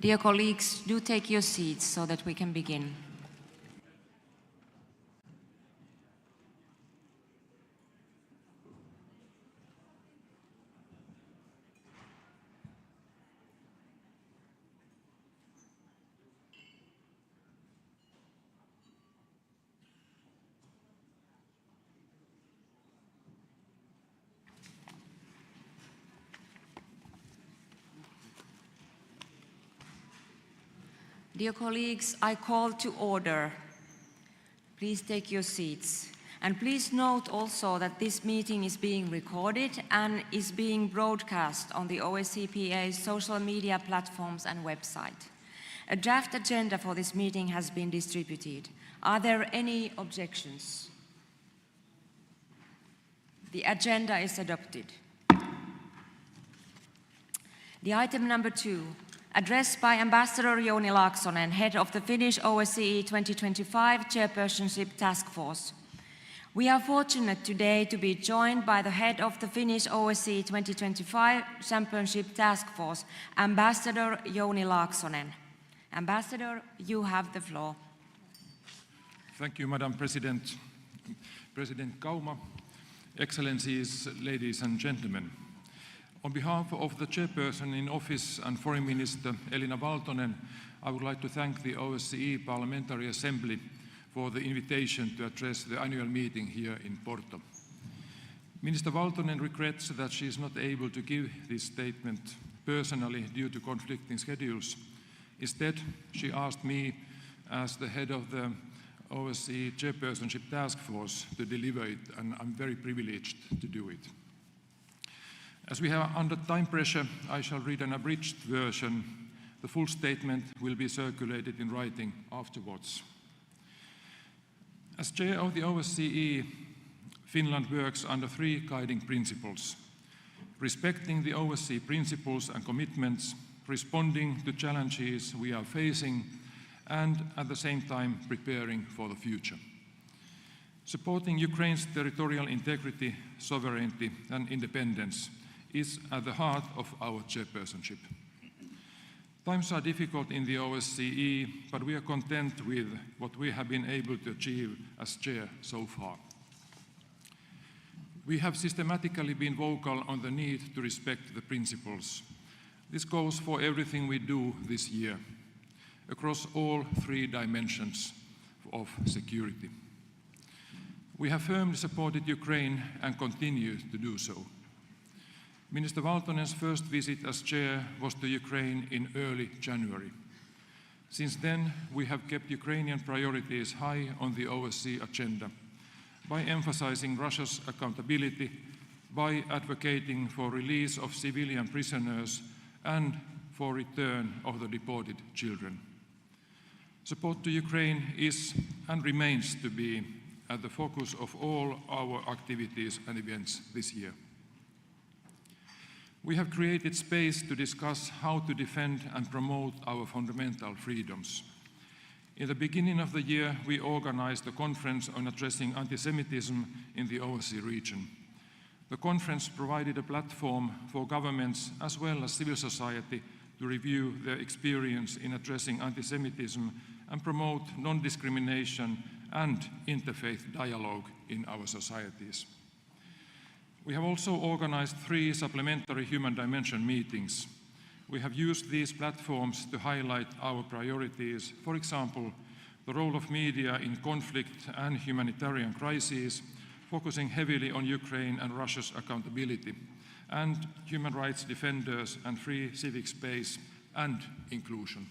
Dear colleagues, do take your seats so that we can begin. Dear colleagues, I call to order. Please take your seats. And please note also that this meeting is being recorded and is being broadcast on the OSCE's social media platforms and website. A draft agenda for this meeting has been distributed. Are there any objections? The agenda is adopted. The item number 2. Address by Ambassador Jouni Laaksonen, head of the Finnish OSCE 2025 Chairpersonship Task Force. We are fortunate today to be joined by the head of the Finnish OSCE 2025 Championship Task Force, Ambassador Jouni Laaksonen. Ambassador, you have the floor. Thank you, Madam President. President Kauma, Excellencies, ladies and gentlemen. On behalf of the Chairperson in Office and Foreign Minister Elina Valtonen, I would like to thank the OSCE Parliamentary Assembly for the invitation to address the annual meeting here in Porto. Minister Valtonen regrets that she is not able to give this statement personally due to conflicting schedules. Instead, she asked me, as the head of the OSCE Chairpersonship Task Force, to deliver it, and I'm very privileged to do it. As we are under time pressure, I shall read an abridged version. The full statement will be circulated in writing afterwards. As chair of the OSCE, Finland works under 3 guiding principles: respecting the OSCE principles and commitments, responding to challenges we are facing, and at the same time preparing for the future. Supporting Ukraine's territorial integrity, sovereignty, and independence is at the heart of our chairpersonship. Times are difficult in the OSCE, but we are content with what we have been able to achieve as chair so far. We have systematically been vocal on the need to respect the principles. This goes for everything we do this year, across all 3 dimensions of security. We have firmly supported Ukraine and continue to do so. Minister Valtonen's first visit as chair was to Ukraine in early January. Since then, we have kept Ukrainian priorities high on the OSCE agenda by emphasizing Russia's accountability, by advocating for release of civilian prisoners, and for return of the deported children. Support to Ukraine is and remains to be at the focus of all our activities and events this year. We have created space to discuss how to defend and promote our fundamental freedoms. In the beginning of the year, we organized a conference on addressing anti-Semitism in the OSCE region. The conference provided a platform for governments as well as civil society to review their experience in addressing anti-Semitism and promote non-discrimination and interfaith dialogue in our societies. We have also organized 3 supplementary human dimension meetings. We have used these platforms to highlight our priorities, for example, the role of media in conflict and humanitarian crises, focusing heavily on Ukraine and Russia's accountability, and human rights defenders and free civic space and inclusion.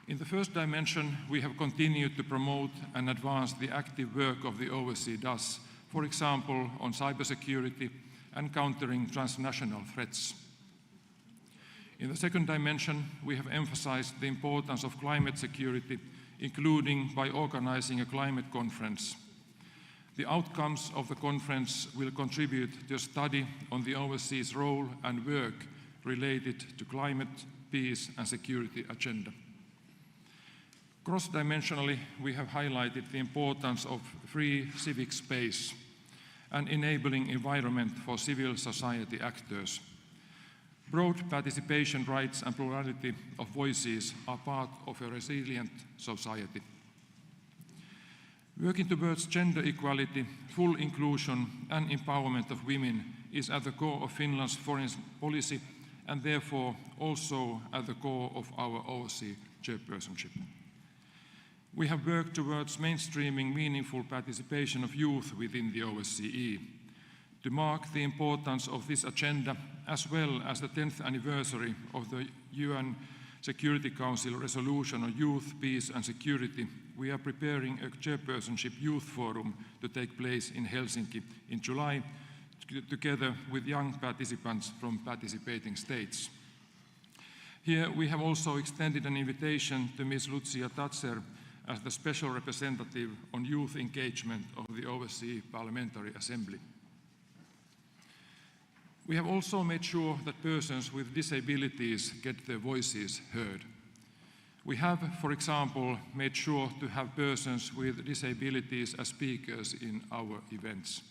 In the first dimension, we have continued to promote and advance the active work of the OSCE does, for example, on cybersecurity and countering transnational threats. In the second dimension, we have emphasized the importance of climate security, including by organizing a climate conference. The outcomes of the conference will contribute to a study on the OSCE's role and work related to climate, peace, and security agenda. Cross-dimensionally, we have highlighted the importance of free civic space and enabling environment for civil society actors. Broad participation rights and plurality of voices are part of a resilient society. Working towards gender equality, full inclusion and empowerment of women is at the core of Finland's foreign policy and therefore also at the core of our OSCE chairpersonship. We have worked towards mainstreaming meaningful participation of youth within the OSCE. To mark the importance of this agenda, as well as the 10th anniversary of the UN Security Council resolution on youth, peace and security, we are preparing a chairpersonship youth forum to take place in Helsinki in July, together with young participants from participating states. Here we have also extended an invitation to Ms. Lucia Tatser as the Special Representative on Youth Engagement of the OSCE Parliamentary Assembly. We have also made sure that persons with disabilities get their voices heard. We have, for example, made sure to have persons with disabilities as speakers in our events.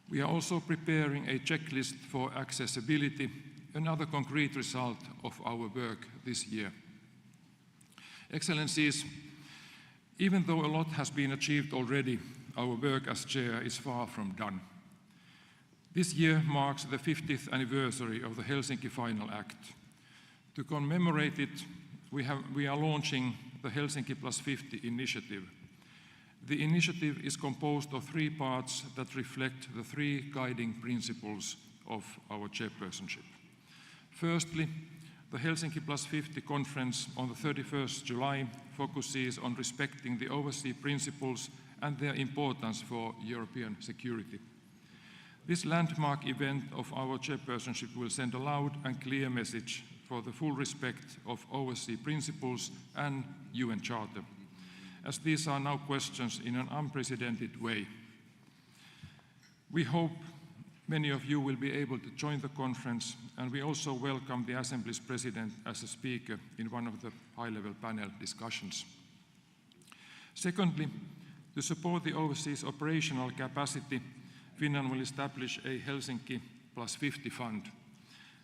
We are also preparing a checklist for accessibility, another concrete result of our work this year. Excellencies, even though a lot has been achieved already, our work as chair is far from done. This year marks the 50th anniversary of the Helsinki Final Act. To commemorate it, we are launching the Helsinki Plus 50 initiative. The initiative is composed of 3 parts that reflect the 3 guiding principles of our chairpersonship. Firstly, the Helsinki Plus 50 conference on the 31st July focuses on respecting the OSCE principles and their importance for European security. This landmark event of our chairpersonship will send a loud and clear message for the full respect of OSCE principles and UN Charter, as these are now questions in an unprecedented way. We hope many of you will be able to join the conference, and we also welcome the Assembly's President as a speaker in one of the high-level panel discussions. Secondly, to support the OSCE's operational capacity, Finland will establish a Helsinki Plus 50 fund.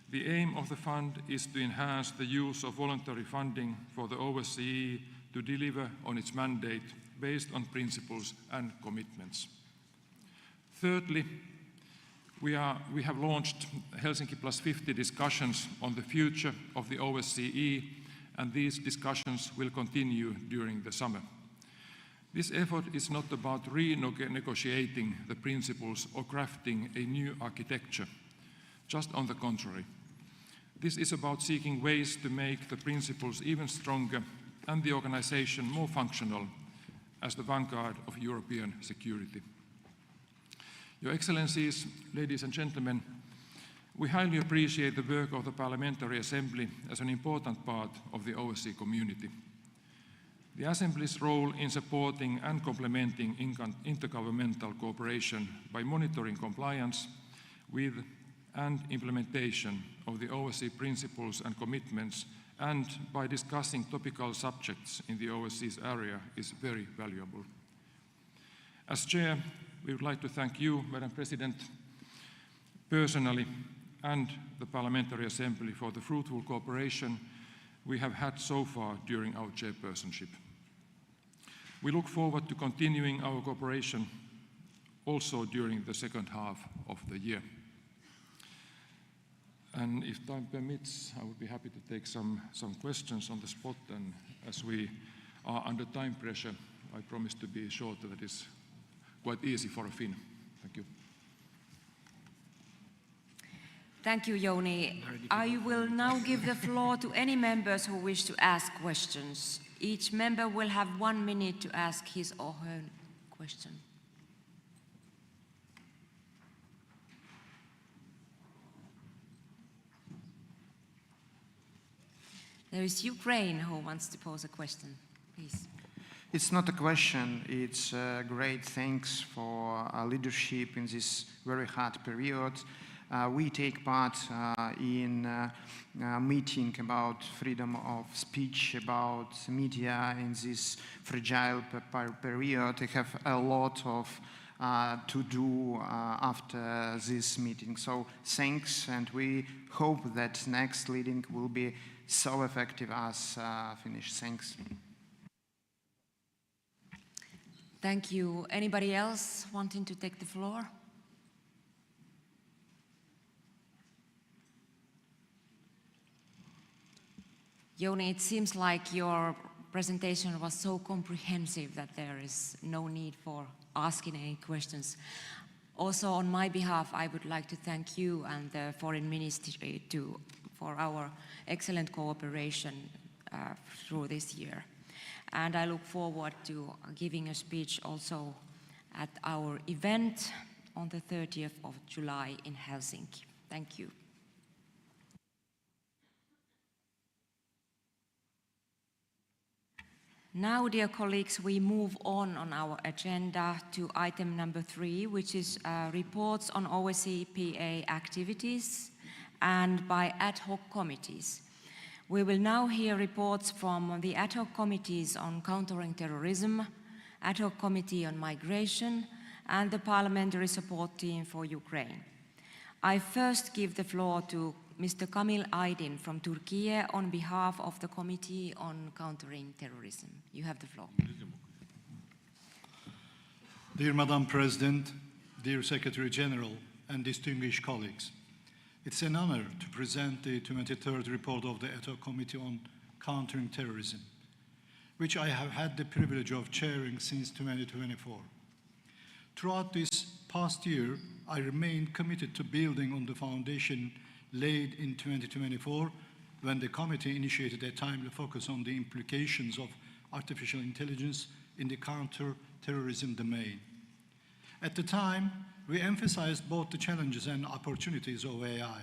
The aim of the fund is to enhance the use of voluntary funding for the OSCE to deliver on its mandate based on principles and commitments. Thirdly, we have launched Helsinki Plus 50 discussions on the future of the OSCE, and these discussions will continue during the summer. This effort is not about renegotiating the principles or crafting a new architecture, just on the contrary. This is about seeking ways to make the principles even stronger and the organization more functional as the vanguard of European security. Your Excellencies, ladies and gentlemen, we highly appreciate the work of the Parliamentary Assembly as an important part of the OSCE community. The Assembly's role in supporting and complementing intergovernmental cooperation by monitoring compliance with and implementation of the OSCE principles and commitments and by discussing topical subjects in the OSCE's area is very valuable. As Chair, we would like to thank you, Madam President, personally and the Parliamentary Assembly for the fruitful cooperation we have had so far during our chairpersonship. We look forward to continuing our cooperation also during the second half of the year. And if time permits, I would be happy to take some questions on the spot, and as we are under time pressure, I promise to be short. That is quite easy for a Finn. Thank you. Thank you, Jouni. I will now give the floor to any members who wish to ask questions. Each member will have 1 minute to ask his or her question. There is Ukraine who wants to pose a question. Please. It's not a question, it's great thanks for leadership in this very hard period. We take part in a meeting about freedom of speech, about media in this fragile period. I have a lot of to do after this meeting. So thanks, and we hope that next meeting will be so effective as Finnish. Thanks. Thank you. Anybody else wanting to take the floor? Joni, it seems like your presentation was so comprehensive that there is no need for asking any questions. Also, on my behalf, I would like to thank you and the Foreign Ministry for our excellent cooperation through this year. And I look forward to giving a speech also at our event on the 30th of July in Helsinki. Thank you. Now, dear colleagues, we move on our agenda to item number 3, which is reports on OSCE PA activities and by ad hoc committees. We will now hear reports from the ad hoc committees on countering terrorism, ad hoc committee on migration, and the parliamentary support team for Ukraine. I first give the floor to Mr. Kamil Aydin from Turkey on behalf of the Committee on Countering Terrorism. You have the floor. Dear Madam President, dear Secretary General, and distinguished colleagues, it's an honor to present the 23rd report of the ad hoc Committee on Countering Terrorism, which I have had the privilege of chairing since 2024. Throughout this past year, I remained committed to building on the foundation laid in 2024 when the committee initiated a timely focus on the implications of artificial intelligence in the counter-terrorism domain. At the time, we emphasized both the challenges and opportunities of AI.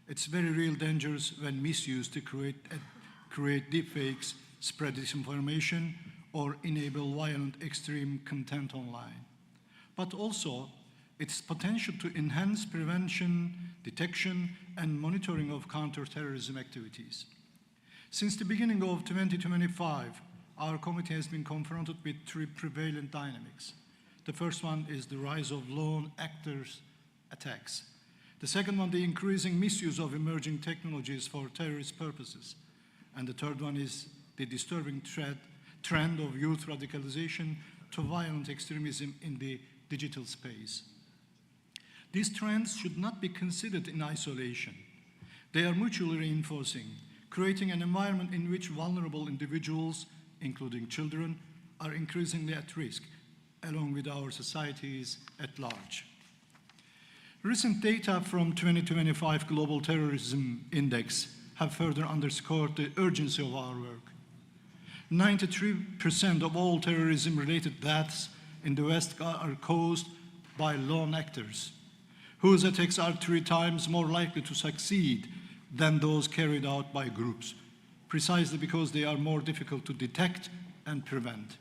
Its very real dangers when misused to create deepfakes, spread disinformation, or enable violent extreme content online, but also its potential to enhance prevention, detection, and monitoring of counterterrorism activities. Since the beginning of 2025, our committee has been confronted with 3 prevalent dynamics. The first one is the rise of lone actors attacks. The second one, the increasing misuse of emerging technologies for terrorist purposes. And the third one is the disturbing trend of youth radicalization to violent extremism in the digital space. These trends should not be considered in isolation. They are mutually reinforcing, creating an environment in which vulnerable individuals, including children, are increasingly at risk, along with our societies at large. Recent data from 2025 Global Terrorism Index have further underscored the urgency of our work. 93% of all terrorism-related deaths in the West are caused by lone actors, whose attacks are 3 times more likely to succeed than those carried out by groups, precisely because they are more difficult to detect and prevent.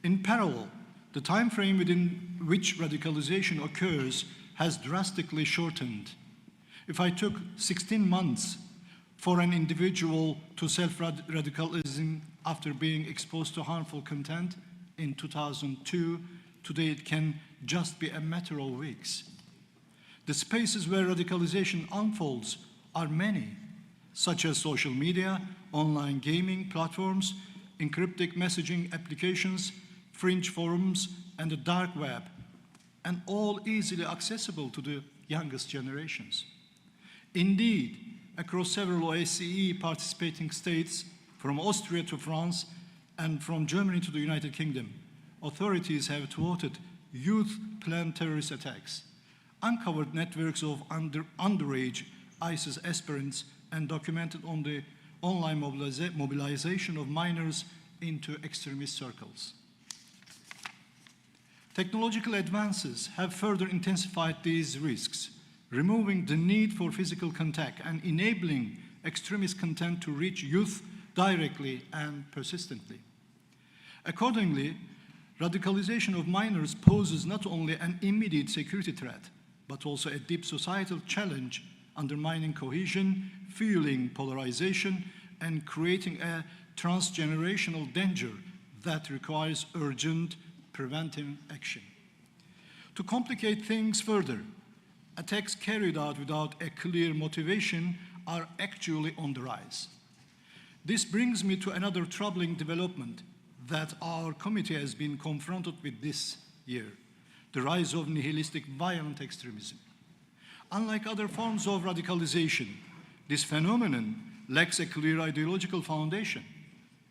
In parallel, the time frame within which radicalization occurs has drastically shortened. If I took 16 months for an individual to self-radicalism after being exposed to harmful content in 2002, today it can just be a matter of weeks. The spaces where radicalization unfolds are many, such as social media, online gaming platforms, encrypted messaging applications, fringe forums, and the dark web, and all easily accessible to the youngest generations. Indeed, across several OSCE participating states, from Austria to France, and from Germany to the United Kingdom, authorities have thwarted youth-planned terrorist attacks, uncovered networks of underage ISIS aspirants, and documented on the online mobilization of minors into extremist circles. Technological advances have further intensified these risks, removing the need for physical contact and enabling extremist content to reach youth directly and persistently. Accordingly, radicalization of minors poses not only an immediate security threat, but also a deep societal challenge, undermining cohesion, fueling polarization, and creating a transgenerational danger that requires urgent, preventive action. To complicate things further, attacks carried out without a clear motivation are actually on the rise. This brings me to another troubling development that our committee has been confronted with this year: the rise of nihilistic violent extremism. Unlike other forms of radicalization, this phenomenon lacks a clear ideological foundation.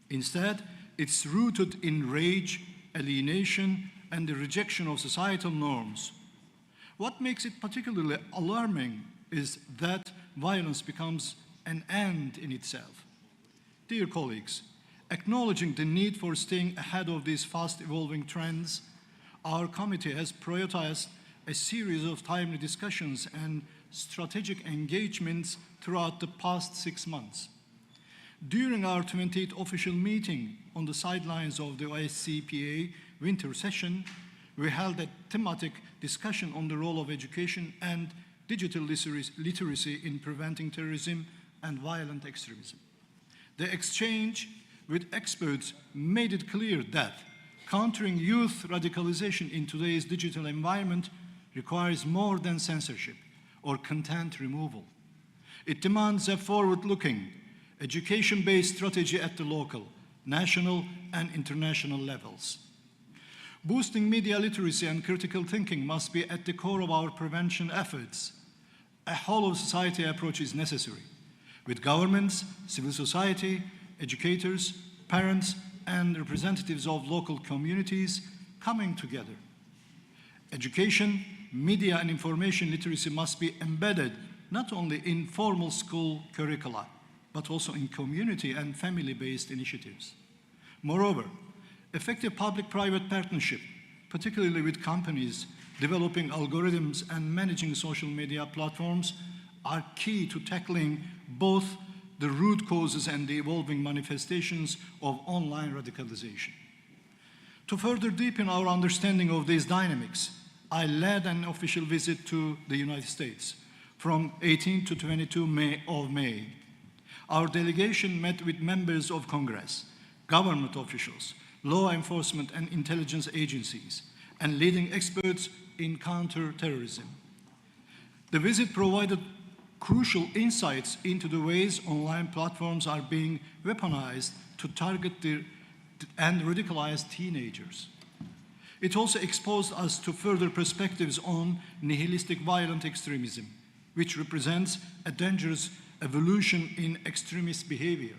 Instead, it's rooted in rage, alienation, and the rejection of societal norms. What makes it particularly alarming is that violence becomes an end in itself. Dear colleagues, acknowledging the need for staying ahead of these fast-evolving trends, our committee has prioritized a series of timely discussions and strategic engagements throughout the past 6 months. During our 28th official meeting on the sidelines of the OSCE winter session, we held a thematic discussion on the role of education and digital literacy in preventing terrorism and violent extremism. The exchange with experts made it clear that countering youth radicalization in today's digital environment requires more than censorship or content removal. It demands a forward-looking, education-based strategy at the local, national, and international levels. Boosting media literacy and critical thinking must be at the core of our prevention efforts. A whole-of-society approach is necessary, with governments, civil society, educators, parents, and representatives of local communities coming together. Education, media, and information literacy must be embedded not only in formal school curricula, but also in community and family-based initiatives. Moreover, effective public-private partnership, particularly with companies developing algorithms and managing social media platforms, are key to tackling both the root causes and the evolving manifestations of online radicalization. To further deepen our understanding of these dynamics, I led an official visit to the United States from 18 to 22 May. Our delegation met with members of Congress, government officials, law enforcement and intelligence agencies, and leading experts in counter-terrorism. The visit provided crucial insights into the ways online platforms are being weaponized to target and radicalize teenagers. It also exposed us to further perspectives on nihilistic violent extremism, which represents a dangerous evolution in extremist behavior.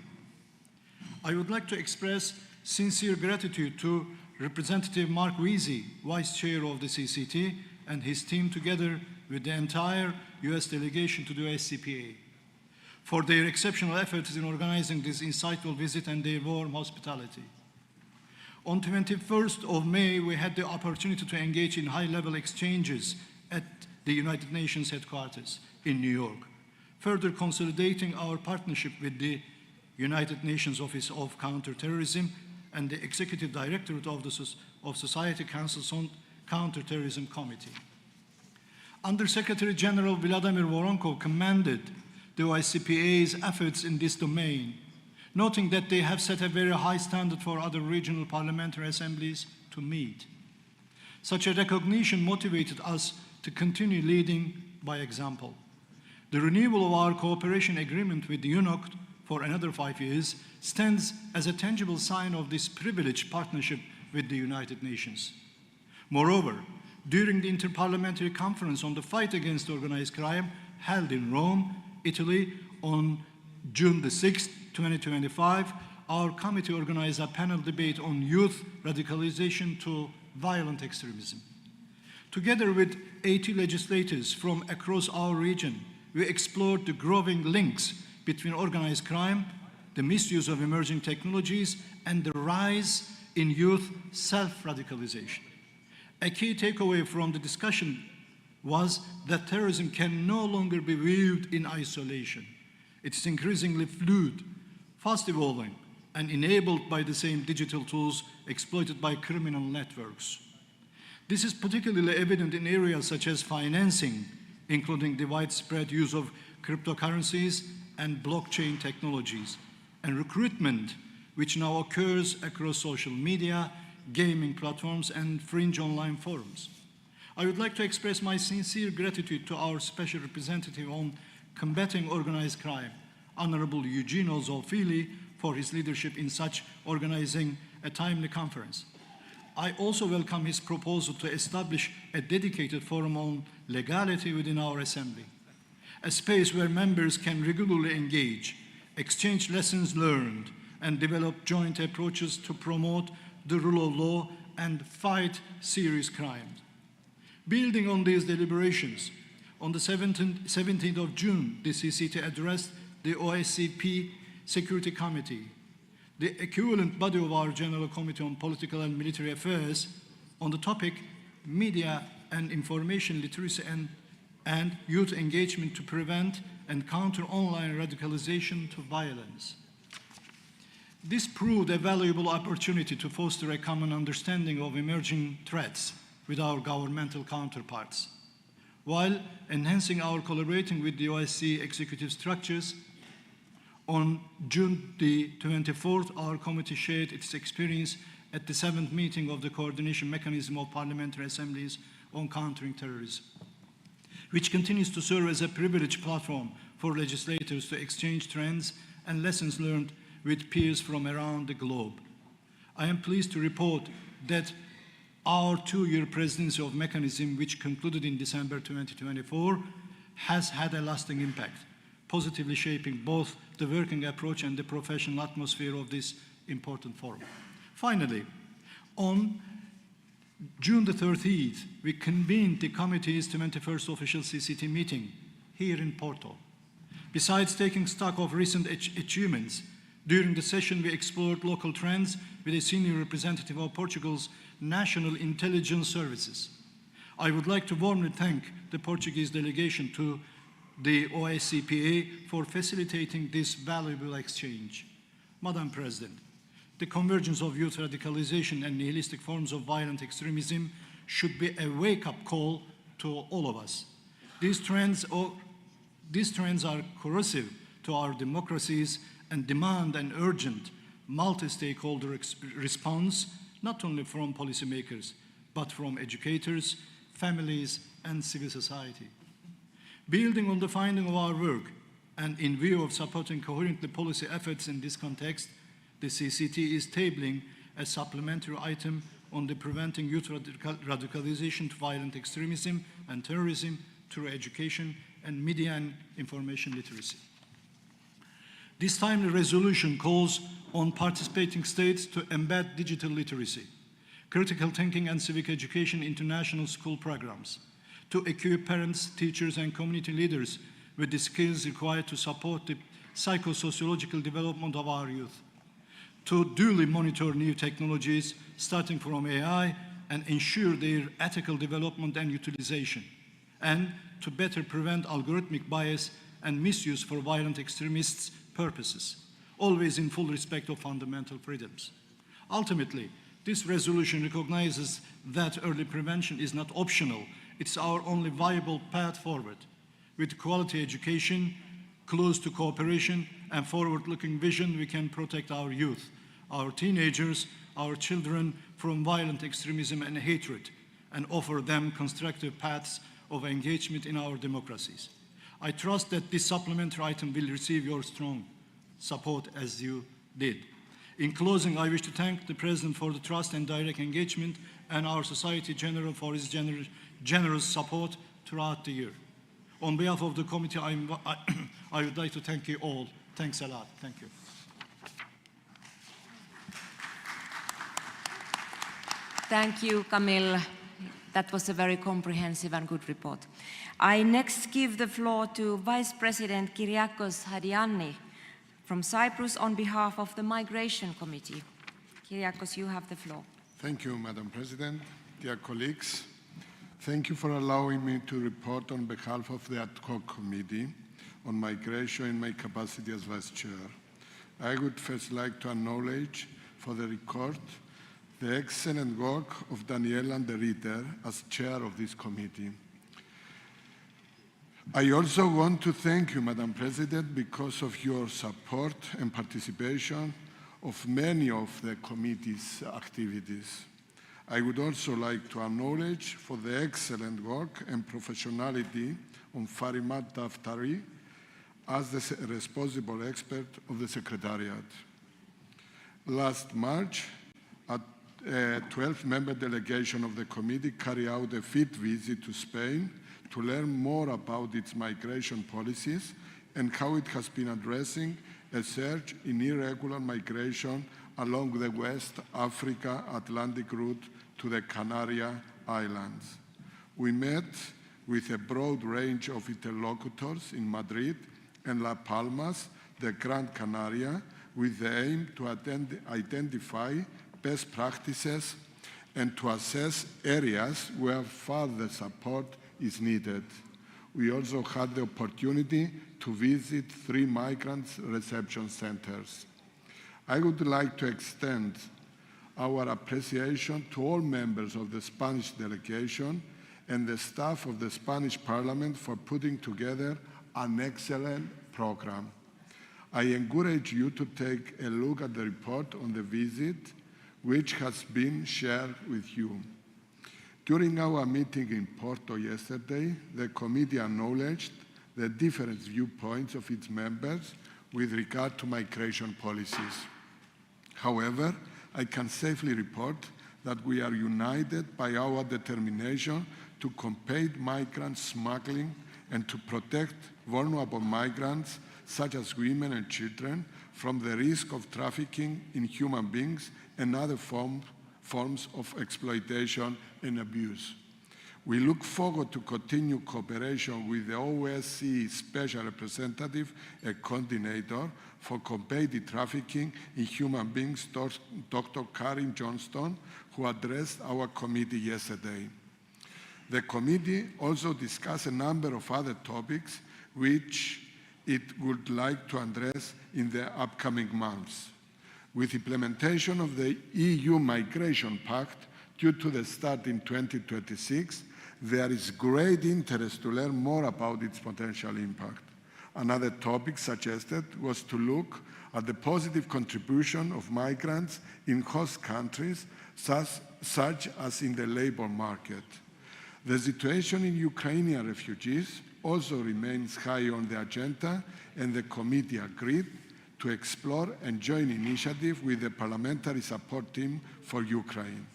I would like to express sincere gratitude to Representative Mark Weezy, Vice Chair of the CCT, and his team, together with the entire US delegation to the OSCE, for their exceptional efforts in organizing this insightful visit and their warm hospitality. On 21st of May, we had the opportunity to engage in high-level exchanges at the United Nations headquarters in New York, further consolidating our partnership with the United Nations Office of Counterterrorism and the Executive Directorate of the Society Council's Counterterrorism Committee. Under-Secretary General Vladimir Voronkov commended the OSCE's efforts in this domain, noting that they have set a very high standard for other regional parliamentary assemblies to meet. Such a recognition motivated us to continue leading by example. The renewal of our cooperation agreement with the UNOC for another 5 years stands as a tangible sign of this privileged partnership with the United Nations. Moreover, during the Interparliamentary Conference on the Fight Against Organized Crime held in Rome, Italy, on June the 6th, 2025, our committee organized a panel debate on youth radicalization to violent extremism. Together with 80 legislators from across our region, we explored the growing links between organized crime, the misuse of emerging technologies, and the rise in youth self-radicalization. A key takeaway from the discussion was that terrorism can no longer be viewed in isolation. It is increasingly fluid, fast-evolving, and enabled by the same digital tools exploited by criminal networks. This is particularly evident in areas such as financing, including the widespread use of cryptocurrencies and blockchain technologies, and recruitment, which now occurs across social media, gaming platforms, and fringe online forums. I would like to express my sincere gratitude to our Special Representative on Combating Organized Crime, Honorable Eugenio Zolfili, for his leadership in organizing a timely conference. I also welcome his proposal to establish a dedicated forum on legality within our Assembly, a space where members can regularly engage, exchange lessons learned, and develop joint approaches to promote the rule of law and fight serious crimes. Building on these deliberations, on the 17th of June, the CCT addressed the OSCE Security Committee, the equivalent body of our General Committee on Political and Military Affairs, on the topic media and information literacy and youth engagement to prevent and counter online radicalization to violence. This proved a valuable opportunity to foster a common understanding of emerging threats with our governmental counterparts, while enhancing our collaborating with the OSCE executive structures. On June the 24th, our committee shared its experience at the 7th meeting of the Coordination Mechanism of Parliamentary Assemblies on Countering Terrorism, which continues to serve as a privileged platform for legislators to exchange trends and lessons learned with peers from around the globe. I am pleased to report that our 2-year presidency of mechanism, which concluded in December 2024, has had a lasting impact, positively shaping both the working approach and the professional atmosphere of this important forum. Finally, on June the 13th, we convened the committee's 21st official CCT meeting here in Porto. Besides taking stock of recent achievements, during the session we explored local trends with a senior representative of Portugal's National Intelligence Services. I would like to warmly thank the Portuguese delegation to the OSCE for facilitating this valuable exchange. Madam President, the convergence of youth radicalization and nihilistic forms of violent extremism should be a wake-up call to all of us. These trends are corrosive to our democracies and demand an urgent multi-stakeholder response, not only from policymakers, but from educators, families, and civil society. Building on the finding of our work, and in view of supporting coherently policy efforts in this context, the CCT is tabling a supplementary item on the preventing youth radicalization to violent extremism and terrorism through education and media and information literacy. This timely resolution calls on participating states to embed digital literacy, critical thinking and civic education into national school programs, to equip parents, teachers, and community leaders with the skills required to support the psychosociological development of our youth, to duly monitor new technologies, starting from AI, and ensure their ethical development and utilization, and to better prevent algorithmic bias and misuse for violent extremists' purposes, always in full respect of fundamental freedoms. Ultimately, this resolution recognizes that early prevention is not optional, it's our only viable path forward. With quality education, close to cooperation, and forward-looking vision, we can protect our youth, our teenagers, our children from violent extremism and hatred, and offer them constructive paths of engagement in our democracies. I trust that this supplementary item will receive your strong support as you did. In closing, I wish to thank the President for the trust and direct engagement, and our Society General for his generous support throughout the year. On behalf of the committee, I would like to thank you all. Thanks a lot. Thank you. Thank you, Camille. That was a very comprehensive and good report. I next give the floor to Vice President Kyriakos Hadiani from Cyprus on behalf of the Migration Committee. Kyriakos, you have the floor. Thank you, Madam President. Dear colleagues, thank you for allowing me to report on behalf of the Ad Hoc Committee on Migration in my capacity as Vice Chair. I would first like to acknowledge for the record the excellent work of Daniela de Ritter as Chair of this committee. I also want to thank you, Madam President, because of your support and participation of many of the committee's activities. I would also like to acknowledge for the excellent work and professionality on Farimat Daftari as the responsible expert of the Secretariat. Last March, a 12-member delegation of the committee carried out a field visit to Spain to learn more about its migration policies and how it has been addressing a surge in irregular migration along the West Africa-Atlantic route to the Canary Islands. We met with a broad range of interlocutors in Madrid and Las Palmas, the Gran Canaria, with the aim to identify best practices and to assess areas where further support is needed. We also had the opportunity to visit 3 migrant reception centers. I would like to extend our appreciation to all members of the Spanish delegation and the staff of the Spanish Parliament for putting together an excellent program. I encourage you to take a look at the report on the visit, which has been shared with you. During our meeting in Porto yesterday, the committee acknowledged the different viewpoints of its members with regard to migration policies. However, I can safely report that we are united by our determination to combat migrant smuggling and to protect vulnerable migrants, such as women and children, from the risk of trafficking in human beings and other forms of exploitation and abuse. We look forward to continue cooperation with the OSCE Special Representative and Coordinator for Combating Trafficking in Human Beings, Dr. Karin Johnston, who addressed our committee yesterday. The committee also discussed a number of other topics which it would like to address in the upcoming months. With implementation of the EU Migration Pact due to the start in 2026, there is great interest to learn more about its potential impact. Another topic suggested was to look at the positive contribution of migrants in host countries, such as in the labor market. The situation in Ukrainian refugees also remains high on the agenda, and the committee agreed to explore and join initiative with the Parliamentary Support Team for Ukraine.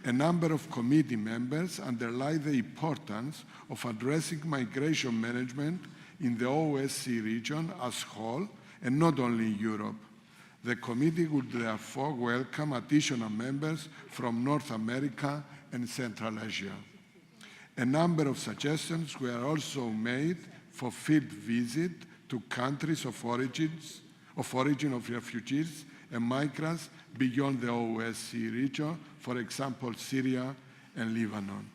A number of committee members underlined the importance of addressing migration management in the OSCE region as a whole, and not only in Europe. The committee would therefore welcome additional members from North America and Central Asia. A number of suggestions were also made for field visit to countries of origin of refugees and migrants beyond the OSCE region, for example, Syria and Lebanon.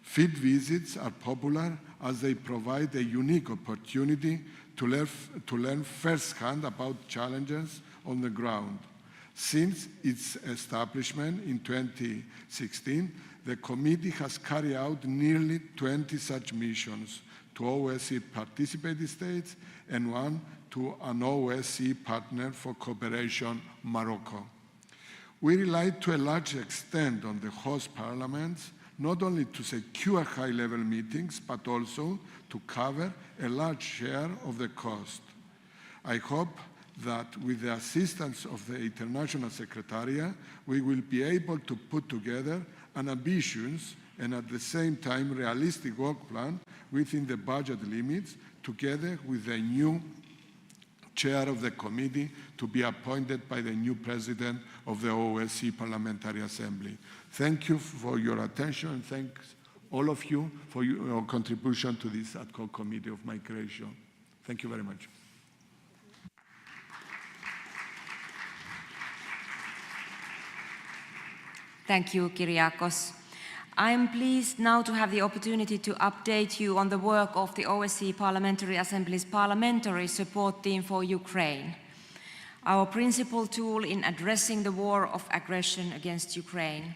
Field visits are popular as they provide a unique opportunity to learn firsthand about challenges on the ground. Since its establishment in 2016, the committee has carried out nearly 20 such missions to OSCE participating states and one to an OSCE partner for cooperation, Morocco. We rely to a large extent on the host parliaments, not only to secure high-level meetings, but also to cover a large share of the cost. I hope that with the assistance of the International Secretariat, we will be able to put together an ambitious and at the same time realistic work plan within the budget limits, together with the new chair of the committee to be appointed by the new president of the OSCE Parliamentary Assembly. Thank you for your attention, and thanks all of you for your contribution to this ad hoc committee of migration. Thank you very much. Thank you, Kyriakos. I am pleased now to have the opportunity to update you on the work of the OSCE Parliamentary Assembly's Parliamentary Support Team for Ukraine, our principal tool in addressing the war of aggression against Ukraine.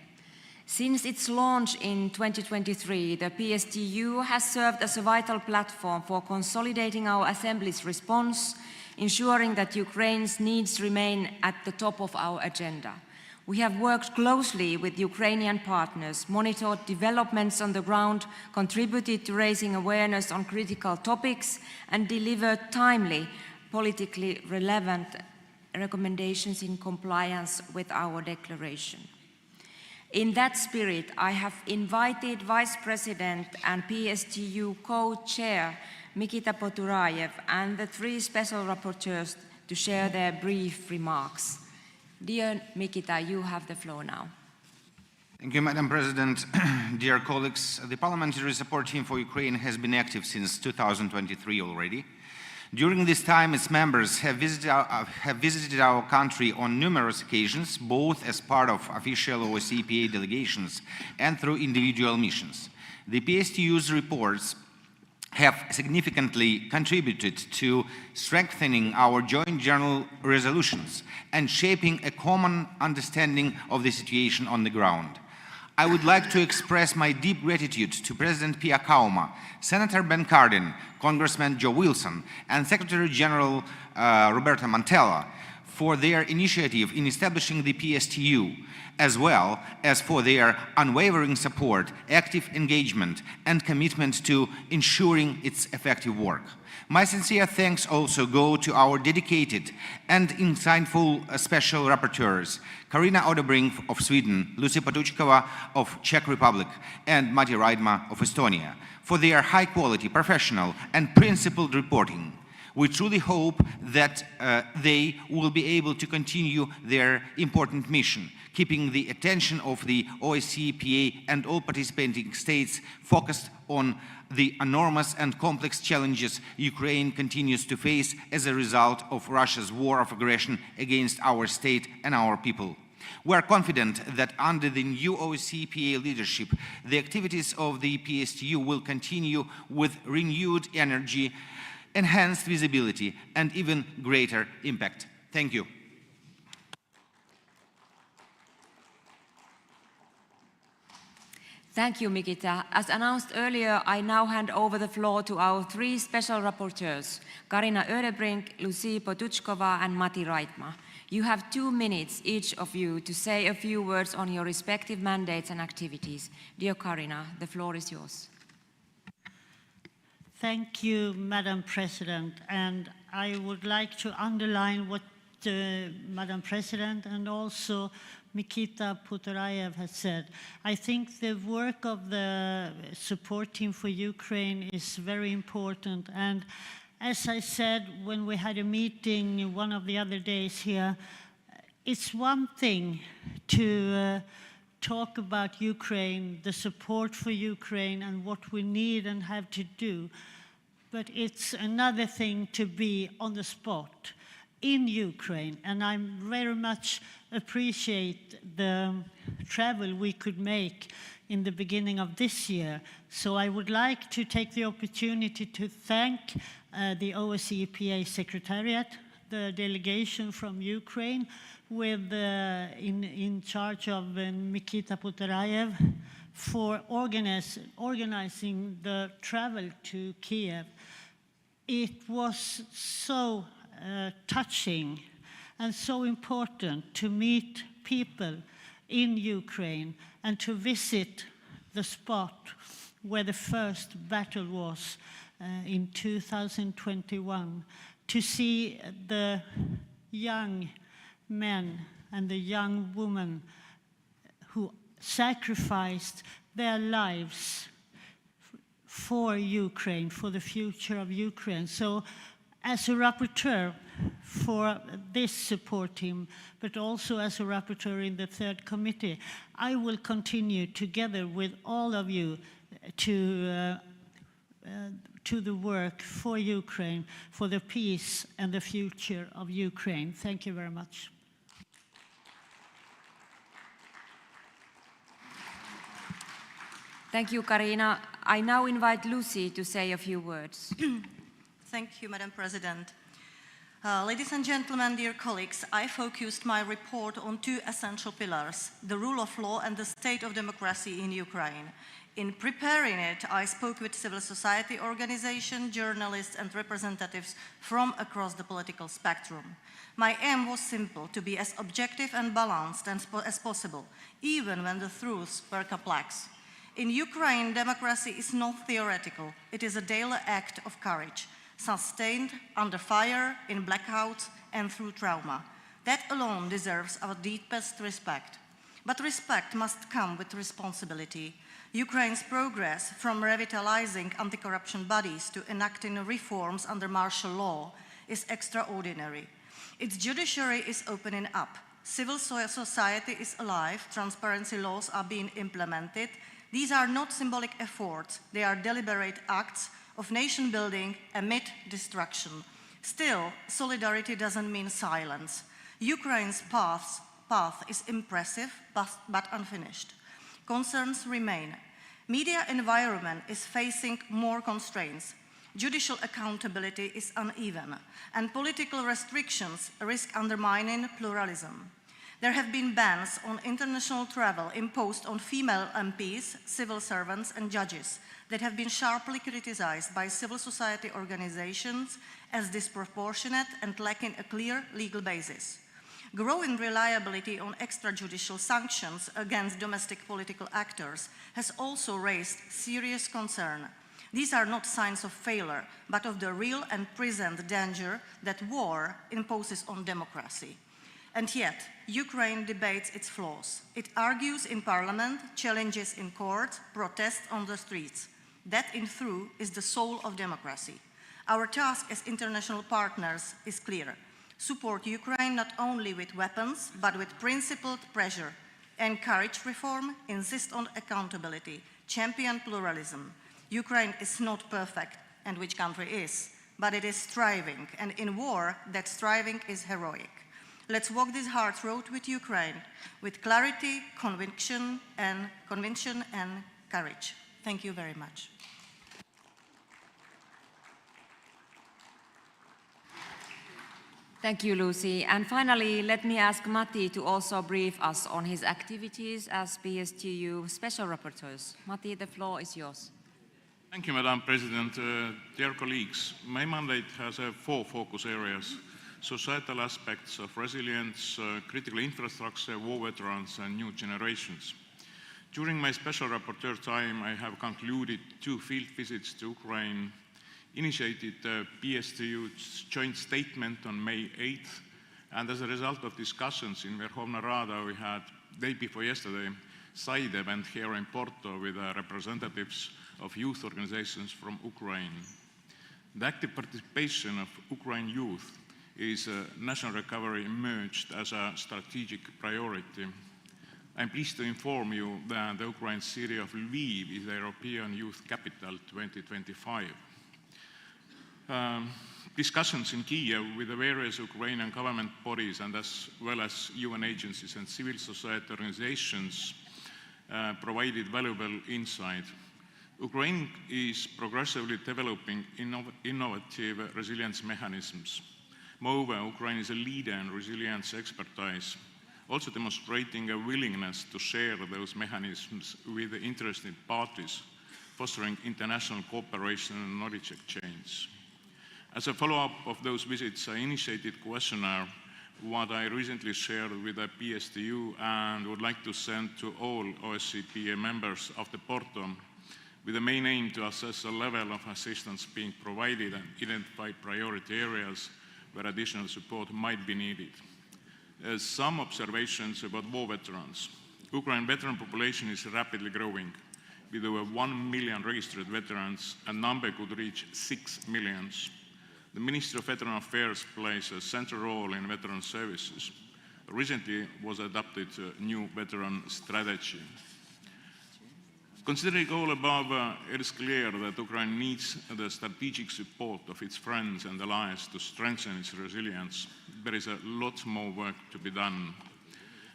Since its launch in 2023, the PSTU has served as a vital platform for consolidating our Assembly's response, ensuring that Ukraine's needs remain at the top of our agenda. We have worked closely with Ukrainian partners, monitored developments on the ground, contributed to raising awareness on critical topics, and delivered timely, politically relevant recommendations in compliance with our declaration. In that spirit, I have invited Vice President and PSTU co-chair Mikita Poturayev and the 3 special rapporteurs to share their brief remarks. Dear Mikita, you have the floor now. Thank you, Madam President. Dear colleagues, the Parliamentary Support Team for Ukraine has been active since 2023 already. During this time, its members have visited our country on numerous occasions, both as part of official OSCE PA delegations and through individual missions. The PSTU's reports have significantly contributed to strengthening our joint general resolutions and shaping a common understanding of the situation on the ground. I would like to express my deep gratitude to President Pia Kauma, Senator Ben Cardin, Congressman Joe Wilson, and Secretary General Roberta Mantella for their initiative in establishing the PSTU, as well as for their unwavering support, active engagement, and commitment to ensuring its effective work. My sincere thanks also go to our dedicated and insightful special rapporteurs, Carina Odebrink of Sweden, Lucy Potuchkova of Czech Republic, and Mati Raidma of Estonia, for their high-quality, professional, and principled reporting. We truly hope that they will be able to continue their important mission, keeping the attention of the OSCE PA and all participating states focused on the enormous and complex challenges Ukraine continues to face as a result of Russia's war of aggression against our state and our people. We are confident that under the new OSCE PA leadership, the activities of the PSTU will continue with renewed energy, enhanced visibility, and even greater impact. Thank you. Thank you, Mikita. As announced earlier, I now hand over the floor to our 3 special rapporteurs, Carina Ödebrink, Lucy Potuchkova, and Mati Raidma. You have 2 minutes, each of you, to say a few words on your respective mandates and activities. Dear Carina, the floor is yours. Thank you, Madam President, and I would like to underline what Madam President and also Mikita Poturayev has said. I think the work of the support team for Ukraine is very important, and as I said when we had a meeting one of the other days here, it's one thing to talk about Ukraine, the support for Ukraine and what we need and have to do. But it's another thing to be on the spot in Ukraine. And I very much appreciate the travel we could make in the beginning of this year. So I would like to take the opportunity to thank the OSCE PA Secretariat, the delegation from Ukraine, with in charge of Mikita Poturayev, for organizing the travel to Kiev. It was so touching and so important to meet people in Ukraine and to visit the spot where the first battle was in 2021, to see the young men and the young women who sacrificed their lives for Ukraine, for the future of Ukraine. So as a rapporteur for this support team, but also as a rapporteur in the 3rd committee, I will continue together with all of you to the work for Ukraine, for the peace and the future of Ukraine. Thank you very much. Thank you, Carina. I now invite Lucy to say a few words. Thank you, Madam President. Ladies and gentlemen, dear colleagues, I focused my report on 2 essential pillars, the rule of law and the state of democracy in Ukraine. In preparing it, I spoke with civil society organizations, journalists, and representatives from across the political spectrum. My aim was simple: to be as objective and balanced as possible, even when the truths were complex. In Ukraine, democracy is not theoretical. It is a daily act of courage, sustained under fire, in blackouts, and through trauma. That alone deserves our deepest respect. But respect must come with responsibility. Ukraine's progress, from revitalizing anti-corruption bodies to enacting reforms under martial law, is extraordinary. Its judiciary is opening up. Civil society is alive. Transparency laws are being implemented. These are not symbolic efforts. They are deliberate acts of nation building amid destruction. Still, solidarity doesn't mean silence. Ukraine's path is impressive, but unfinished. Concerns remain. Media environment is facing more constraints. Judicial accountability is uneven, and political restrictions risk undermining pluralism. There have been bans on international travel imposed on female MPs, civil servants, and judges that have been sharply criticized by civil society organizations as disproportionate and lacking a clear legal basis. Growing reliability on extrajudicial sanctions against domestic political actors has also raised serious concern. These are not signs of failure, but of the real and present danger that war imposes on democracy. And yet, Ukraine debates its flaws. It argues in parliament, challenges in court, protests on the streets. That, in truth, is the soul of democracy. Our task as international partners is clear: support Ukraine not only with weapons, but with principled pressure. Encourage reform, insist on accountability, champion pluralism. Ukraine is not perfect, and which country is? But it is striving, and in war, that striving is heroic. Let's walk this hard road with Ukraine, with clarity, conviction, and courage. Thank you very much. Thank you, Lucy. And finally, let me ask Matti to also brief us on his activities as PSTU Special Rapporteurs. Matti, the floor is yours. Thank you, Madam President. Dear colleagues, my mandate has 4 focus areas: societal aspects of resilience, critical infrastructure, war veterans, and new generations. During my special rapporteur time, I have concluded 2 field visits to Ukraine, initiated the PSTU's joint statement on May 8th, and as a result of discussions in Verkhovna Rada, we had, day before yesterday, side event here in Porto with representatives of youth organizations from Ukraine. The active participation of Ukraine youth is national recovery emerged as a strategic priority. I'm pleased to inform you that the Ukraine city of Lviv is the European Youth Capital 2025. Discussions in Kiev with the various Ukrainian government bodies and as well as UN agencies and civil society organizations provided valuable insight. Ukraine is progressively developing innovative resilience mechanisms. Moreover, Ukraine is a leader in resilience expertise, also demonstrating a willingness to share those mechanisms with the interested parties, fostering international cooperation and knowledge exchange. As a follow-up of those visits, I initiated a questionnaire, what I recently shared with the PSTU and would like to send to all OSCE members of the Porto, with the main aim to assess the level of assistance being provided and identify priority areas where additional support might be needed. Some observations about war veterans. Ukraine veteran population is rapidly growing. With over 1 million registered veterans, a number could reach 6 million. The Ministry of Veteran Affairs plays a central role in veteran services. Recently was adopted a new veteran strategy. Considering all above, it is clear that Ukraine needs the strategic support of its friends and allies to strengthen its resilience. There is a lot more work to be done.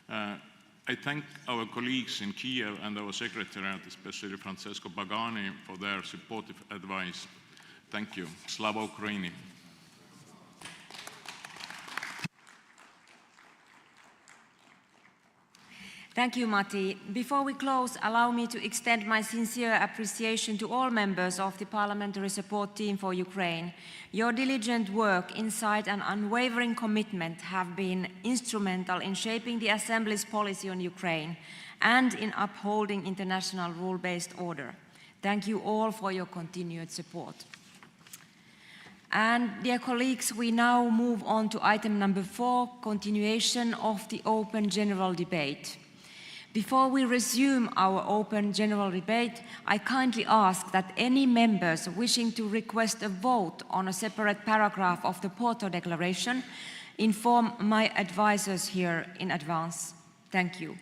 I thank our colleagues in Kiev and our Secretariat, especially Francesco Pagani, for their supportive advice. Thank you. Slava Ukraini. Thank you, Matti. Before we close, allow me to extend my sincere appreciation to all members of the Parliamentary Support Team for Ukraine. Your diligent work, insight and unwavering commitment have been instrumental in shaping the Assembly's policy on Ukraine and in upholding international rule-based order. Thank you all for your continued support. And dear colleagues, we now move on to item number 4, continuation of the open general debate. Before we resume our open general debate, I kindly ask that any members wishing to request a vote on a separate paragraph of the Porto Declaration inform my advisors here in advance. Thank you.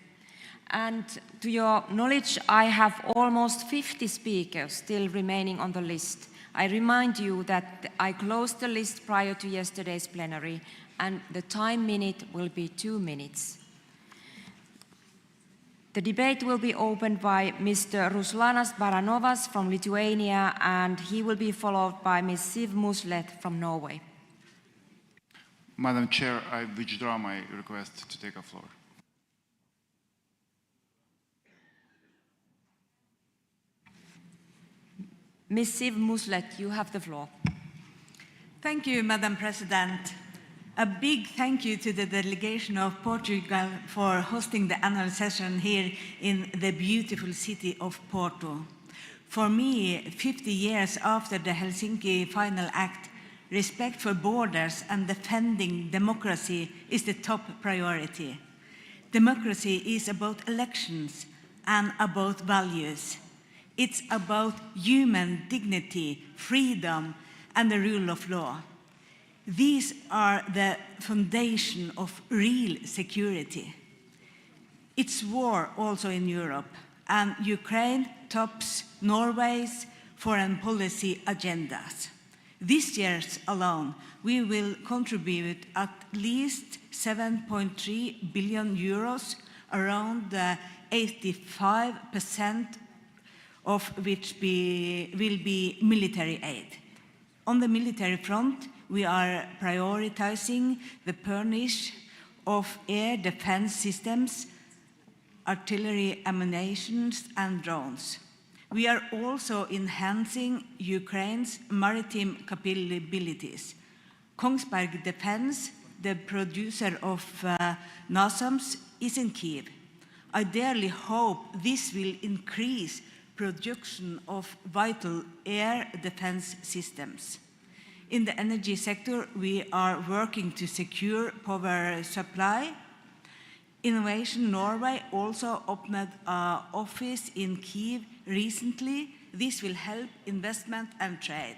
And to your knowledge, I have almost 50 speakers still remaining on the list. I remind you that I closed the list prior to yesterday's plenary, and the time limit will be 2 minutes. The debate will be opened by Mr. Ruslanas Baranovas from Lithuania, and he will be followed by Ms. Siv Muslet from Norway. Madam Chair, I withdraw my request to take the floor. Ms. Siv Muslet, you have the floor. Thank you, Madam President. A big thank you to the delegation of Portugal for hosting the annual session here in the beautiful city of Porto. For me, 50 years after the Helsinki Final Act, respect for borders and defending democracy is the top priority. Democracy is about elections and about values. It's about human dignity, freedom, and the rule of law. These are the foundation of real security. It's war also in Europe, and Ukraine tops Norway's foreign policy agendas. This year alone, we will contribute at least 7.3 billion euros, around 85% of which will be military aid. On the military front, we are prioritizing the purchase of air defense systems, artillery ammunition, and drones. We are also enhancing Ukraine's maritime capabilities. Kongsberg Defense, the producer of NASAMS, is in Kyiv. I dearly hope this will increase production of vital air defense systems. In the energy sector, we are working to secure power supply. Innovation Norway also opened an office in Kyiv recently. This will help investment and trade.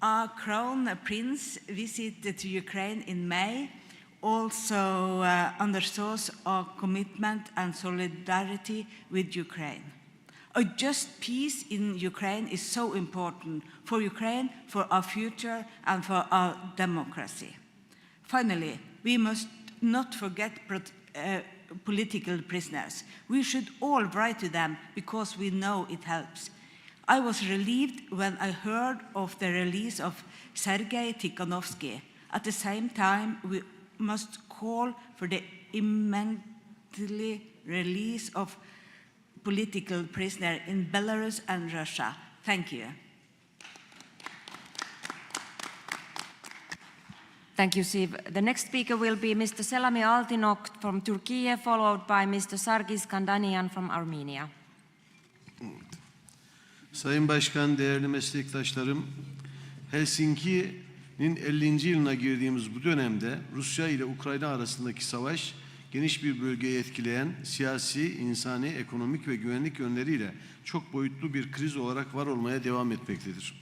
Our Crown Prince visited to Ukraine in May, also underscores our commitment and solidarity with Ukraine. A just peace in Ukraine is so important for Ukraine, for our future, and for our democracy. Finally, we must not forget political prisoners. We should all write to them because we know it helps. I was relieved when I heard of the release of Sergei Tikhanovsky. At the same time, we must call for the immediate release of political prisoners in Belarus and Russia. Thank you. Thank you, Siv. The next speaker will be Mr. Selami Altinok from Turkey, followed by Mr. Sargis Kandanian from Armenia. Sayın Başkan, değerli meslektaşlarım, Helsinki'nin 50. yılına girdiğimiz bu dönemde Rusya ile Ukrayna arasındaki savaş geniş bir bölgeyi etkileyen siyasi, insani, ekonomik ve güvenlik yönleriyle çok boyutlu bir kriz olarak var olmaya devam etmektedir.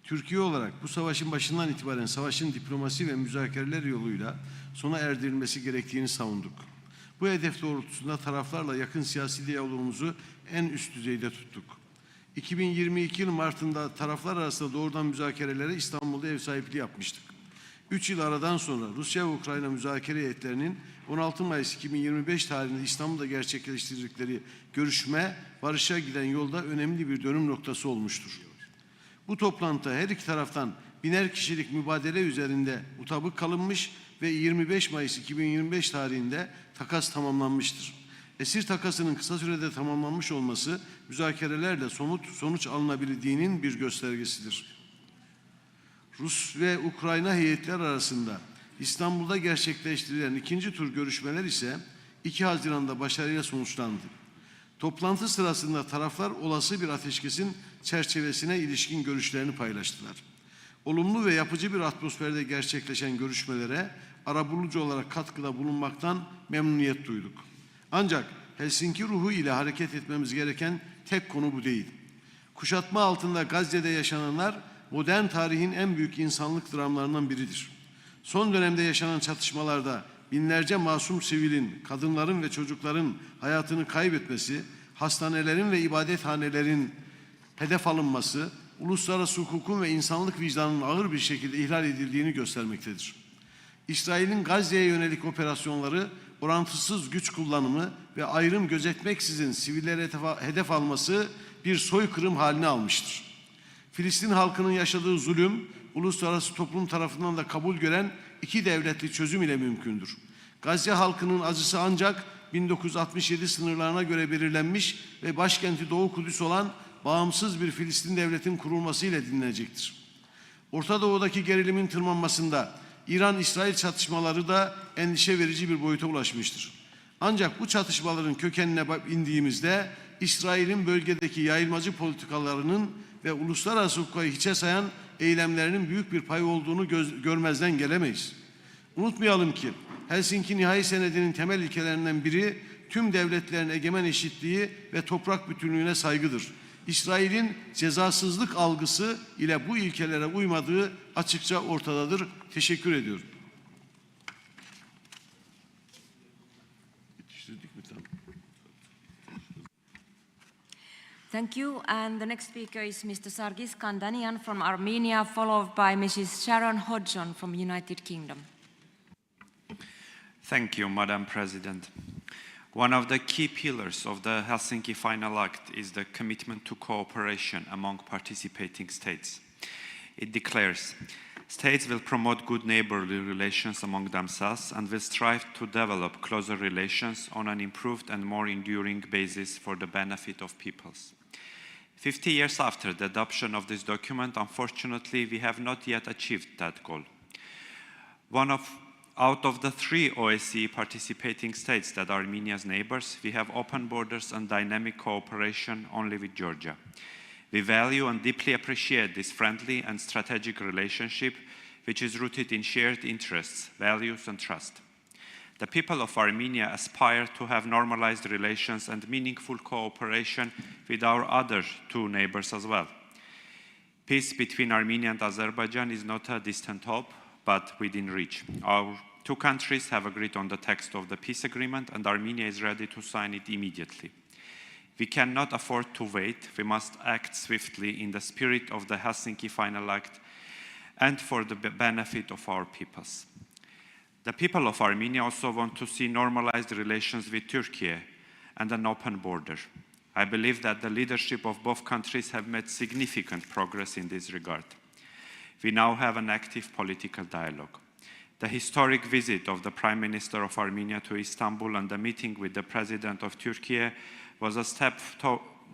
Türkiye olarak bu savaşın başından itibaren savaşın diplomasi ve müzakereler yoluyla sona erdirilmesi gerektiğini savunduk. Bu hedef doğrultusunda taraflarla yakın siyasi diyalogumuzu en üst düzeyde tuttuk. 2022 yıl Mart'ında taraflar arasında doğrudan müzakerelere İstanbul'da ev sahipliği yapmıştık. 3 yıl aradan sonra Rusya ve Ukrayna müzakere heyetlerinin 16 Mayıs 2025 tarihinde İstanbul'da gerçekleştirdikleri görüşme, barışa giden yolda önemli bir dönüm noktası olmuştur. Bu toplantıda her iki taraftan 1000'er kişilik mübadele üzerinde mutabık kalınmış ve 25 Mayıs 2025 tarihinde takas tamamlanmıştır. esir takasının kısa sürede tamamlanmış olması müzakerelerle somut sonuç alınabildiğinin bir göstergesidir. Rus ve Ukrayna heyetler arasında İstanbul'da gerçekleştirilen ikinci tur görüşmeler ise 2 Haziran'da başarıyla sonuçlandı. Toplantı sırasında taraflar olası bir ateşkesin çerçevesine ilişkin görüşlerini paylaştılar. Olumlu ve yapıcı bir atmosferde gerçekleşen görüşmelere arabulucu olarak katkıda bulunmaktan memnuniyet duyduk. Ancak Helsinki ruhu ile hareket etmemiz gereken tek konu bu değil. Kuşatma altında Gazze'de yaşananlar modern tarihin en büyük insanlık dramlarından biridir. Son dönemde yaşanan çatışmalarda binlerce masum sivilin, kadınların ve çocukların hayatını kaybetmesi, hastanelerin ve ibadethanelerin hedef alınması, uluslararası hukukun ve insanlık vicdanının ağır bir şekilde ihlal edildiğini göstermektedir. İsrail'in Gazze'ye yönelik operasyonları, orantısız güç kullanımı ve ayrım gözetmeksizin sivillere hedef alması bir soykırım haline almıştır. Filistin halkının yaşadığı zulüm, uluslararası toplum tarafından da kabul gören 2 devletli çözüm ile mümkündür. Gazze halkının acısı ancak 1967 sınırlarına göre belirlenmiş ve başkenti Doğu Kudüs olan bağımsız bir Filistin devletin kurulması ile dinlenecektir. Orta Doğu'daki gerilimin tırmanmasında İran-İsrail çatışmaları da endişe verici bir boyuta ulaşmıştır. Ancak bu çatışmaların kökenine indiğimizde İsrail'in bölgedeki yayılmacı politikalarının ve uluslararası hukuku hiçe sayan eylemlerinin büyük bir payı olduğunu görmezden gelemeyiz. Unutmayalım ki Helsinki Nihai Senedi'nin temel ilkelerinden biri tüm devletlerin egemen eşitliği ve toprak bütünlüğüne saygıdır. İsrail'in cezasızlık algısı ile bu ilkelere uymadığı açıkça ortadadır. Teşekkür ediyorum. Thank you. And the next speaker is Mr. Sargis Kandanian from Armenia, followed by Mrs. Sharon Hodgson from United Kingdom. Thank you, Madam President. One of the key pillars of the Helsinki Final Act is the commitment to cooperation among participating states. It declares, states will promote good neighborly relations among themselves and will strive to develop closer relations on an improved and more enduring basis for the benefit of peoples. 50 years after the adoption of this document, unfortunately, we have not yet achieved that goal. Out of the 3 OSCE participating states that are Armenia's neighbors, we have open borders and dynamic cooperation only with Georgia. We value and deeply appreciate this friendly and strategic relationship, which is rooted in shared interests, values, and trust. The people of Armenia aspire to have normalized relations and meaningful cooperation with our other 2 neighbors as well. Peace between Armenia and Azerbaijan is not a distant hope, but within reach. Our 2 countries have agreed on the text of the peace agreement, and Armenia is ready to sign it immediately. We cannot afford to wait. We must act swiftly in the spirit of the Helsinki Final Act and for the benefit of our peoples. The people of Armenia also want to see normalized relations with Turkey and an open border. I believe that the leadership of both countries have made significant progress in this regard. We now have an active political dialogue. The historic visit of the Prime Minister of Armenia to Istanbul and the meeting with the President of Turkey was a step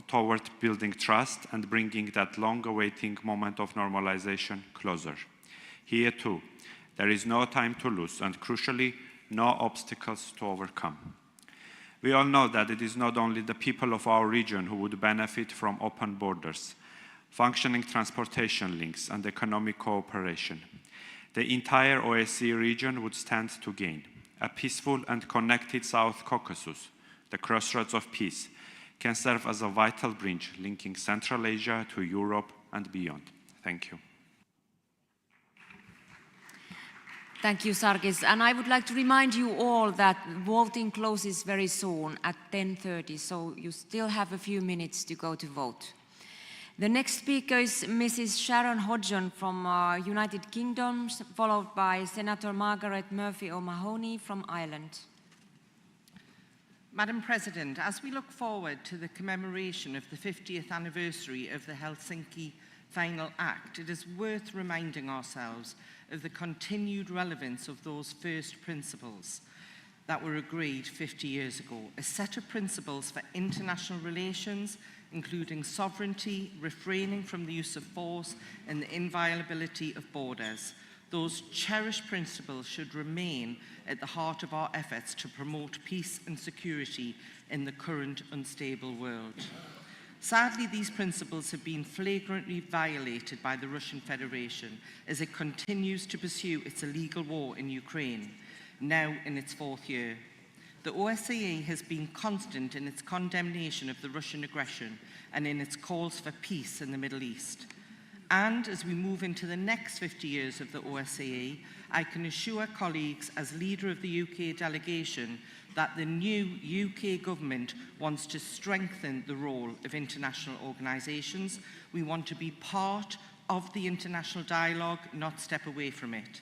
toward building trust and bringing that long-awaiting moment of normalization closer. Here too, there is no time to lose and, crucially, no obstacles to overcome. We all know that it is not only the people of our region who would benefit from open borders, functioning transportation links, and economic cooperation. The entire OSCE region would stand to gain. A peaceful and connected South Caucasus, the crossroads of peace, can serve as a vital bridge linking Central Asia to Europe and beyond. Thank you. Thank you, Sargis. And I would like to remind you all that voting closes very soon at 10:30, so you still have a few minutes to go to vote. The next speaker is Mrs. Sharon Hodgson from United Kingdom, followed by Senator Margaret Murphy O'Mahony from Ireland. Madam President, as we look forward to the commemoration of the 50th anniversary of the Helsinki Final Act, it is worth reminding ourselves of the continued relevance of those first principles. that were agreed 50 years ago, a set of principles for international relations, including sovereignty, refraining from the use of force, and the inviolability of borders. Those cherished principles should remain at the heart of our efforts to promote peace and security in the current unstable world. Sadly, these principles have been flagrantly violated by the Russian Federation as it continues to pursue its illegal war in Ukraine, now in its 4th year. The OSCE has been constant in its condemnation of the Russian aggression and in its calls for peace in the Middle East. And as we move into the next 50 years of the OSCE, I can assure colleagues as leader of the UK delegation that the new UK government wants to strengthen the role of international organisations. We want to be part of the international dialogue, not step away from it.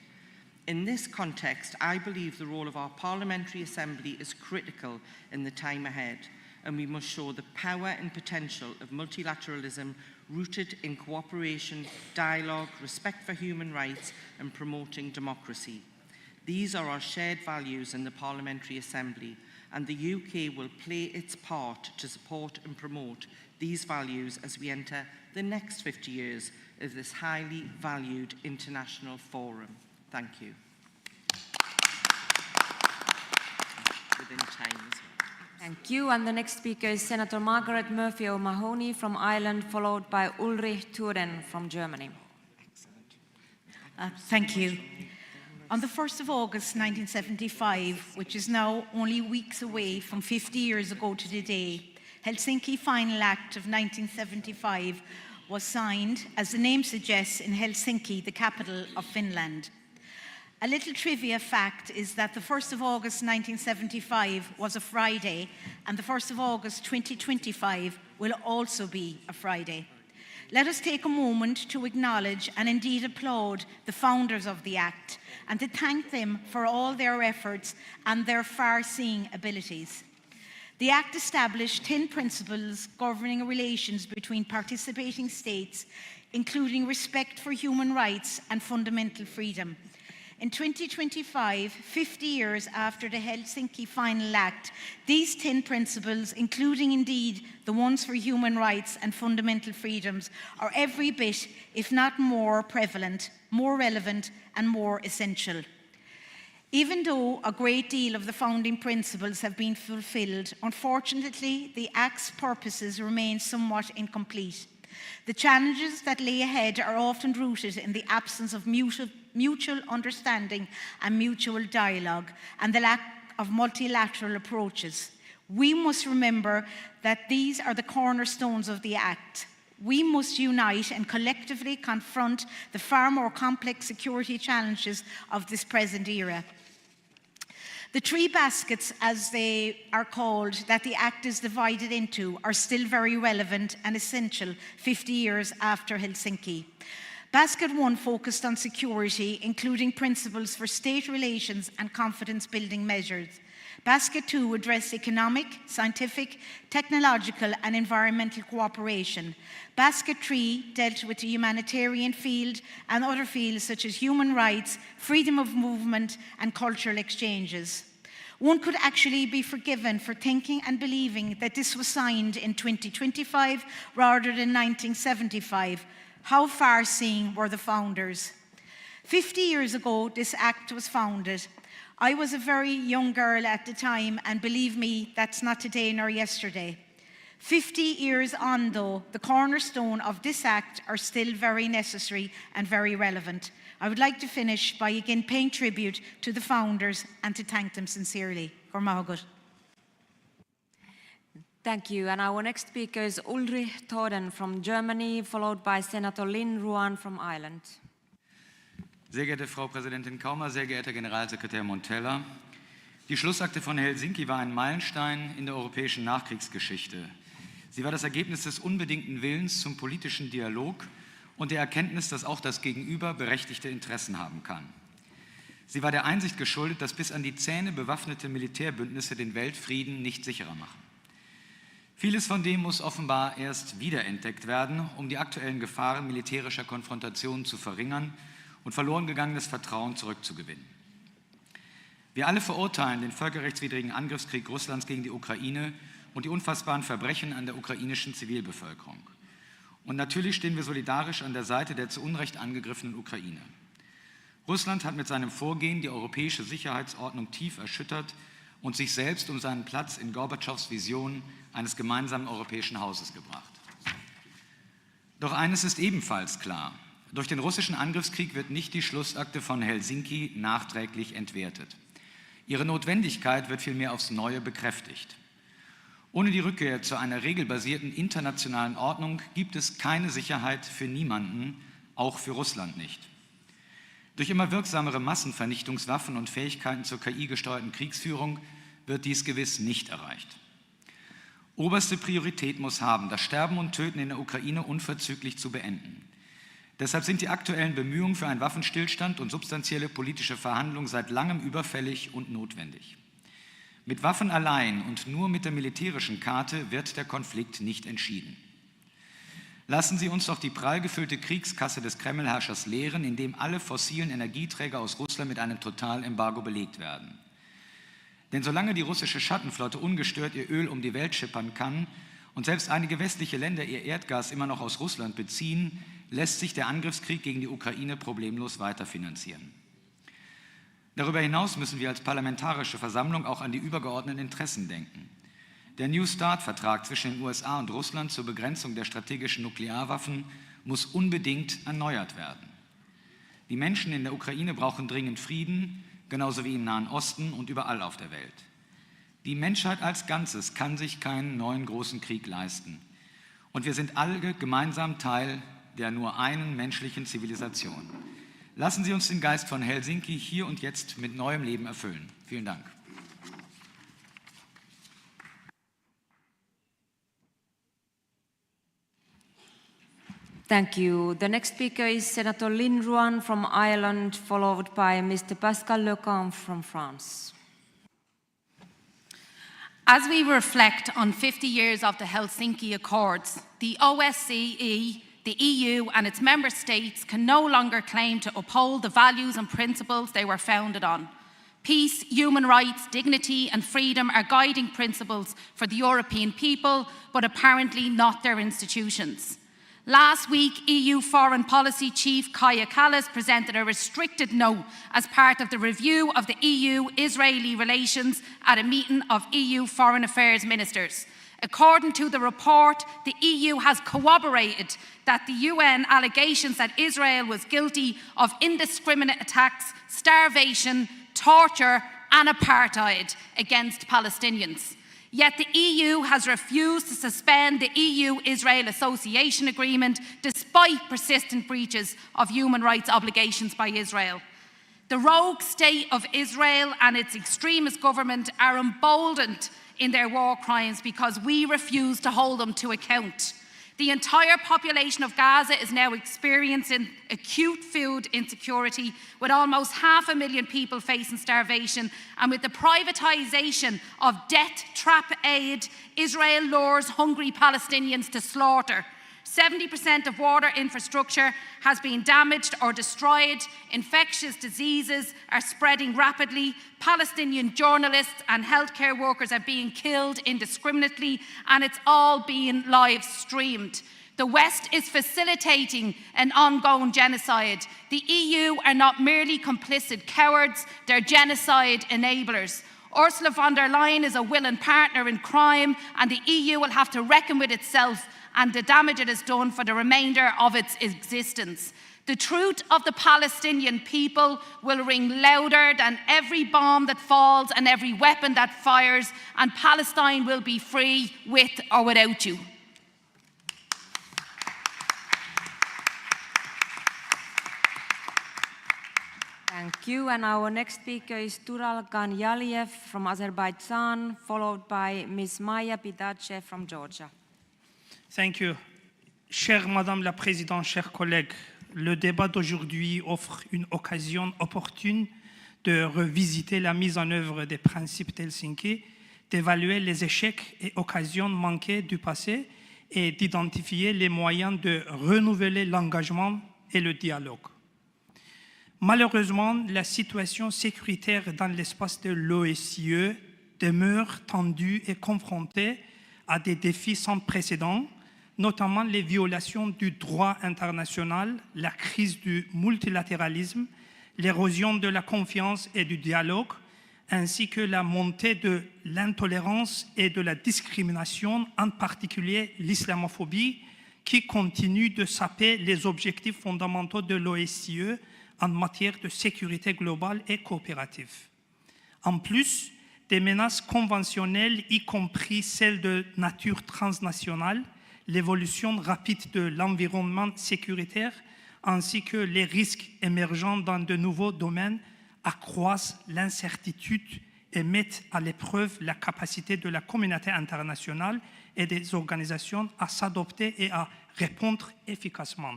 In this context, I believe the role of our Parliamentary Assembly is critical in the time ahead, and we must show the power and potential of multilateralism rooted in cooperation, dialogue, respect for human rights, and promoting democracy. These are our shared values in the Parliamentary Assembly, and the UK will play its part to support and promote these values as we enter the next 50 years of this highly valued international forum. Thank you. Within time as well. Thank you. And the next speaker is Senator Margaret Murphy O'Mahony from Ireland, followed by Ulrich Thurden from Germany. Thank you. On the 1st of August 1975, which is now only weeks away from 50 years ago to today, Helsinki Final Act of 1975 was signed, as the name suggests, in Helsinki, the capital of Finland. A little trivia fact is that the 1st of August 1975 was a Friday, and the 1st of August 2025 will also be a Friday. Let us take a moment to acknowledge and indeed applaud the founders of the Act and to thank them for all their efforts and their far-seeing abilities. The Act established 10 principles governing relations between participating states, including respect for human rights and fundamental freedom. In 2025, 50 years after the Helsinki Final Act, these 10 principles, including indeed the ones for human rights and fundamental freedoms, are every bit, if not more, prevalent, more relevant, and more essential. Even though a great deal of the founding principles have been fulfilled, unfortunately, the Act's purposes remain somewhat incomplete. The challenges that lay ahead are often rooted in the absence of mutual understanding and mutual dialogue, and the lack of multilateral approaches. We must remember that these are the cornerstones of the Act. We must unite and collectively confront the far more complex security challenges of this present era. The three baskets, as they are called, that the Act is divided into are still very relevant and essential 50 years after Helsinki. Basket 1 focused on security, including principles for state relations and confidence-building measures. Basket 2 addressed economic, scientific, technological, and environmental cooperation. Basket 3 dealt with the humanitarian field and other fields such as human rights, freedom of movement, and cultural exchanges. One could actually be forgiven for thinking and believing that this was signed in 2025 rather than 1975. How far-seeing were the founders? 50 years ago, this Act was founded. I was a very young girl at the time, and believe me, that's not today nor yesterday. 50 years on, though, the cornerstone of this Act are still very necessary and very relevant. I would like to finish by again paying tribute to the founders and to thank them sincerely. Gormahagut. Thank you. And our next speaker is Ulrich Thorden from Germany, followed by Senator Lynn Ruan from Ireland. Sehr geehrte Frau Präsidentin Kaumer, sehr geehrter Generalsekretär Montella, die Schlussakte von Helsinki war ein Meilenstein in der europäischen Nachkriegsgeschichte. Sie war das Ergebnis des unbedingten Willens zum politischen Dialog und der Erkenntnis, dass auch das Gegenüber berechtigte Interessen haben kann. Sie war der Einsicht geschuldet, dass bis an die Zähne bewaffnete Militärbündnisse den Weltfrieden nicht sicherer machen. Vieles von dem muss offenbar erst wiederentdeckt werden, um die aktuellen Gefahren militärischer Konfrontationen zu verringern und verloren gegangenes Vertrauen zurückzugewinnen. Wir alle verurteilen den völkerrechtswidrigen Angriffskrieg Russlands gegen die Ukraine und die unfassbaren Verbrechen an der ukrainischen Zivilbevölkerung. Und natürlich stehen wir solidarisch an der Seite der zu Unrecht angegriffenen Ukraine. Russland hat mit seinem Vorgehen die europäische Sicherheitsordnung tief erschüttert und sich selbst um seinen Platz in Gorbatschows Vision eines gemeinsamen europäischen Hauses gebracht. Doch eines ist ebenfalls klar: Durch den russischen Angriffskrieg wird nicht die Schlussakte von Helsinki nachträglich entwertet. Ihre Notwendigkeit wird vielmehr aufs Neue bekräftigt. Ohne die Rückkehr zu einer regelbasierten internationalen Ordnung gibt es keine Sicherheit für niemanden, auch für Russland nicht. Durch immer wirksamere Massenvernichtungswaffen und Fähigkeiten zur KI-gesteuerten Kriegsführung wird dies gewiss nicht erreicht. Oberste Priorität muss haben, das Sterben und Töten in der Ukraine unverzüglich zu beenden. Deshalb sind die aktuellen Bemühungen für einen Waffenstillstand und substanzielle politische Verhandlungen seit langem überfällig und notwendig. Mit Waffen allein und nur mit der militärischen Karte wird der Konflikt nicht entschieden. Lassen Sie uns doch die prall gefüllte Kriegskasse des Kreml-Herrschers leeren, indem alle fossilen Energieträger aus Russland mit einem Totalembargo belegt werden. Denn solange die russische Schattenflotte ungestört ihr Öl um die Welt schippern kann und selbst einige westliche Länder ihr Erdgas immer noch aus Russland beziehen, lässt sich der Angriffskrieg gegen die Ukraine problemlos weiterfinanzieren. Darüber hinaus müssen wir als Parlamentarische Versammlung auch an die übergeordneten Interessen denken. Der New START-Vertrag zwischen den USA und Russland zur Begrenzung der strategischen Nuklearwaffen muss unbedingt erneuert werden. Die Menschen in der Ukraine brauchen dringend Frieden, genauso wie im Nahen Osten und überall auf der Welt. Die Menschheit als Ganzes kann sich keinen neuen großen Krieg leisten. Und wir sind alle gemeinsam Teil der nur einen menschlichen Zivilisation. Lassen Sie uns den Geist von Helsinki hier und jetzt mit neuem Leben erfüllen. Vielen Dank. Thank you. The next speaker is Senator Lynn Ruan from Ireland, followed by Mr. Pascal Lecamp from France. As we reflect on 50 years of the Helsinki Accords, the OSCE, the EU and its member states can no longer claim to uphold the values and principles they were founded on. Peace, human rights, dignity and freedom are guiding principles for the European people, but apparently not their institutions. Last week, EU Foreign Policy Chief Kaja Kallas presented a restricted note as part of the review of the EU-Israeli relations at a meeting of EU Foreign Affairs Ministers. According to the report, the EU has corroborated that the UN allegations that Israel was guilty of indiscriminate attacks, starvation, torture and apartheid against Palestinians. Yet the EU has refused to suspend the EU-Israel Association Agreement despite persistent breaches of human rights obligations by Israel. The rogue state of Israel and its extremist government are emboldened in their war crimes because we refuse to hold them to account. The entire population of Gaza is now experiencing acute food insecurity, with almost 500,000 people facing starvation, and with the privatisation of death trap aid, Israel lures hungry Palestinians to slaughter. 70% of water infrastructure has been damaged or destroyed. Infectious diseases are spreading rapidly. Palestinian journalists and healthcare workers are being killed indiscriminately, and it's all being live streamed. The West is facilitating an ongoing genocide. The EU are not merely complicit cowards, they're genocide enablers. Ursula von der Leyen is a willing partner in crime, and the EU will have to reckon with itself and the damage it has done for the remainder of its existence. The truth of the Palestinian people will ring louder than every bomb that falls and every weapon that fires, and Palestine will be free with or without you. Thank you. And our next speaker is Tural Ganyaliev from Azerbaijan, followed by Ms. Maya Bidache from Georgia. Thank you. Chère Madame la Présidente, chers collègues, le débat d'aujourd'hui offre une occasion opportune de revisiter la mise en œuvre des principes d'Helsinki, d'évaluer les échecs et occasions manquées du passé et d'identifier les moyens de renouveler l'engagement et le dialogue. Malheureusement, la situation sécuritaire dans l'espace de l'OSCE demeure tendue et confrontée à des défis sans précédent, notamment les violations du droit international, la crise du multilatéralisme, l'érosion de la confiance et du dialogue, ainsi que la montée de l'intolérance et de la discrimination, en particulier l'islamophobie, qui continue de saper les objectifs fondamentaux de l'OSCE en matière de sécurité globale et coopérative. En plus, des menaces conventionnelles, y compris celles de nature transnationale, l'évolution rapide de l'environnement sécuritaire, ainsi que les risques émergents dans de nouveaux domaines accroissent l'incertitude et mettent à l'épreuve la capacité de la communauté internationale et des organisations à s'adapter et à répondre efficacement.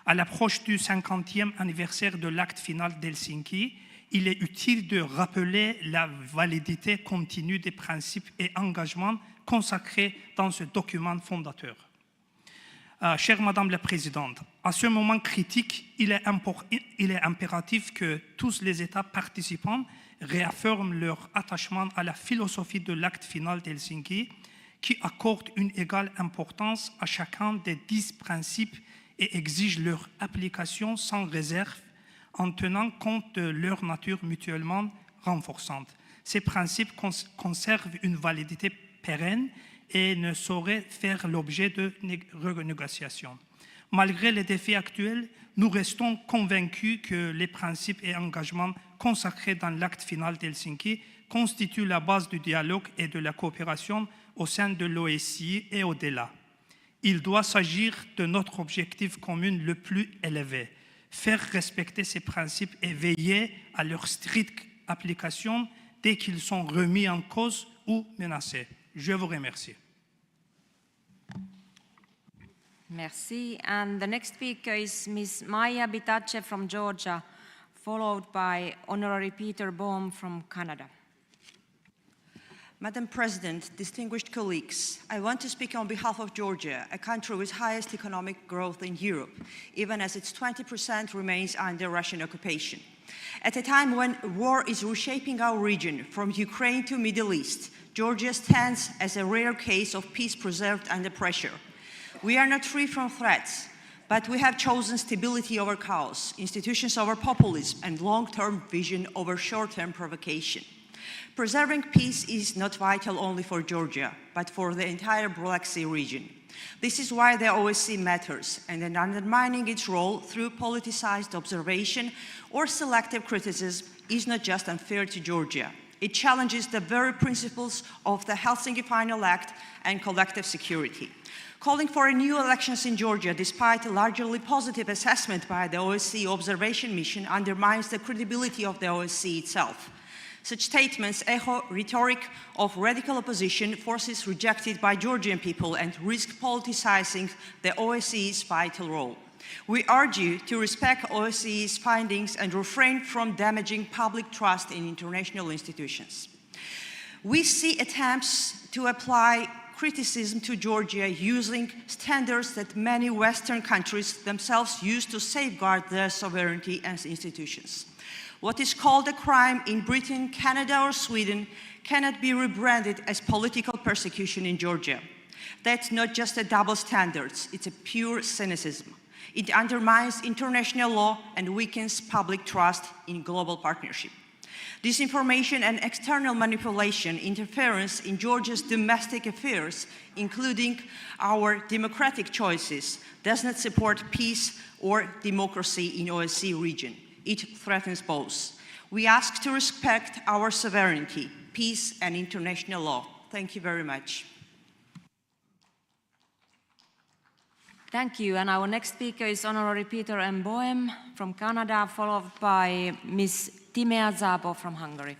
À l'approche du 50e anniversaire de l'acte final d'Helsinki, il est utile de rappeler la validité continue des principes et engagements consacrés dans ce document fondateur. Chère Madame la Présidente, à ce moment critique, il est impératif que tous les États participants réaffirment leur attachement à la philosophie de l'acte final d'Helsinki, qui accorde une égale importance à chacun des 10 principes et exige leur application sans réserve, en tenant compte de leur nature mutuellement renforçante. Ces principes conservent une validité pérenne et ne sauraient faire l'objet de renégociations. Malgré les défis actuels, nous restons convaincus que les principes et engagements consacrés dans l'acte final d'Helsinki constituent la base du dialogue et de la coopération au sein de l'OSCE et au-delà. Il doit s'agir de notre objectif commun le plus élevé, faire respecter ces principes et veiller à leur stricte application dès qu'ils sont remis en cause ou menacés. Je vous remercie. Merci. And the next speaker is Ms. Maija Bitace from Georgia, followed by Honorary Peter Bohm from Canada. Madam President, distinguished colleagues, I want to speak on behalf of Georgia, a country with highest economic growth in Europe, even as its 20% remains under Russian occupation. At a time when war is reshaping our region from Ukraine to Middle East, Georgia stands as a rare case of peace preserved under pressure. We are not free from threats, but we have chosen stability over chaos, institutions over populism, and long-term vision over short-term provocation. Preserving peace is not vital only for Georgia, but for the entire Black Sea region. This is why the OSCE matters, and in undermining its role through politicized observation or selective criticism is not just unfair to Georgia. It challenges the very principles of the Helsinki Final Act and collective security. Calling for new elections in Georgia, despite a largely positive assessment by the OSCE observation mission, undermines the credibility of the OSCE itself. Such statements echo rhetoric of radical opposition, forces rejected by Georgian people, and risk politicizing the OSCE's vital role. We urge you to respect OSCE's findings and refrain from damaging public trust in international institutions. We see attempts to apply criticism to Georgia using standards that many Western countries themselves use to safeguard their sovereignty and institutions. What is called a crime in Britain, Canada, or Sweden cannot be rebranded as political persecution in Georgia. That's not just a double standard, it's a pure cynicism. It undermines international law and weakens public trust in global partnership. Disinformation and external manipulation, interference in Georgia's domestic affairs, including our democratic choices, does not support peace or democracy in OSCE region. It threatens both. We ask to respect our sovereignty, peace, and international law. Thank you very much. Thank you. And our next speaker is Honorary Peter M. Boehm from Canada, followed by Ms. Timea Zabo from Hungary.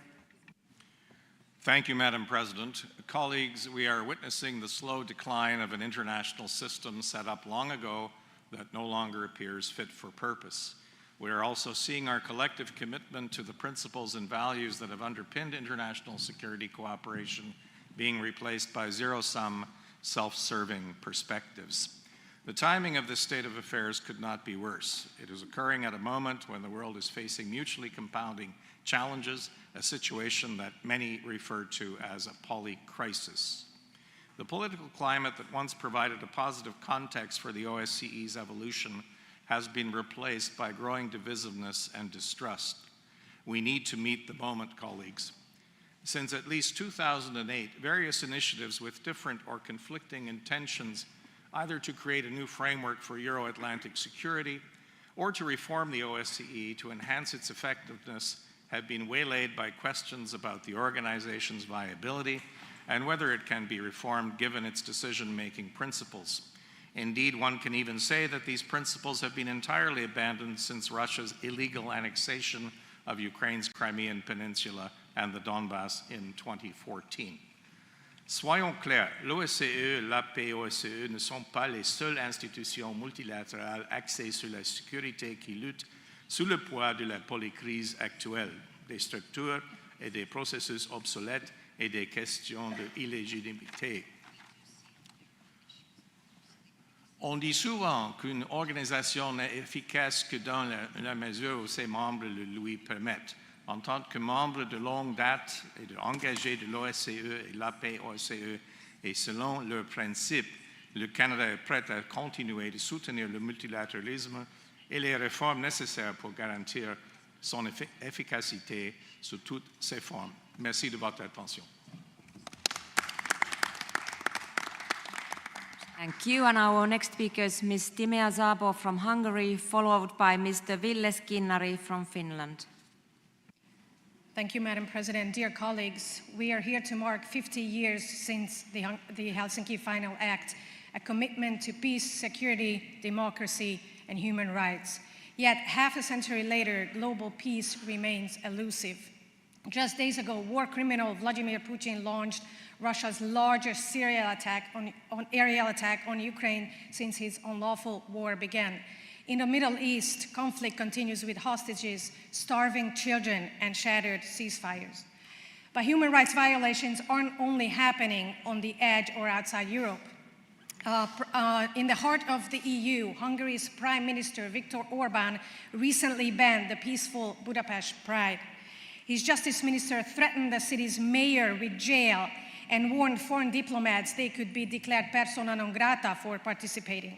Thank you, Madam President. Colleagues, we are witnessing the slow decline of an international system set up long ago that no longer appears fit for purpose. We are also seeing our collective commitment to the principles and values that have underpinned international security cooperation being replaced by zero-sum, self-serving perspectives. The timing of this state of affairs could not be worse. It is occurring at a moment when the world is facing mutually compounding challenges, a situation that many refer to as a polycrisis. The political climate that once provided a positive context for the OSCE's evolution has been replaced by growing divisiveness and distrust. We need to meet the moment, colleagues. Since at least 2008, various initiatives with different or conflicting intentions, either to create a new framework for Euro-Atlantic security or to reform the OSCE to enhance its effectiveness, have been waylaid by questions about the organization's viability and whether it can be reformed given its decision-making principles. Indeed, one can even say that these principles have been entirely abandoned since Russia's illegal annexation of Ukraine's Crimean Peninsula and the Donbass in 2014. Soyons clairs, l'OSCE, l'APOSCE ne sont pas les seules institutions multilatérales axées sur la sécurité qui luttent sous le poids de la polycrise actuelle, des structures et des processus obsolètes et des questions d'illégitimité. On dit souvent qu'une organisation n'est efficace que dans la mesure où ses membres le lui permettent. En tant que membre de longue date et engagé de l'OSCE et l'APOSCE, et selon leurs principes, le Canada est prêt à continuer de soutenir le multilatéralisme et les réformes nécessaires pour garantir son efficacité sous toutes ses formes. Merci de votre attention. Thank you. And our next speaker is Ms. Timea Szabo from Hungary, followed by Mr. Ville Skinnari from Finland. Thank you, Madam President. Dear colleagues, we are here to mark 50 years since the Helsinki Final Act, a commitment to peace, security, democracy, and human rights. Yet, half a century later, global peace remains elusive. Just days ago, war criminal Vladimir Putin launched Russia's largest aerial attack on Ukraine since his unlawful war began. In the Middle East, conflict continues with hostages, starving children, and shattered ceasefires. But human rights violations aren't only happening on the edge or outside Europe. In the heart of the EU, Hungary's Prime Minister Viktor Orbán recently banned the peaceful Budapest Pride. His justice minister threatened the city's mayor with jail and warned foreign diplomats they could be declared persona non grata for participating.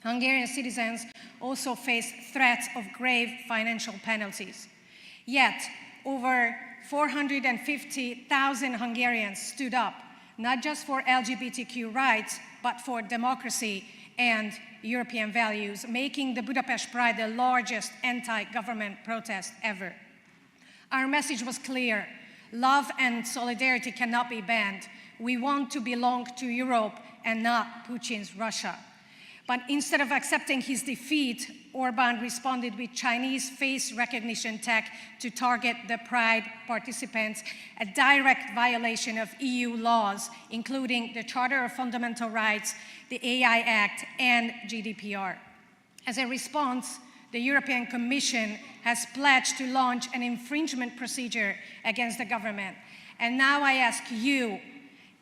Hungarian citizens also face threats of grave financial penalties. Yet, over 450,000 Hungarians stood up, not just for LGBTQ rights, but for democracy and European values, making the Budapest Pride the largest anti-government protest ever. Our message was clear. Love and solidarity cannot be banned. We want to belong to Europe and not Putin's Russia. But instead of accepting his defeat, Orbán responded with Chinese face recognition tech to target the Pride participants, a direct violation of EU laws, including the Charter of Fundamental Rights, the AI Act, and GDPR. As a response, the European Commission has pledged to launch an infringement procedure against the government. And now I ask you,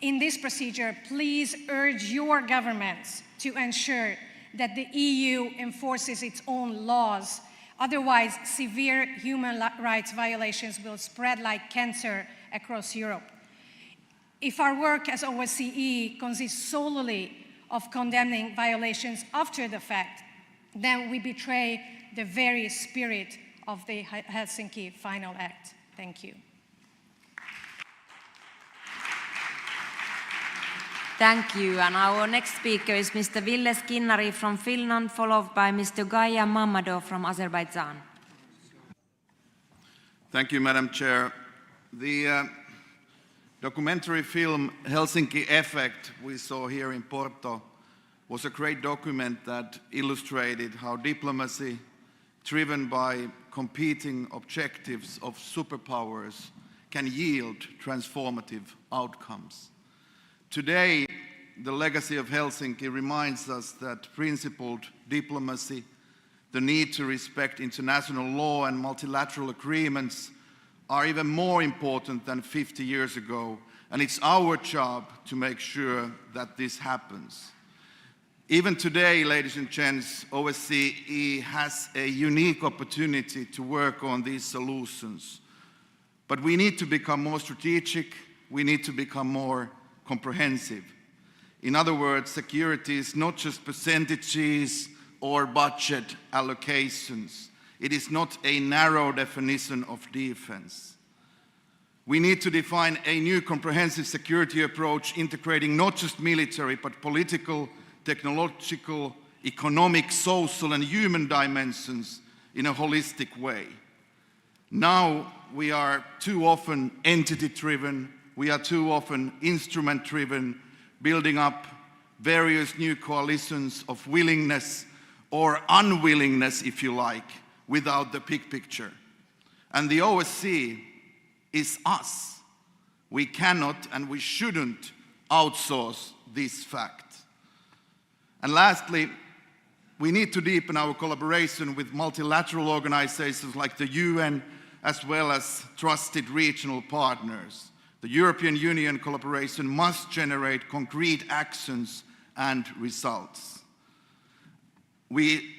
in this procedure, please urge your governments to ensure that the EU enforces its own laws. Otherwise, severe human rights violations will spread like cancer across Europe. If our work as OSCE consists solely of condemning violations after the fact, then we betray the very spirit of the Helsinki Final Act. Thank you. Thank you. And our next speaker is Mr. Ville Skinnari from Finland, followed by Mr. Gaia Mammadov from Azerbaijan. Thank you, Madam Chair. The documentary film Helsinki Effect we saw here in Porto was a great document that illustrated how diplomacy, driven by competing objectives of superpowers, can yield transformative outcomes. Today, the legacy of Helsinki reminds us that principled diplomacy, the need to respect international law and multilateral agreements are even more important than 50 years ago, and it's our job to make sure that this happens. Even today, ladies and gents, OSCE has a unique opportunity to work on these solutions. But we need to become more strategic, we need to become more comprehensive. In other words, security is not just percentages or budget allocations. It is not a narrow definition of defense. We need to define a new comprehensive security approach integrating not just military, but political, technological, economic, social, and human dimensions in a holistic way. Now we are too often entity-driven, we are too often instrument-driven, building up various new coalitions of willingness or unwillingness, if you like, without the big picture. And the OSCE is us. We cannot and we shouldn't outsource this fact. And lastly, we need to deepen our collaboration with multilateral organizations like the UN, as well as trusted regional partners. The European Union collaboration must generate concrete actions and results. We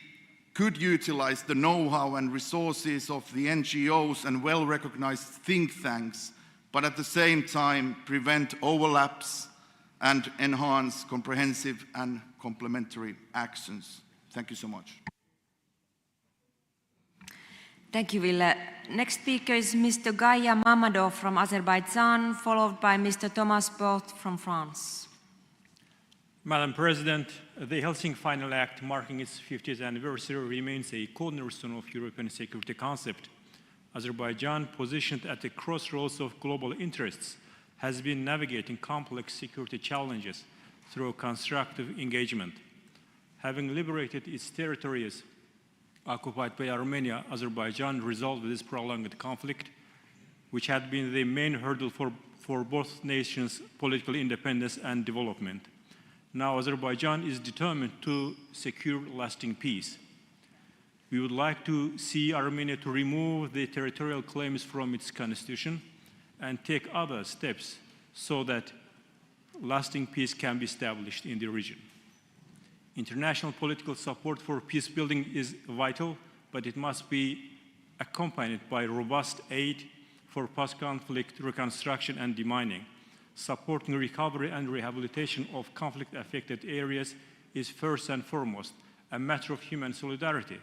could utilize the know-how and resources of the NGOs and well-recognized think tanks, but at the same time prevent overlaps and enhance comprehensive and complementary actions. Thank you so much. Thank you, Ville. Next speaker is Mr. Gaya Mamadov from Azerbaijan, followed by Mr. Thomas Porte from France. Madam President, the Helsinki Final Act marking its 50th anniversary remains a cornerstone of European security concept. Azerbaijan, positioned at the crossroads of global interests, has been navigating complex security challenges through constructive engagement. Having liberated its territories occupied by Armenia, Azerbaijan resolved this prolonged conflict, which had been the main hurdle for both nations' political independence and development. Now Azerbaijan is determined to secure lasting peace. We would like to see Armenia to remove the territorial claims from its constitution and take other steps so that lasting peace can be established in the region. International political support for peace building is vital, but it must be accompanied by robust aid for post-conflict reconstruction and demining. Supporting recovery and rehabilitation of conflict-affected areas is first and foremost a matter of human solidarity.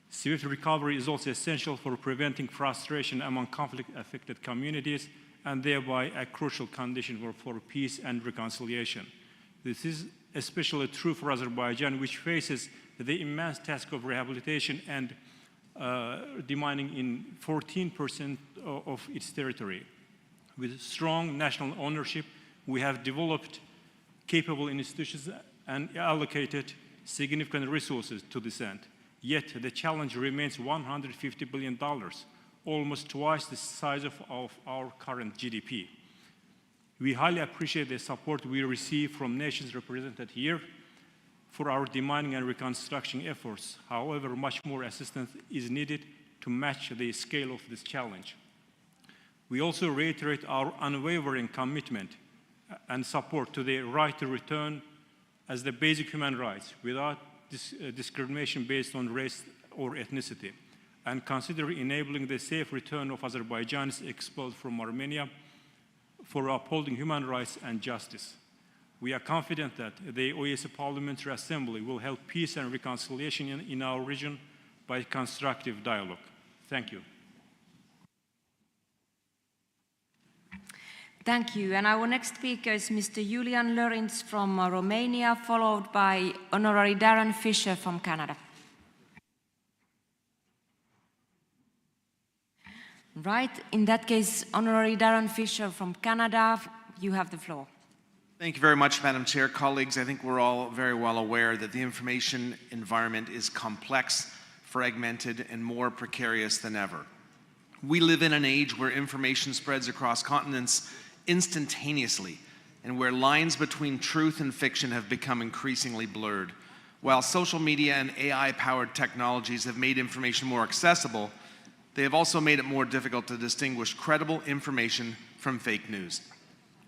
Swift recovery is also essential for preventing frustration among conflict-affected communities and thereby a crucial condition for peace and reconciliation. This is especially true for Azerbaijan, which faces the immense task of rehabilitation and demining in 14% of its territory. With strong national ownership, we have developed capable institutions and allocated significant resources to this end. Yet the challenge remains $150 billion, almost twice the size of our current GDP. We highly appreciate the support we receive from nations represented here for our demining and reconstruction efforts. However, much more assistance is needed to match the scale of this challenge. We also reiterate our unwavering commitment and support to the right to return as the basic human rights without discrimination based on race or ethnicity, and consider enabling the safe return of Azerbaijanis expelled from Armenia for upholding human rights and justice. We are confident that the OSCE Parliamentary Assembly will help peace and reconciliation in our region by constructive dialogue. Thank you. Thank you. And our next speaker is Mr. Julian Lörins from Romania, followed by Honorary Darren Fisher from Canada. Right. In that case, Honorary Darren Fisher from Canada, you have the floor. Thank you very much, Madam Chair. Colleagues, I think we're all very well aware that the information environment is complex, fragmented, and more precarious than ever. We live in an age where information spreads across continents instantaneously, and where lines between truth and fiction have become increasingly blurred. While social media and AI-powered technologies have made information more accessible, they have also made it more difficult to distinguish credible information from fake news.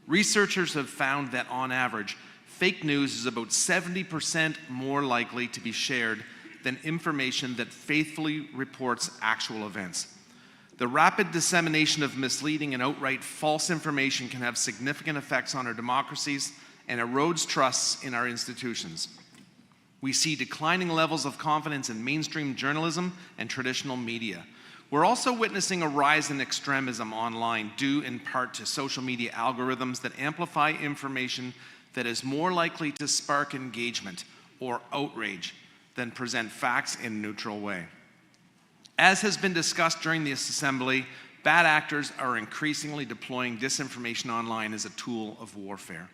Researchers have found that, on average, fake news is about 70% more likely to be shared than information that faithfully reports actual events. The rapid dissemination of misleading and outright false information can have significant effects on our democracies and erodes trusts in our institutions. We see declining levels of confidence in mainstream journalism and traditional media. We're also witnessing a rise in extremism online due in part to social media algorithms that amplify information that is more likely to spark engagement or outrage than present facts in a neutral way. As has been discussed during this assembly, bad actors are increasingly deploying disinformation online as a tool of warfare.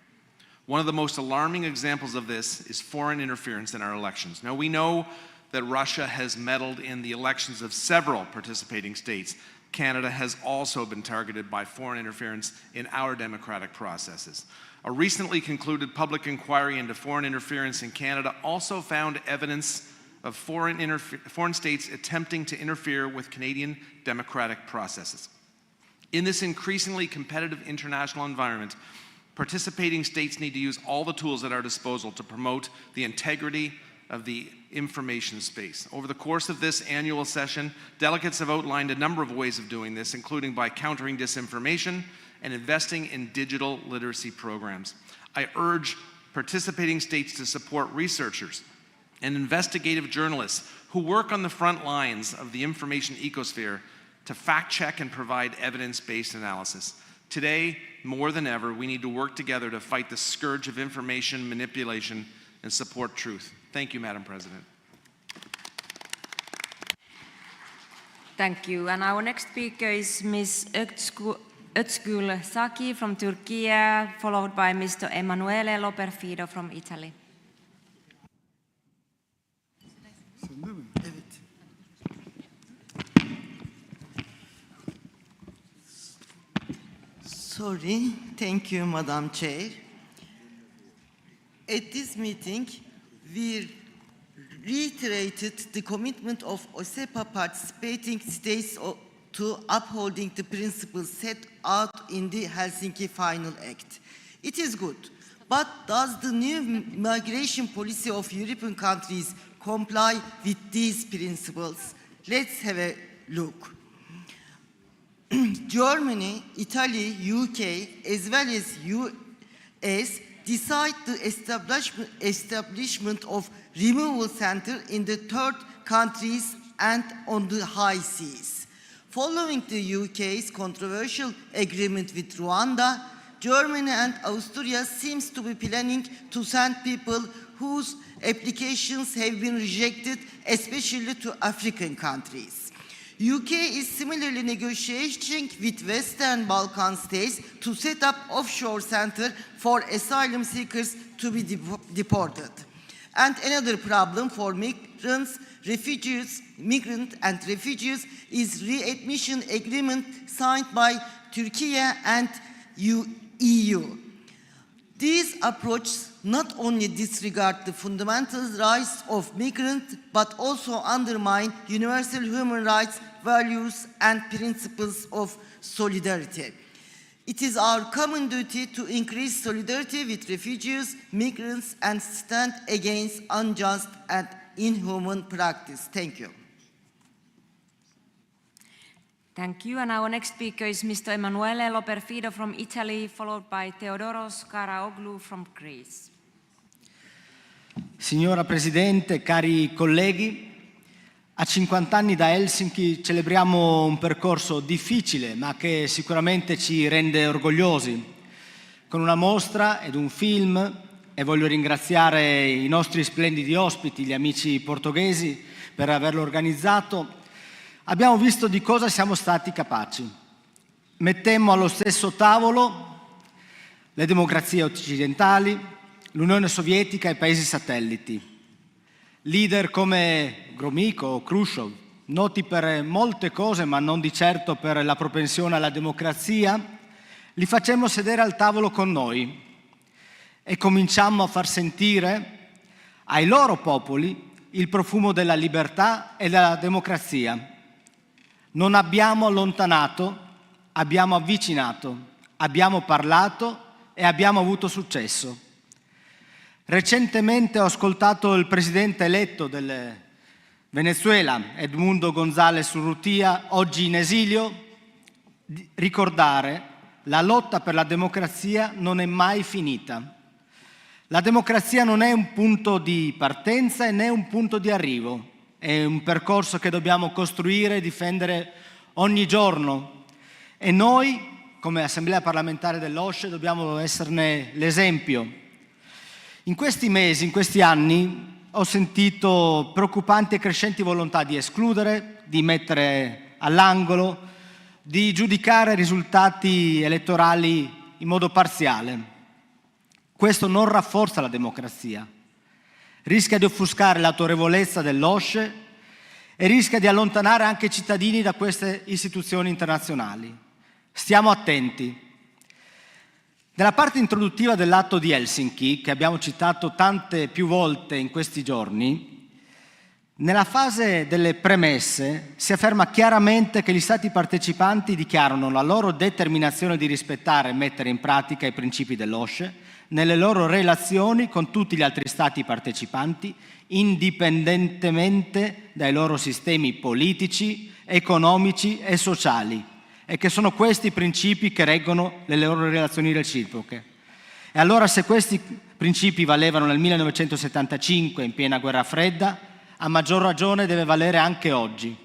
One of the most alarming examples of this is foreign interference in our elections. Now, we know that Russia has meddled in the elections of several participating states. Canada has also been targeted by foreign interference in our democratic processes. A recently concluded public inquiry into foreign interference in Canada also found evidence of foreign states attempting to interfere with Canadian democratic processes. In this increasingly competitive international environment, participating states need to use all the tools at our disposal to promote the integrity of the information space. Over the course of this annual session, delegates have outlined a number of ways of doing this, including by countering disinformation and investing in digital literacy programs. I urge participating states to support researchers and investigative journalists who work on the front lines of the information ecosphere to fact-check and provide evidence-based analysis. Today, more than ever, we need to work together to fight the scourge of information manipulation and support truth. Thank you, Madam President. Thank you. And our next speaker is Ms. Özgül Saki from Turkey, followed by Mr. Emanuele Loperfido from Italy. Sorry. Thank you, Madam Chair. At this meeting, we reiterated the commitment of OSCE participating states to upholding the principles set out in the Helsinki Final Act. It is good, but does the new migration policy of European countries comply with these principles? Let's have a look. Germany, Italy, UK, as well as US decide the establishment of removal center in the third countries and on the high seas. Following the UK's controversial agreement with Rwanda, Germany and Austria seems to be planning to send people whose applications have been rejected, especially to African countries. UK is similarly negotiating with Western Balkan states to set up offshore center for asylum seekers to be deported. And another problem for migrants and refugees is readmission agreement signed by Turkey and EU. These approaches not only disregard the fundamental rights of migrants, but also undermine universal human rights, values, and principles of solidarity. It is our common duty to increase solidarity with refugees, migrants, and stand against unjust and inhuman practice. Thank you. Thank you. And our next speaker is Mr. Emanuele Loperfido from Italy, followed by Theodoros Karaoglu from Greece. Signora Presidente, cari colleghi, a 50 anni da Helsinki celebriamo un percorso difficile, ma che sicuramente ci rende orgogliosi, con una mostra ed un film, e voglio ringraziare i nostri splendidi ospiti, gli amici portoghesi, per averlo organizzato. Abbiamo visto di cosa siamo stati capaci. Mettemmo allo stesso tavolo le democrazie occidentali, l'Unione Sovietica e i paesi satelliti. Leader come Gromyko o Khrushchev, noti per molte cose ma non di certo per la propensione alla democrazia, li facemmo sedere al tavolo con noi e cominciammo a far sentire ai loro popoli il profumo della libertà e della democrazia. Non abbiamo allontanato, abbiamo avvicinato, abbiamo parlato e abbiamo avuto successo. Recentemente ho ascoltato il presidente eletto del Venezuela, Edmundo González Urrutia, oggi in esilio, ricordare: la lotta per la democrazia non è mai finita. La democrazia non è un punto di partenza e né un punto di arrivo, è un percorso che dobbiamo costruire e difendere ogni giorno e noi, come Assemblea parlamentare dell'OSCE, dobbiamo esserne l'esempio. In questi mesi, in questi anni, ho sentito preoccupanti e crescenti volontà di escludere, di mettere all'angolo, di giudicare risultati elettorali in modo parziale. Questo non rafforza la democrazia, rischia di offuscare l'autorevolezza dell'OSCE e rischia di allontanare anche i cittadini da queste istituzioni internazionali. Stiamo attenti. Nella parte introduttiva dell'atto di Helsinki, che abbiamo citato tante più volte in questi giorni, nella fase delle premesse si afferma chiaramente che gli Stati partecipanti dichiarano la loro determinazione di rispettare e mettere in pratica i principi dell'OSCE nelle loro relazioni con tutti gli altri Stati partecipanti, indipendentemente dai loro sistemi politici, economici e sociali, e che sono questi i principi che reggono le loro relazioni reciproche. E allora, se questi principi valevano nel 1975 in piena guerra fredda, a maggior ragione deve valere anche oggi.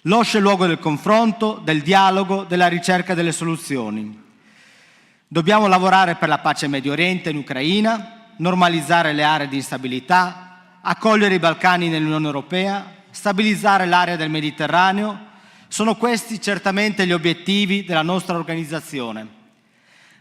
L'OSCE è il luogo del confronto, del dialogo, della ricerca delle soluzioni. Dobbiamo lavorare per la pace in Medio Oriente e in Ucraina, normalizzare le aree di instabilità, accogliere i Balcani nell'Unione Europea, stabilizzare l'area del Mediterraneo. Sono questi certamente gli obiettivi della nostra organizzazione,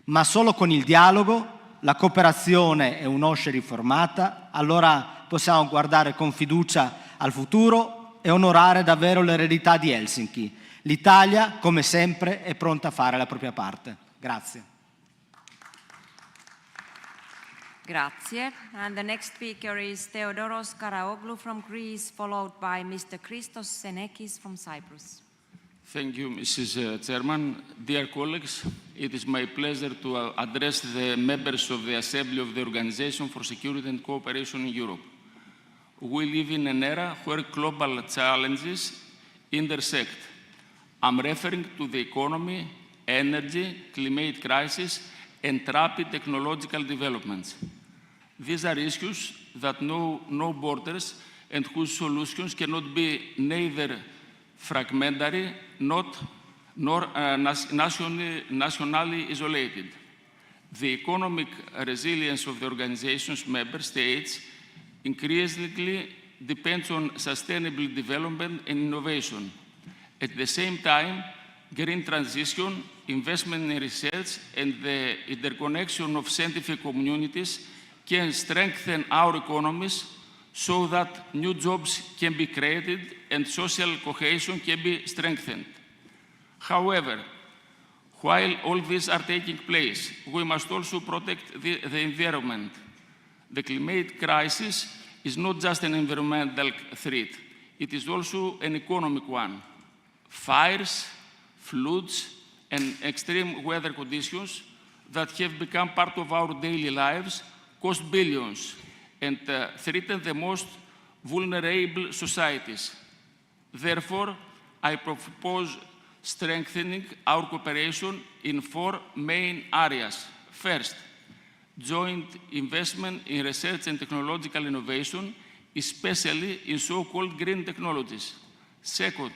ma solo con il dialogo, la cooperazione e un'OSCE riformata, allora possiamo guardare con fiducia al futuro e onorare davvero l'eredità di Helsinki. L'Italia, come sempre, è pronta a fare la propria parte. Grazie. Grazie. And the next speaker is Theodoros Karaoglu from Greece, followed by Mr. Christos Senekis from Cyprus. Thank you, Mrs. Chairman. Dear colleagues, it is my pleasure to address the members of the Assembly of the Organization for Security and Cooperation in Europe. We live in an era where global challenges intersect. I'm referring to the economy, energy, climate crisis, and rapid technological developments. These are issues that know no borders and whose solutions cannot be neither fragmentary nor nationally isolated. The economic resilience of the organization's member states increasingly depends on sustainable development and innovation. At the same time, green transition, investment in research, and the interconnection of scientific communities can strengthen our economies so that new jobs can be created and social cohesion can be strengthened. However, while all these are taking place, we must also protect the environment. The climate crisis is not just an environmental threat, it is also an economic one. Fires, floods, and extreme weather conditions that have become part of our daily lives cost billions and threaten the most vulnerable societies. Therefore, I propose strengthening our cooperation in 4 main areas. First, joint investment in research and technological innovation, especially in so-called green technologies. Second,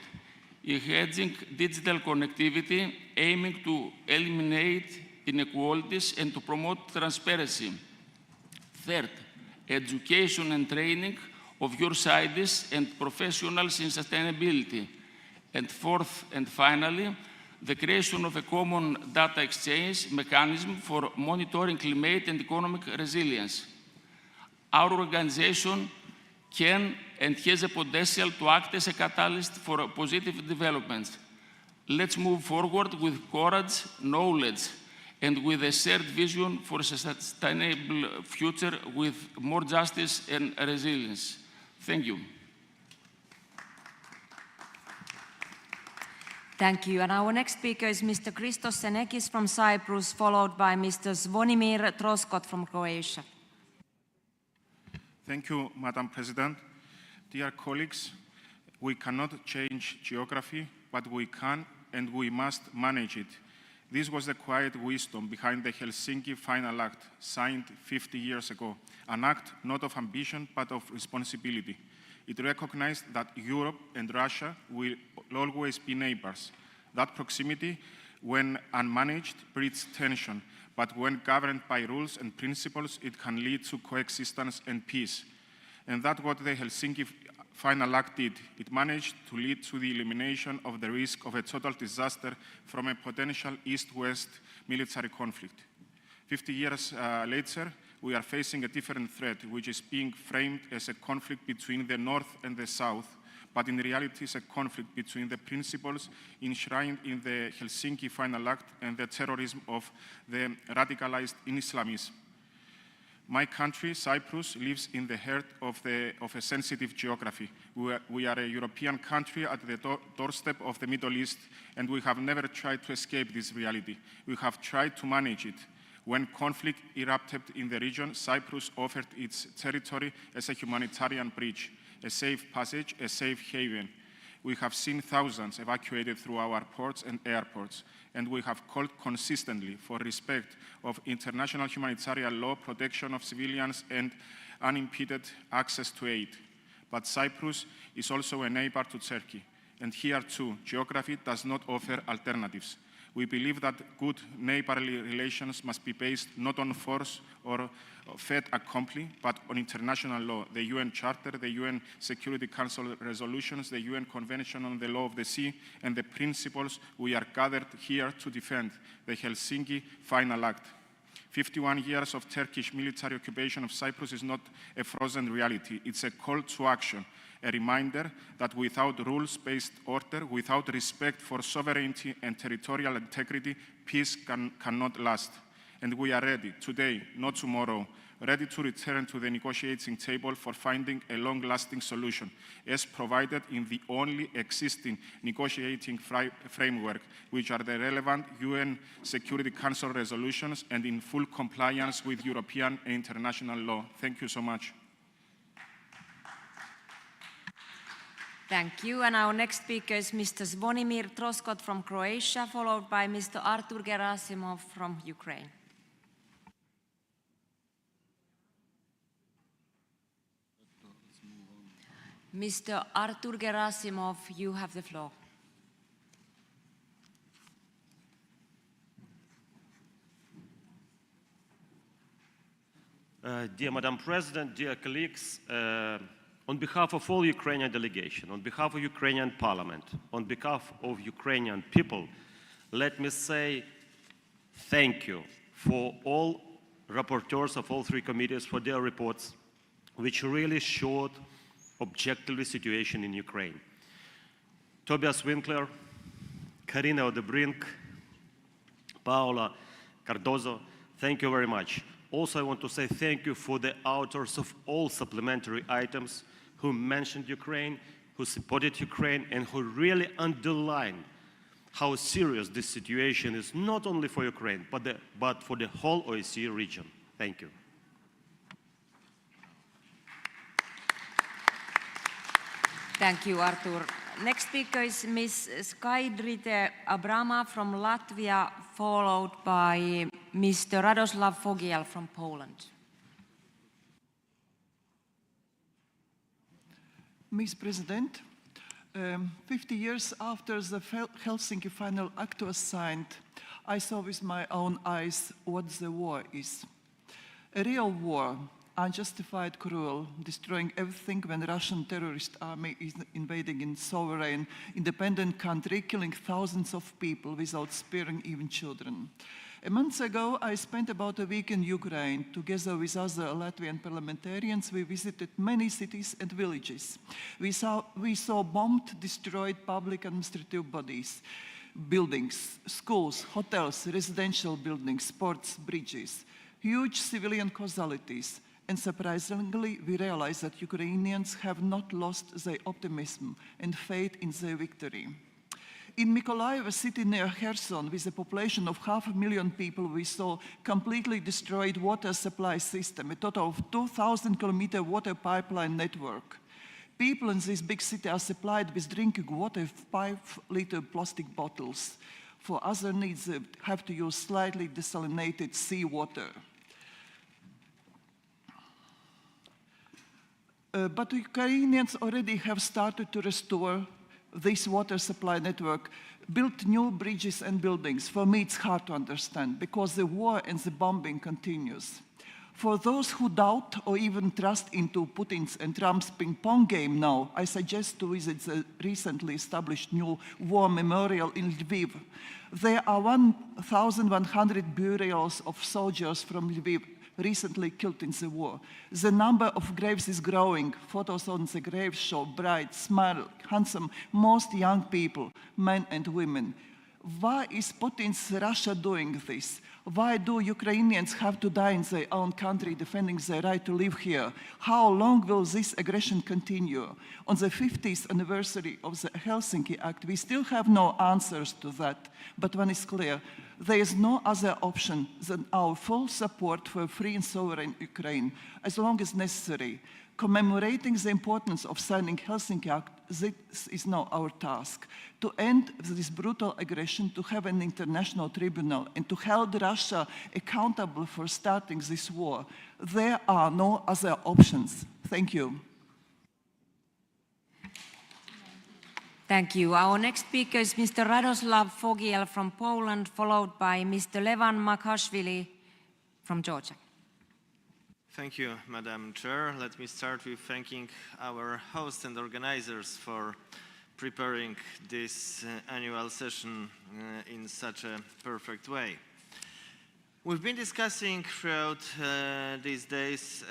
enhancing digital connectivity, aiming to eliminate inequalities and to promote transparency. Third, education and training of your scientists and professionals in sustainability. And fourth and finally, the creation of a common data exchange mechanism for monitoring climate and economic resilience. Our organization can and has a potential to act as a catalyst for positive developments. Let's move forward with courage, knowledge, and with a shared vision for a sustainable future with more justice and resilience. Thank you. Thank you. And our next speaker is Mr. Christos Senekis from Cyprus, followed by Mr. Zvonimir Troskot from Croatia. Thank you, Madam President. Dear colleagues, we cannot change geography, but we can and we must manage it. This was the quiet wisdom behind the Helsinki Final Act, signed 50 years ago, an act not of ambition, but of responsibility. It recognized that Europe and Russia will always be neighbors. That proximity, when unmanaged, breeds tension, but when governed by rules and principles, it can lead to coexistence and peace. And that's what the Helsinki Final Act did. It managed to lead to the elimination of the risk of a total disaster from a potential East-West military conflict. 50 years later, we are facing a different threat, which is being framed as a conflict between the North and the South, but in reality is a conflict between the principles enshrined in the Helsinki Final Act and the terrorism of the radicalized Islamism. My country, Cyprus, lives in the heart of a sensitive geography. We are a European country at the doorstep of the Middle East, and we have never tried to escape this reality. We have tried to manage it. When conflict erupted in the region, Cyprus offered its territory as a humanitarian bridge, a safe passage, a safe haven. We have seen thousands evacuated through our ports and airports, and we have called consistently for respect of international humanitarian law, protection of civilians, and unimpeded access to aid. But Cyprus is also a neighbor to Turkey, and here too, geography does not offer alternatives. We believe that good neighborly relations must be based not on force or fait accompli, but on international law, the UN Charter, the UN Security Council resolutions, the UN Convention on the Law of the Sea, and the principles we are gathered here to defend, the Helsinki Final Act. 51 years of Turkish military occupation of Cyprus is not a frozen reality. It's a call to action, a reminder that without rules-based order, without respect for sovereignty and territorial integrity, peace cannot last. And we are ready today, not tomorrow, ready to return to the negotiating table for finding a long-lasting solution, as provided in the only existing negotiating framework, which are the relevant UN Security Council resolutions and in full compliance with European and international law. Thank you so much. Thank you. And our next speaker is Mr. Zvonimir Troskot from Croatia, followed by Mr. Artur Gerasimov from Ukraine. Mr. Artur Gerasimov, you have the floor. Dear Madam President, dear colleagues, on behalf of all Ukrainian delegation, on behalf of Ukrainian Parliament, on behalf of Ukrainian people, let me say thank you for all rapporteurs of all three committees for their reports, which really showed objectively situation in Ukraine. Tobias Winkler, Karina Odebrink, Paola Cardozo, thank you very much. Also, I want to say thank you for the authors of all supplementary items who mentioned Ukraine, who supported Ukraine, and who really underlined how serious this situation is, not only for Ukraine, but for the whole OSCE region. Thank you. Thank you, Artur. Next speaker is Ms. Skaidrite Abrama from Latvia, followed by Mr. Radoslav Fogiel from Poland. Ms. President, 50 years after the Helsinki Final Act was signed, I saw with my own eyes what the war is. A real war, unjustified, cruel, destroying everything when Russian terrorist army is invading in sovereign, independent country, killing thousands of people without sparing even children. A month ago, I spent about a week in Ukraine. Together with other Latvian parliamentarians, we visited many cities and villages. We saw bombed, destroyed public administrative bodies, buildings, schools, hotels, residential buildings, sports, bridges, huge civilian casualties. And surprisingly, we realized that Ukrainians have not lost their optimism and faith in their victory. In Mykolaiv, a city near Kherson, with a population of 500,000 people, we saw completely destroyed water supply system, a total of 2,000-kilometer water pipeline network. People in this big city are supplied with drinking water, 5-liter plastic bottles. For other needs, they have to use slightly desalinated seawater. But Ukrainians already have started to restore this water supply network, built new bridges and buildings. For me, it's hard to understand because the war and the bombing continues. For those who doubt or even trust into Putin's and Trump's ping-pong game now, I suggest to visit the recently established new war memorial in Lviv. There are 1,100 burials of soldiers from Lviv recently killed in the war. The number of graves is growing. Photos on the graves show bright, smile, handsome, most young people, men and women. Why is Putin's Russia doing this? Why do Ukrainians have to die in their own country defending their right to live here? How long will this aggression continue? On the 50th anniversary of the Helsinki Act, we still have no answers to that. But one is clear, there is no other option than our full support for a free and sovereign Ukraine, as long as necessary. Commemorating the importance of signing Helsinki Act, this is now our task. To end this brutal aggression, to have an international tribunal, and to hold Russia accountable for starting this war. There are no other options. Thank you. Thank you. Our next speaker is Mr. Radoslav Fogiel from Poland, followed by Mr. Levan Makashvili from Georgia. Thank you, Madam Chair. Let me start with thanking our hosts and organizers for preparing this annual session in such a perfect way. We've been discussing throughout these days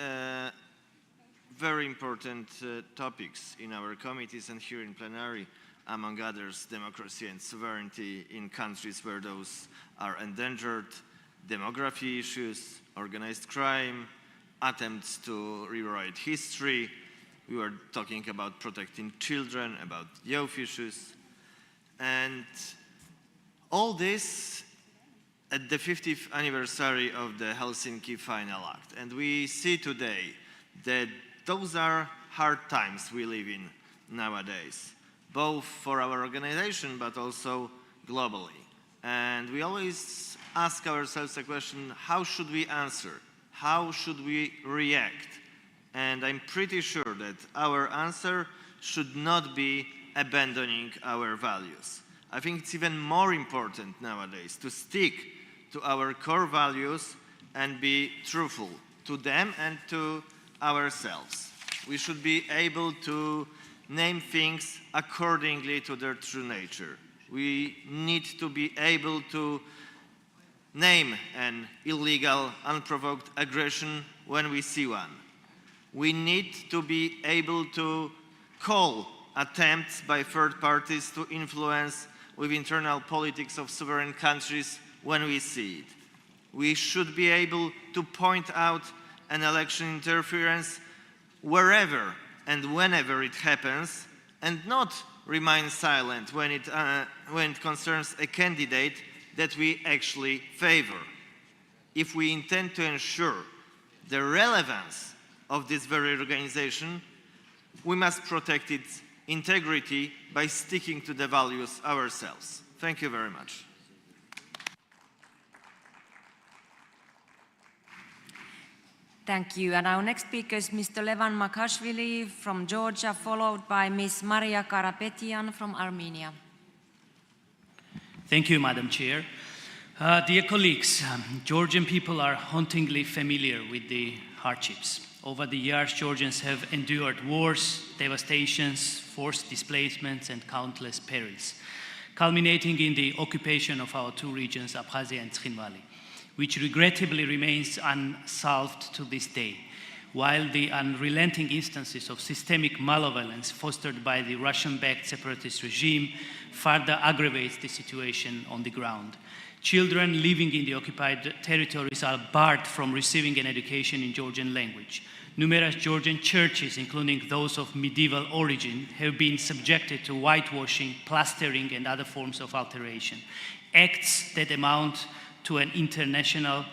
very important topics in our committees and here in plenary, among others, democracy and sovereignty in countries where those are endangered, demography issues, organized crime, attempts to rewrite history. We were talking about protecting children, about youth issues. And all this at the 50th anniversary of the Helsinki Final Act. And we see today that those are hard times we live in nowadays, both for our organization, but also globally. And we always ask ourselves the question, how should we answer? How should we react? And I'm pretty sure that our answer should not be abandoning our values. I think it's even more important nowadays to stick to our core values and be truthful to them and to ourselves. We should be able to name things accordingly to their true nature. We need to be able to name an illegal, unprovoked aggression when we see one. We need to be able to call attempts by third parties to influence with internal politics of sovereign countries when we see it. We should be able to point out an election interference wherever and whenever it happens, and not remain silent when it concerns a candidate that we actually favor. If we intend to ensure the relevance of this very organization, we must protect its integrity by sticking to the values ourselves. Thank you very much. Thank you. And our next speaker is Mr. Levan Makashvili from Georgia, followed by Ms. Maria Karapetian from Armenia. Thank you, Madam Chair. Dear colleagues, Georgian people are hauntingly familiar with the hardships. Over the years, Georgians have endured wars, devastations, forced displacements, and countless perils, culminating in the occupation of our two regions, Abkhazia and Tskhin Valley, which regrettably remains unsolved to this day, while the unrelenting instances of systemic malevolence fostered by the Russian-backed separatist regime further aggravates the situation on the ground. Children living in the occupied territories are barred from receiving an education in Georgian language. Numerous Georgian churches, including those of medieval origin, have been subjected to whitewashing, plastering, and other forms of alteration. Acts that amount to intentional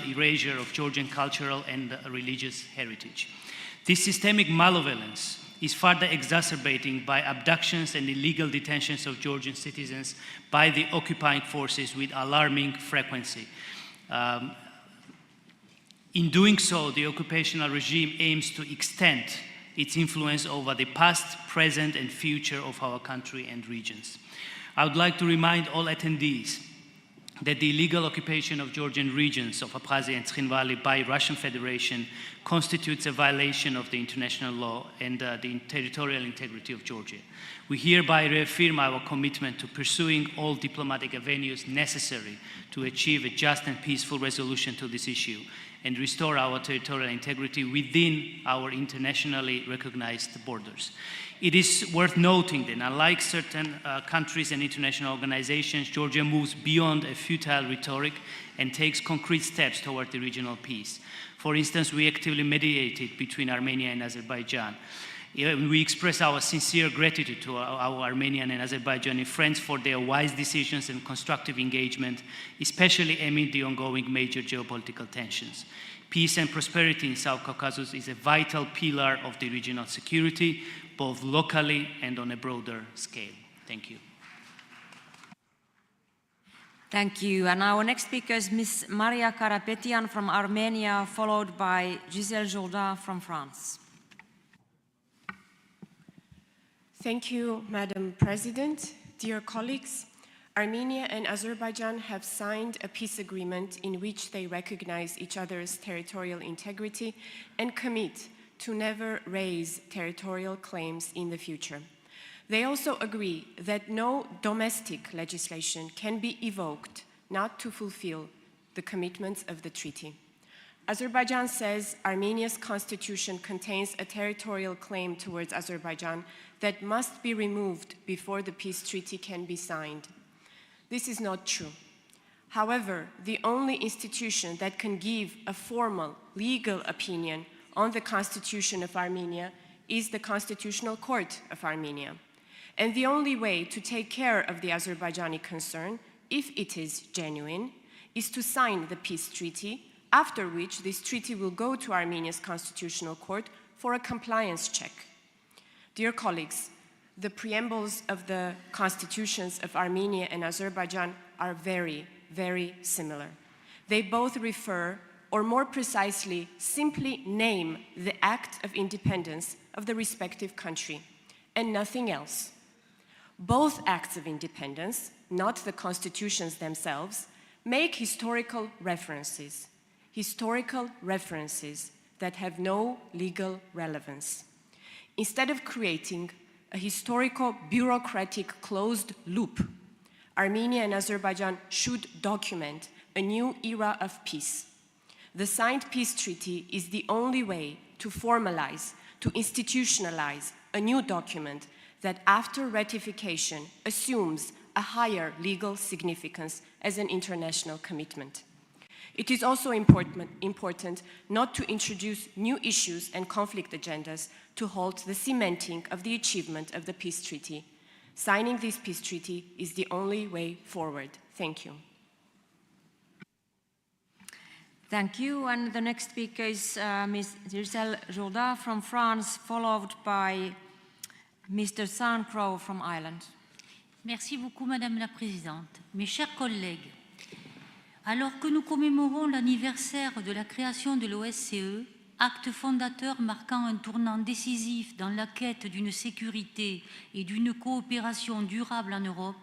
erasure of Georgian cultural and religious heritage. This systemic malevolence is further exacerbating by abductions and illegal detentions of Georgian citizens by the occupying forces with alarming frequency. In doing so, the occupational regime aims to extend its influence over the past, present, and future of our country and regions. I would like to remind all attendees that the illegal occupation of Georgian regions of Abkhazia and Tskhin Valley by Russian Federation constitutes a violation of the international law and the territorial integrity of Georgia. We hereby reaffirm our commitment to pursuing all diplomatic avenues necessary to achieve a just and peaceful resolution to this issue and restore our territorial integrity within our internationally recognized borders. It is worth noting that unlike certain countries and international organizations, Georgia moves beyond a futile rhetoric and takes concrete steps toward the regional peace. For instance, we actively mediated between Armenia and Azerbaijan. We express our sincere gratitude to our Armenian and Azerbaijani friends for their wise decisions and constructive engagement, especially amid the ongoing major geopolitical tensions. Peace and prosperity in South Caucasus is a vital pillar of the regional security, both locally and on a broader scale. Thank you. Thank you. And our next speaker is Ms. Maria Karapetian from Armenia, followed by Gisèle Jourda from France. Thank you, Madam President. Dear colleagues, Armenia and Azerbaijan have signed a peace agreement in which they recognize each other's territorial integrity and commit to never raise territorial claims in the future. They also agree that no domestic legislation can be evoked not to fulfill the commitments of the treaty. Azerbaijan says Armenia's constitution contains a territorial claim towards Azerbaijan that must be removed before the peace treaty can be signed. This is not true. However, the only institution that can give a formal legal opinion on the Constitution of Armenia is the Constitutional Court of Armenia. And the only way to take care of the Azerbaijani concern, if it is genuine, is to sign the peace treaty, after which this treaty will go to Armenia's Constitutional Court for a compliance check. Dear colleagues, the preambles of the constitutions of Armenia and Azerbaijan are very, very similar. They both refer, or more precisely, simply name the act of independence of the respective country, and nothing else. Both acts of independence, not the constitutions themselves, make historical references that have no legal relevance. Instead of creating a historical bureaucratic closed loop, Armenia and Azerbaijan should document a new era of peace. The signed peace treaty is the only way to formalize, to institutionalize a new document that after ratification assumes a higher legal significance as an international commitment. It is also important not to introduce new issues and conflict agendas to halt the cementing of the achievement of the peace treaty. Signing this peace treaty is the only way forward. Thank you. Thank you. And the next speaker is Ms. Gisèle Jourda from France, followed by Mr. Sancrow from Ireland. Merci beaucoup, Madame la Présidente. Mes chers collègues, alors que nous commémorons l'anniversaire de la création de l'OSCE, acte fondateur marquant un tournant décisif dans la quête d'une sécurité et d'une coopération durable en Europe,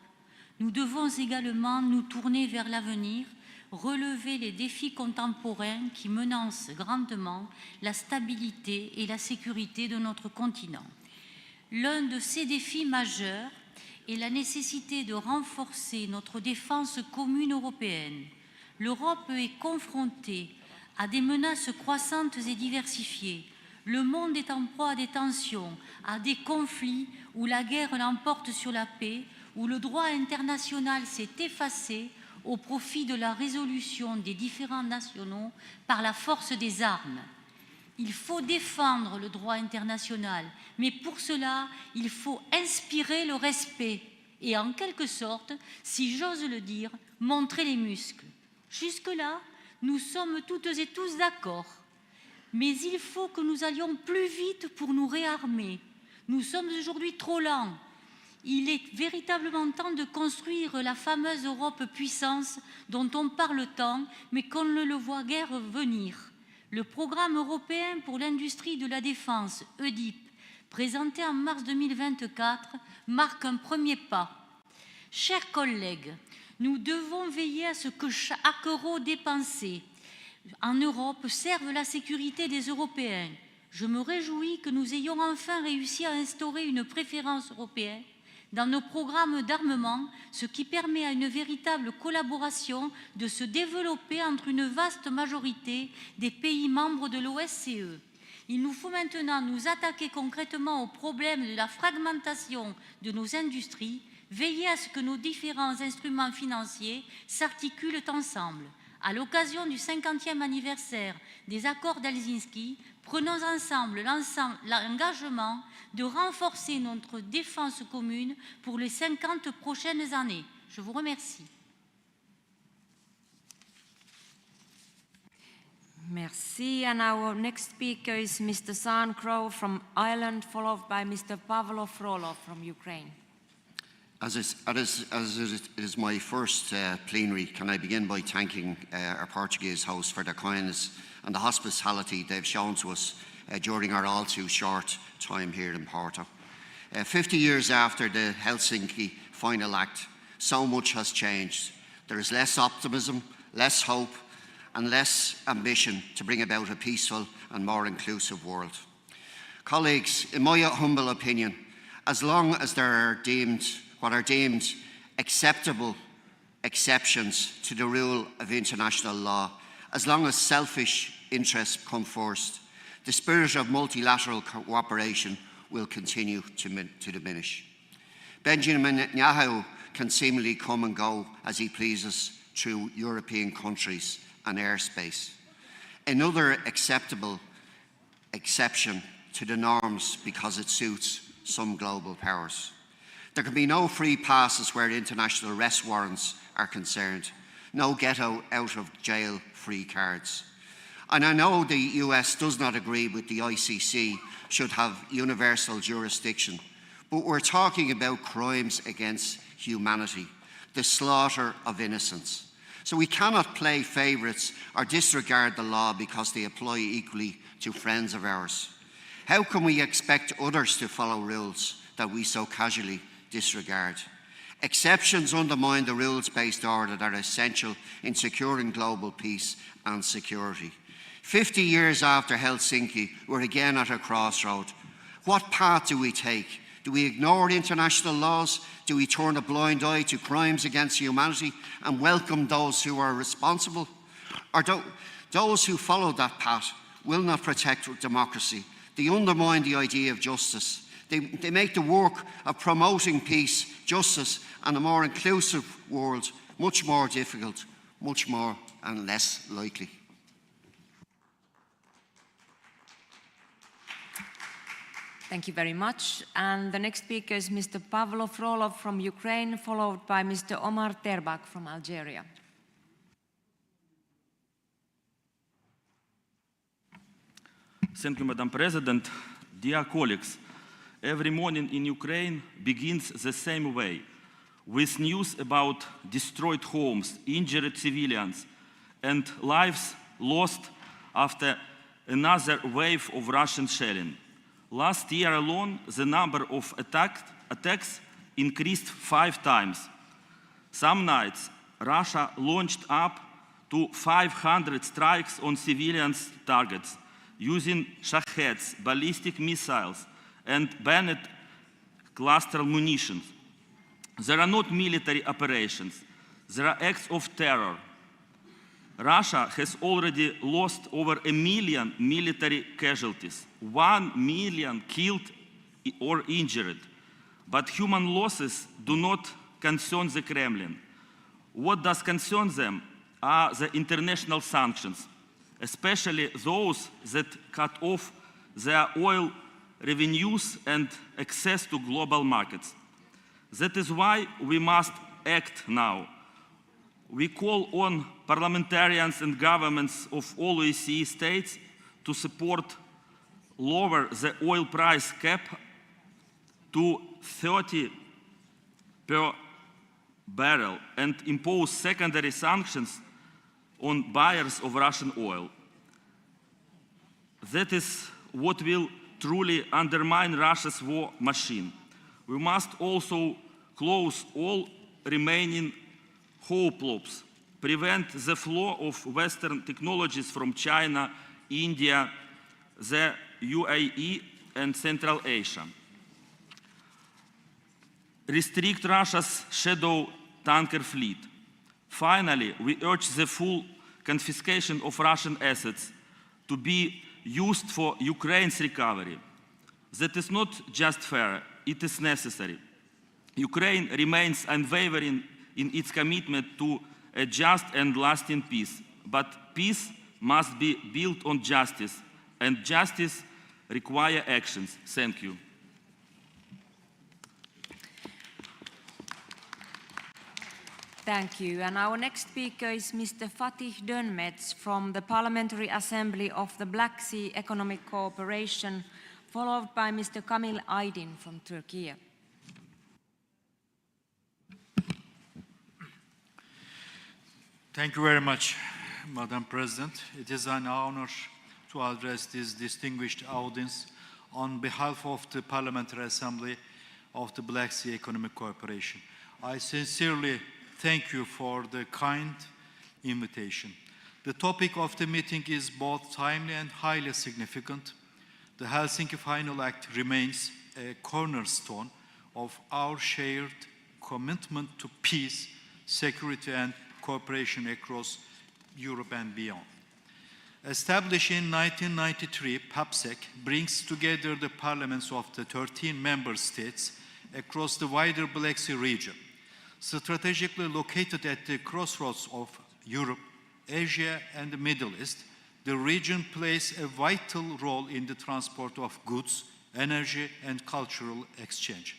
nous devons également nous tourner vers l'avenir, relever les défis contemporains qui menacent grandement la stabilité et la sécurité de notre continent. L'un de ces défis majeurs est la nécessité de renforcer notre défense commune européenne. L'Europe est confrontée à des menaces croissantes et diversifiées. Le monde est en proie à des tensions, à des conflits où la guerre l'emporte sur la paix, où le droit international s'est effacé au profit de la résolution des différends nationaux par la force des armes. Il faut défendre le droit international, mais pour cela, il faut inspirer le respect et en quelque sorte, si j'ose le dire, montrer les muscles. Jusque-là, nous sommes toutes et tous d'accord. Mais il faut que nous allions plus vite pour nous réarmer. Nous sommes aujourd'hui trop lents. Il est véritablement temps de construire la fameuse Europe puissance dont on parle tant, mais qu'on ne le voit guère venir. Le programme européen pour l'industrie de la défense, EDIP, présenté en mars 2024, marque un premier pas. Chers collègues, nous devons veiller à ce que chaque euro dépensé en Europe serve la sécurité des Européens. Je me réjouis que nous ayons enfin réussi à instaurer une préférence européenne dans nos programmes d'armement, ce qui permet à une véritable collaboration de se développer entre une vaste majorité des pays membres de l'OSCE. Il nous faut maintenant nous attaquer concrètement au problème de la fragmentation de nos industries, veiller à ce que nos différents instruments financiers s'articulent ensemble. À l'occasion du 50e anniversaire des accords d'Helsinki, prenons ensemble l'engagement de renforcer notre défense commune pour les 50 prochaines années. Je vous remercie. Merci. And our next speaker is Mr. San Crow from Ireland, followed by Mr. Pavlo Frolov from Ukraine. As it is my first plenary, can I begin by thanking our Portuguese hosts for their kindness and the hospitality they've shown to us during our all too short time here in Porto. 50 years after the Helsinki Final Act, so much has changed. There is less optimism, less hope, and less ambition to bring about a peaceful and more inclusive world. Colleagues, in my humble opinion, as long as there are what are deemed acceptable exceptions to the rule of international law, as long as selfish interests come first, the spirit of multilateral cooperation will continue to diminish. Benjamin Netanyahu can seemingly come and go as he pleases through European countries and airspace. Another acceptable exception to the norms because it suits some global powers. There can be no free passes where international arrest warrants are concerned, no ghetto out of jail free cards. And I know the US does not agree with the ICC should have universal jurisdiction, but we're talking about crimes against humanity, the slaughter of innocents. So we cannot play favourites or disregard the law because they apply equally to friends of ours. How can we expect others to follow rules that we so casually disregard? Exceptions undermine the rules-based order that are essential in securing global peace and security. 50 years after Helsinki, we're again at a crossroad. What path do we take? Do we ignore international laws? Do we turn a blind eye to crimes against humanity and welcome those who are responsible? Or those who follow that path will not protect democracy. They undermine the idea of justice. They make the work of promoting peace, justice, and a more inclusive world much more difficult, much more and less likely. Thank you very much. And the next speaker is Mr. Pavlo Frolov from Ukraine, followed by Mr. Omar Terbak from Algeria. Thank you, Madam President. Dear colleagues, every morning in Ukraine begins the same way, with news about destroyed homes, injured civilians, and lives lost after another wave of Russian shelling. Last year alone, the number of attacks increased 5 times. Some nights, Russia launched up to 500 strikes on civilian targets, using Shaheds, ballistic missiles, and banned cluster munitions. There are not military operations. There are acts of terror. Russia has already lost over 1 million military casualties, 1 million killed or injured. But human losses do not concern the Kremlin. What does concern them are the international sanctions. especially those that cut off their oil revenues and access to global markets. That is why we must act now. We call on parliamentarians and governments of all OSCE states to support lower the oil price cap to 30 per barrel and impose secondary sanctions on buyers of Russian oil. That is what will truly undermine Russia's war machine. We must also close all remaining hope loops, prevent the flow of Western technologies from China, India, the UAE, and Central Asia. Restrict Russia's shadow tanker fleet. Finally, we urge the full confiscation of Russian assets to be used for Ukraine's recovery. That is not just fair, it is necessary. Ukraine remains unwavering in its commitment to a just and lasting peace, but peace must be built on justice, and justice requires actions. Thank you. Thank you. And our next speaker is Mr. Fatih Dönmez from the Parliamentary Assembly of the Black Sea Economic Cooperation, followed by Mr. Kamil Aydin from Turkey. Thank you very much, Madam President. It is an honor to address this distinguished audience on behalf of the Parliamentary Assembly of the Black Sea Economic Cooperation. I sincerely thank you for the kind invitation. The topic of the meeting is both timely and highly significant. The Helsinki Final Act remains a cornerstone of our shared commitment to peace, security, and cooperation across Europe and beyond. Established in 1993, PAPSEC brings together the parliaments of the 13 member states across the wider Black Sea region. Strategically located at the crossroads of Europe, Asia, and the Middle East, the region plays a vital role in the transport of goods, energy, and cultural exchange.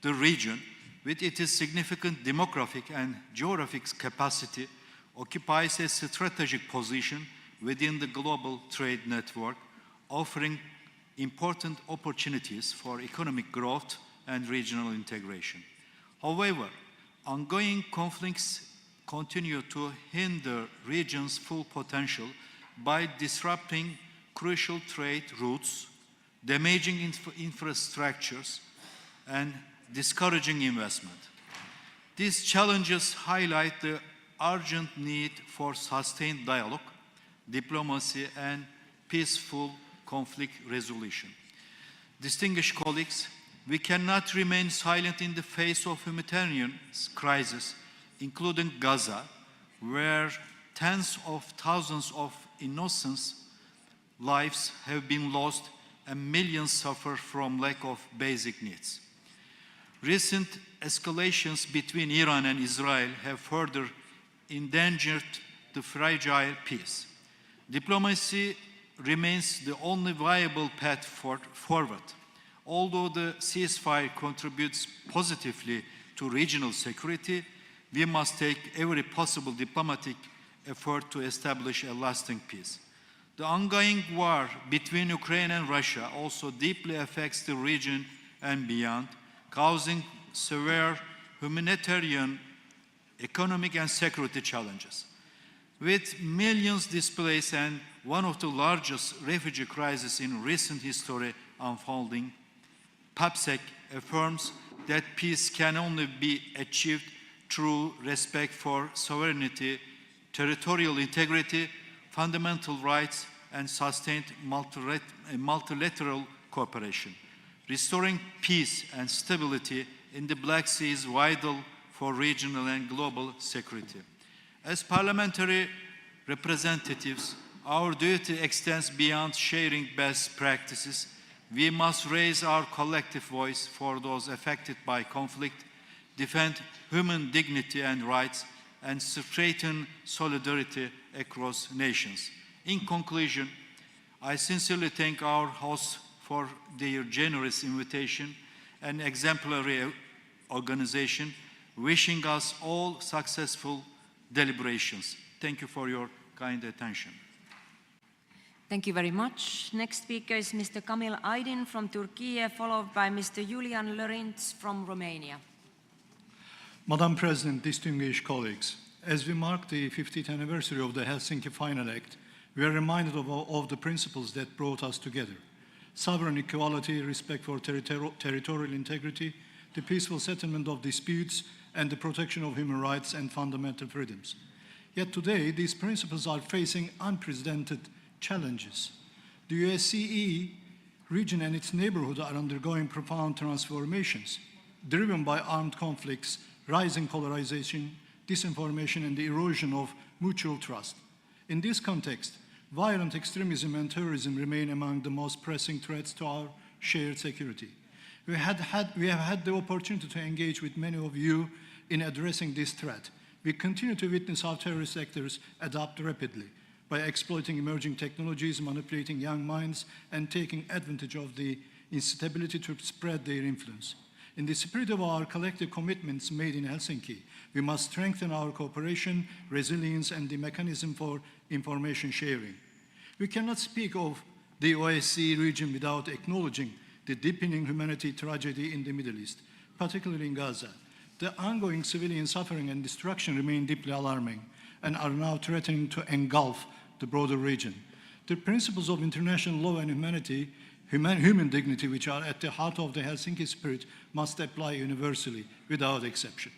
The region, with its significant demographic and geographic capacity, occupies a strategic position within the global trade network, offering important opportunities for economic growth and regional integration. However, ongoing conflicts continue to hinder the region's full potential by disrupting crucial trade routes, damaging infrastructures, and discouraging investment. These challenges highlight the urgent need for sustained dialogue, diplomacy, and peaceful conflict resolution. Distinguished colleagues, we cannot remain silent in the face of humanitarian crisis, including Gaza, where tens of thousands of innocent lives have been lost and millions suffer from lack of basic needs. Recent escalations between Iran and Israel have further endangered the fragile peace. Diplomacy remains the only viable path forward. Although the ceasefire contributes positively to regional security, we must take every possible diplomatic effort to establish a lasting peace. The ongoing war between Ukraine and Russia also deeply affects the region and beyond, causing severe humanitarian, economic, and security challenges. With millions displaced and one of the largest refugee crises in recent history unfolding, PAPSEC affirms that peace can only be achieved through respect for sovereignty, territorial integrity, fundamental rights, and sustained multilateral cooperation. Restoring peace and stability in the Black Sea is vital for regional and global security. As parliamentary representatives, our duty extends beyond sharing best practices. We must raise our collective voice for those affected by conflict, defend human dignity and rights, and strengthen solidarity across nations. In conclusion, I sincerely thank our hosts for their generous invitation and exemplary organization, wishing us all successful deliberations. Thank you for your kind attention. Thank you very much. Next speaker is Mr. Kamil Aydin from Turkey, followed by Mr. Julian Lărinț from Romania. Madam President, distinguished colleagues, as we mark the 50th anniversary of the Helsinki Final Act, we are reminded of the principles that brought us together: sovereign equality, respect for territorial integrity, the peaceful settlement of disputes, and the protection of human rights and fundamental freedoms. Yet today, these principles are facing unprecedented challenges. The OSCE region and its neighborhood are undergoing profound transformations, driven by armed conflicts, rising polarization, disinformation, and the erosion of mutual trust. In this context, violent extremism and terrorism remain among the most pressing threats to our shared security. We have had the opportunity to engage with many of you in addressing this threat. We continue to witness how terrorist actors adapt rapidly by exploiting emerging technologies, manipulating young minds, and taking advantage of the instability to spread their influence. In the spirit of our collective commitments made in Helsinki, we must strengthen our cooperation, resilience, and the mechanism for information sharing. We cannot speak of the OSCE region without acknowledging the deepening humanity tragedy in the Middle East, particularly in Gaza. The ongoing civilian suffering and destruction remain deeply alarming and are now threatening to engulf the broader region. The principles of international law and humanity, human dignity, which are at the heart of the Helsinki spirit, must apply universally, without exception.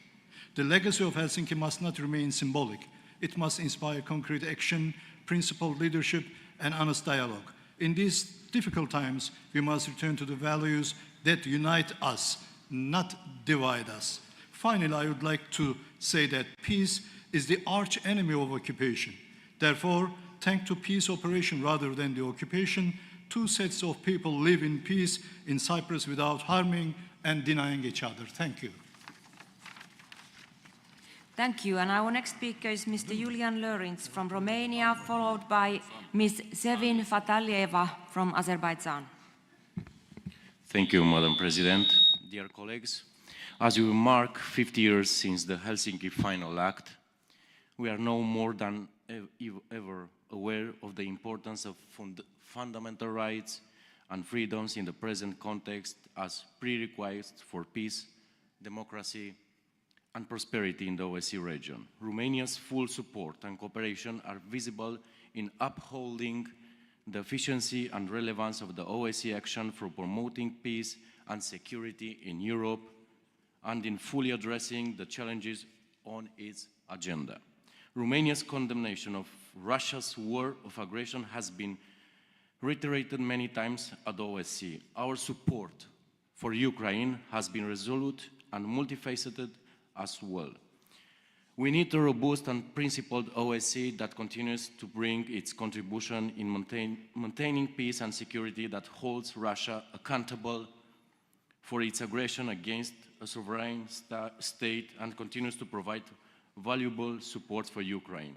The legacy of Helsinki must not remain symbolic. It must inspire concrete action, principled leadership, and honest dialogue. In these difficult times, we must return to the values that unite us, not divide us. Finally, I would like to say that peace is the arch enemy of occupation. Therefore, thanks to peace operation rather than the occupation, two sets of people live in peace in Cyprus without harming and denying each other. Thank you. Thank you. And our next speaker is Mr. Julian Lărinț from Romania, followed by Ms. Sevin Fatalieva from Azerbaijan. Thank you, Madam President. Dear colleagues, as we mark 50 years since the Helsinki Final Act, we are now more than ever aware of the importance of fundamental rights and freedoms in the present context as prerequisites for peace, democracy, and prosperity in the OSCE region. Romania's full support and cooperation are visible in upholding the efficiency and relevance of the OSCE action for promoting peace and security in Europe and in fully addressing the challenges on its agenda. Romania's condemnation of Russia's war of aggression has been reiterated many times at the OSCE. Our support for Ukraine has been resolute and multifaceted as well. We need a robust and principled OSCE that continues to bring its contribution in maintaining peace and security, that holds Russia accountable for its aggression against a sovereign state and continues to provide valuable support for Ukraine.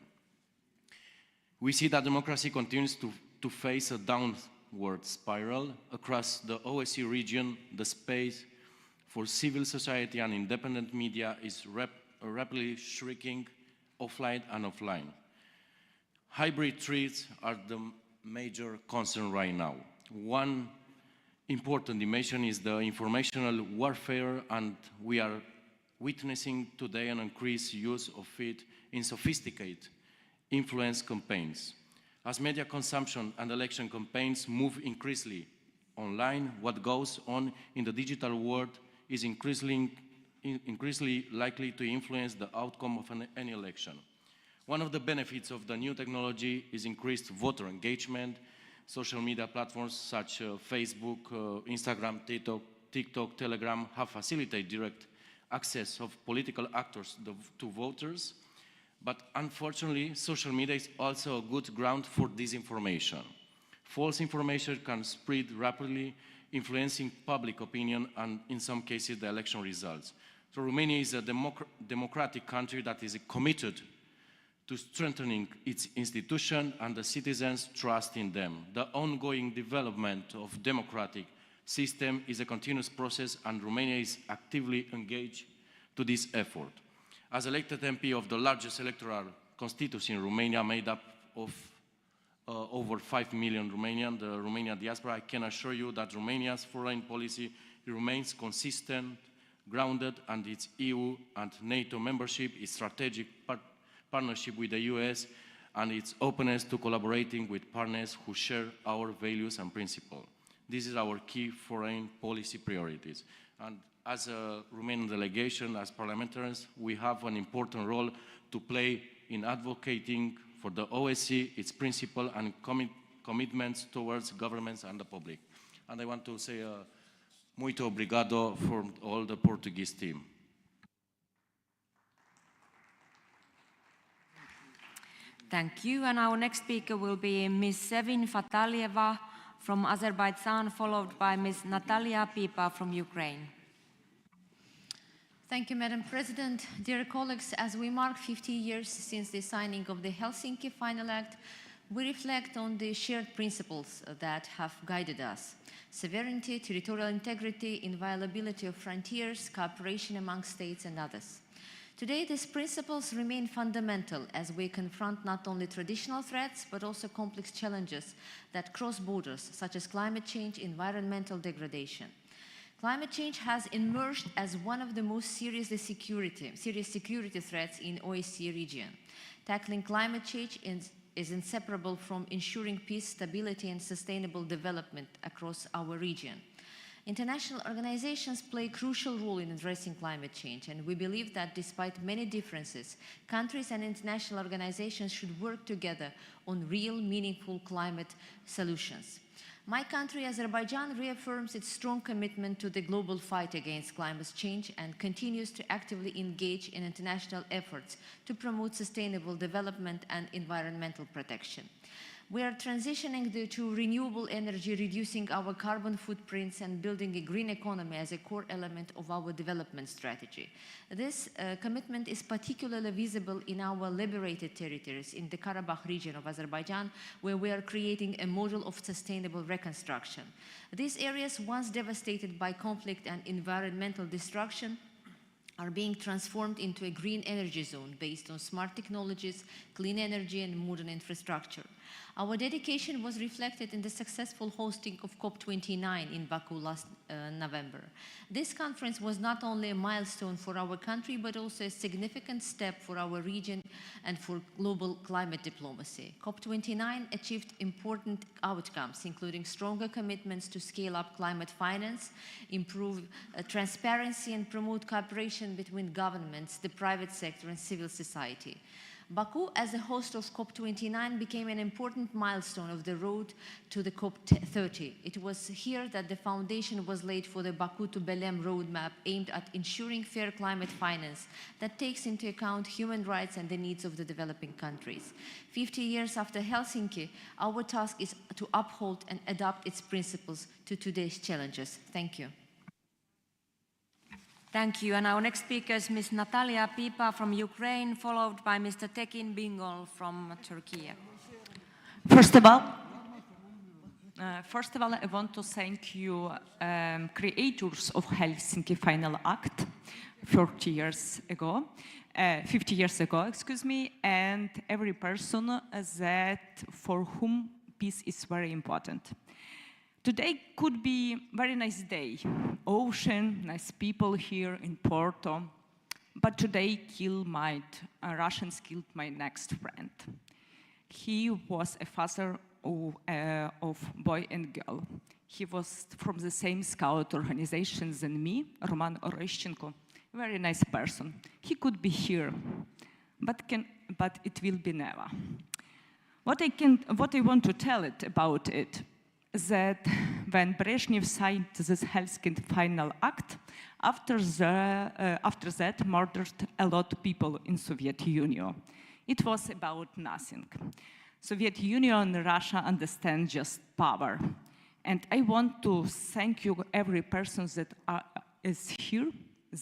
We see that democracy continues to face a downward spiral. Across the OSCE region, the space for civil society and independent media is rapidly shrinking offline and offline. Hybrid threats are the major concern right now. One important dimension is the informational warfare, and we are witnessing today an increased use of it in sophisticated influence campaigns. As media consumption and election campaigns move increasingly online, what goes on in the digital world is increasingly likely to influence the outcome of any election. One of the benefits of the new technology is increased voter engagement. Social media platforms such as Facebook, Instagram, TikTok, Telegram have facilitated direct access of political actors to voters. But unfortunately, social media is also a good ground for disinformation. False information can spread rapidly, influencing public opinion and, in some cases, the election results. So Romania is a democratic country that is committed to strengthening its institution and the citizens' trust in them. The ongoing development of democratic system is a continuous process, and Romania is actively engaged to this effort. As elected MP of the largest electoral constituency in Romania, made up of over 5 million Romanian, the Romanian diaspora, I can assure you that Romania's foreign policy remains consistent, grounded, and its EU and NATO membership, its strategic partnership with the US, and its openness to collaborating with partners who share our values and principles. This is our key foreign policy priorities. And as a Romanian delegation, as parliamentarians, we have an important role to play in advocating for the OSCE, its principles and commitments towards governments and the public. And I want to say muito obrigado for all the Portuguese team. Thank you. And our next speaker will be Ms. Sevin Fatalieva from Azerbaijan, followed by Ms. Natalia Pipa from Ukraine. Thank you, Madam President. Dear colleagues, as we mark 50 years since the signing of the Helsinki Final Act, we reflect on the shared principles that have guided us: sovereignty, territorial integrity, inviolability of frontiers, cooperation among states, and others. Today, these principles remain fundamental as we confront not only traditional threats, but also complex challenges that cross borders, such as climate change, environmental degradation. Climate change has emerged as one of the most serious security threats in OSCE region. Tackling climate change is inseparable from ensuring peace, stability, and sustainable development across our region. International organizations play a crucial role in addressing climate change, and we believe that despite many differences, countries and international organizations should work together on real, meaningful climate solutions. My country, Azerbaijan, reaffirms its strong commitment to the global fight against climate change and continues to actively engage in international efforts to promote sustainable development and environmental protection. We are transitioning to renewable energy, reducing our carbon footprints and building a green economy as a core element of our development strategy. This commitment is particularly visible in our liberated territories in the Karabakh region of Azerbaijan, where we are creating a model of sustainable reconstruction. These areas, once devastated by conflict and environmental destruction, are being transformed into a green energy zone based on smart technologies, clean energy, and modern infrastructure. Our dedication was reflected in the successful hosting of COP29 in Baku last November. This conference was not only a milestone for our country, but also a significant step for our region and for global climate diplomacy. COP29 achieved important outcomes, including stronger commitments to scale up climate finance, improve transparency, and promote cooperation between governments, the private sector, and civil society. Baku, as a host of COP29, became an important milestone of the road to the COP30. It was here that the foundation was laid for the Baku to Belém roadmap aimed at ensuring fair climate finance that takes into account human rights and the needs of the developing countries. 50 years after Helsinki, our task is to uphold and adapt its principles to today's challenges. Thank you. Thank you. And our next speaker is Ms. Natalia Pipa from Ukraine, followed by Mr. Tekin Bingol from Turkey. First of all, I want to thank you, creators of Helsinki Final Act 50 years ago, and every person for whom peace is very important. Today could be a very nice day, ocean, nice people here in Porto, but today Russians killed my next friend. He was a father of boy and girl. He was from the same scout organization than me, Roman Oreshchenko, very nice person. He could be here, but it will be never. What I want to tell about it, that when Brezhnev signed this Helsinki Final Act, after that murdered a lot of people in Soviet Union. It was about nothing. Soviet Union and Russia understand just power. And I want to thank you, every person that is here,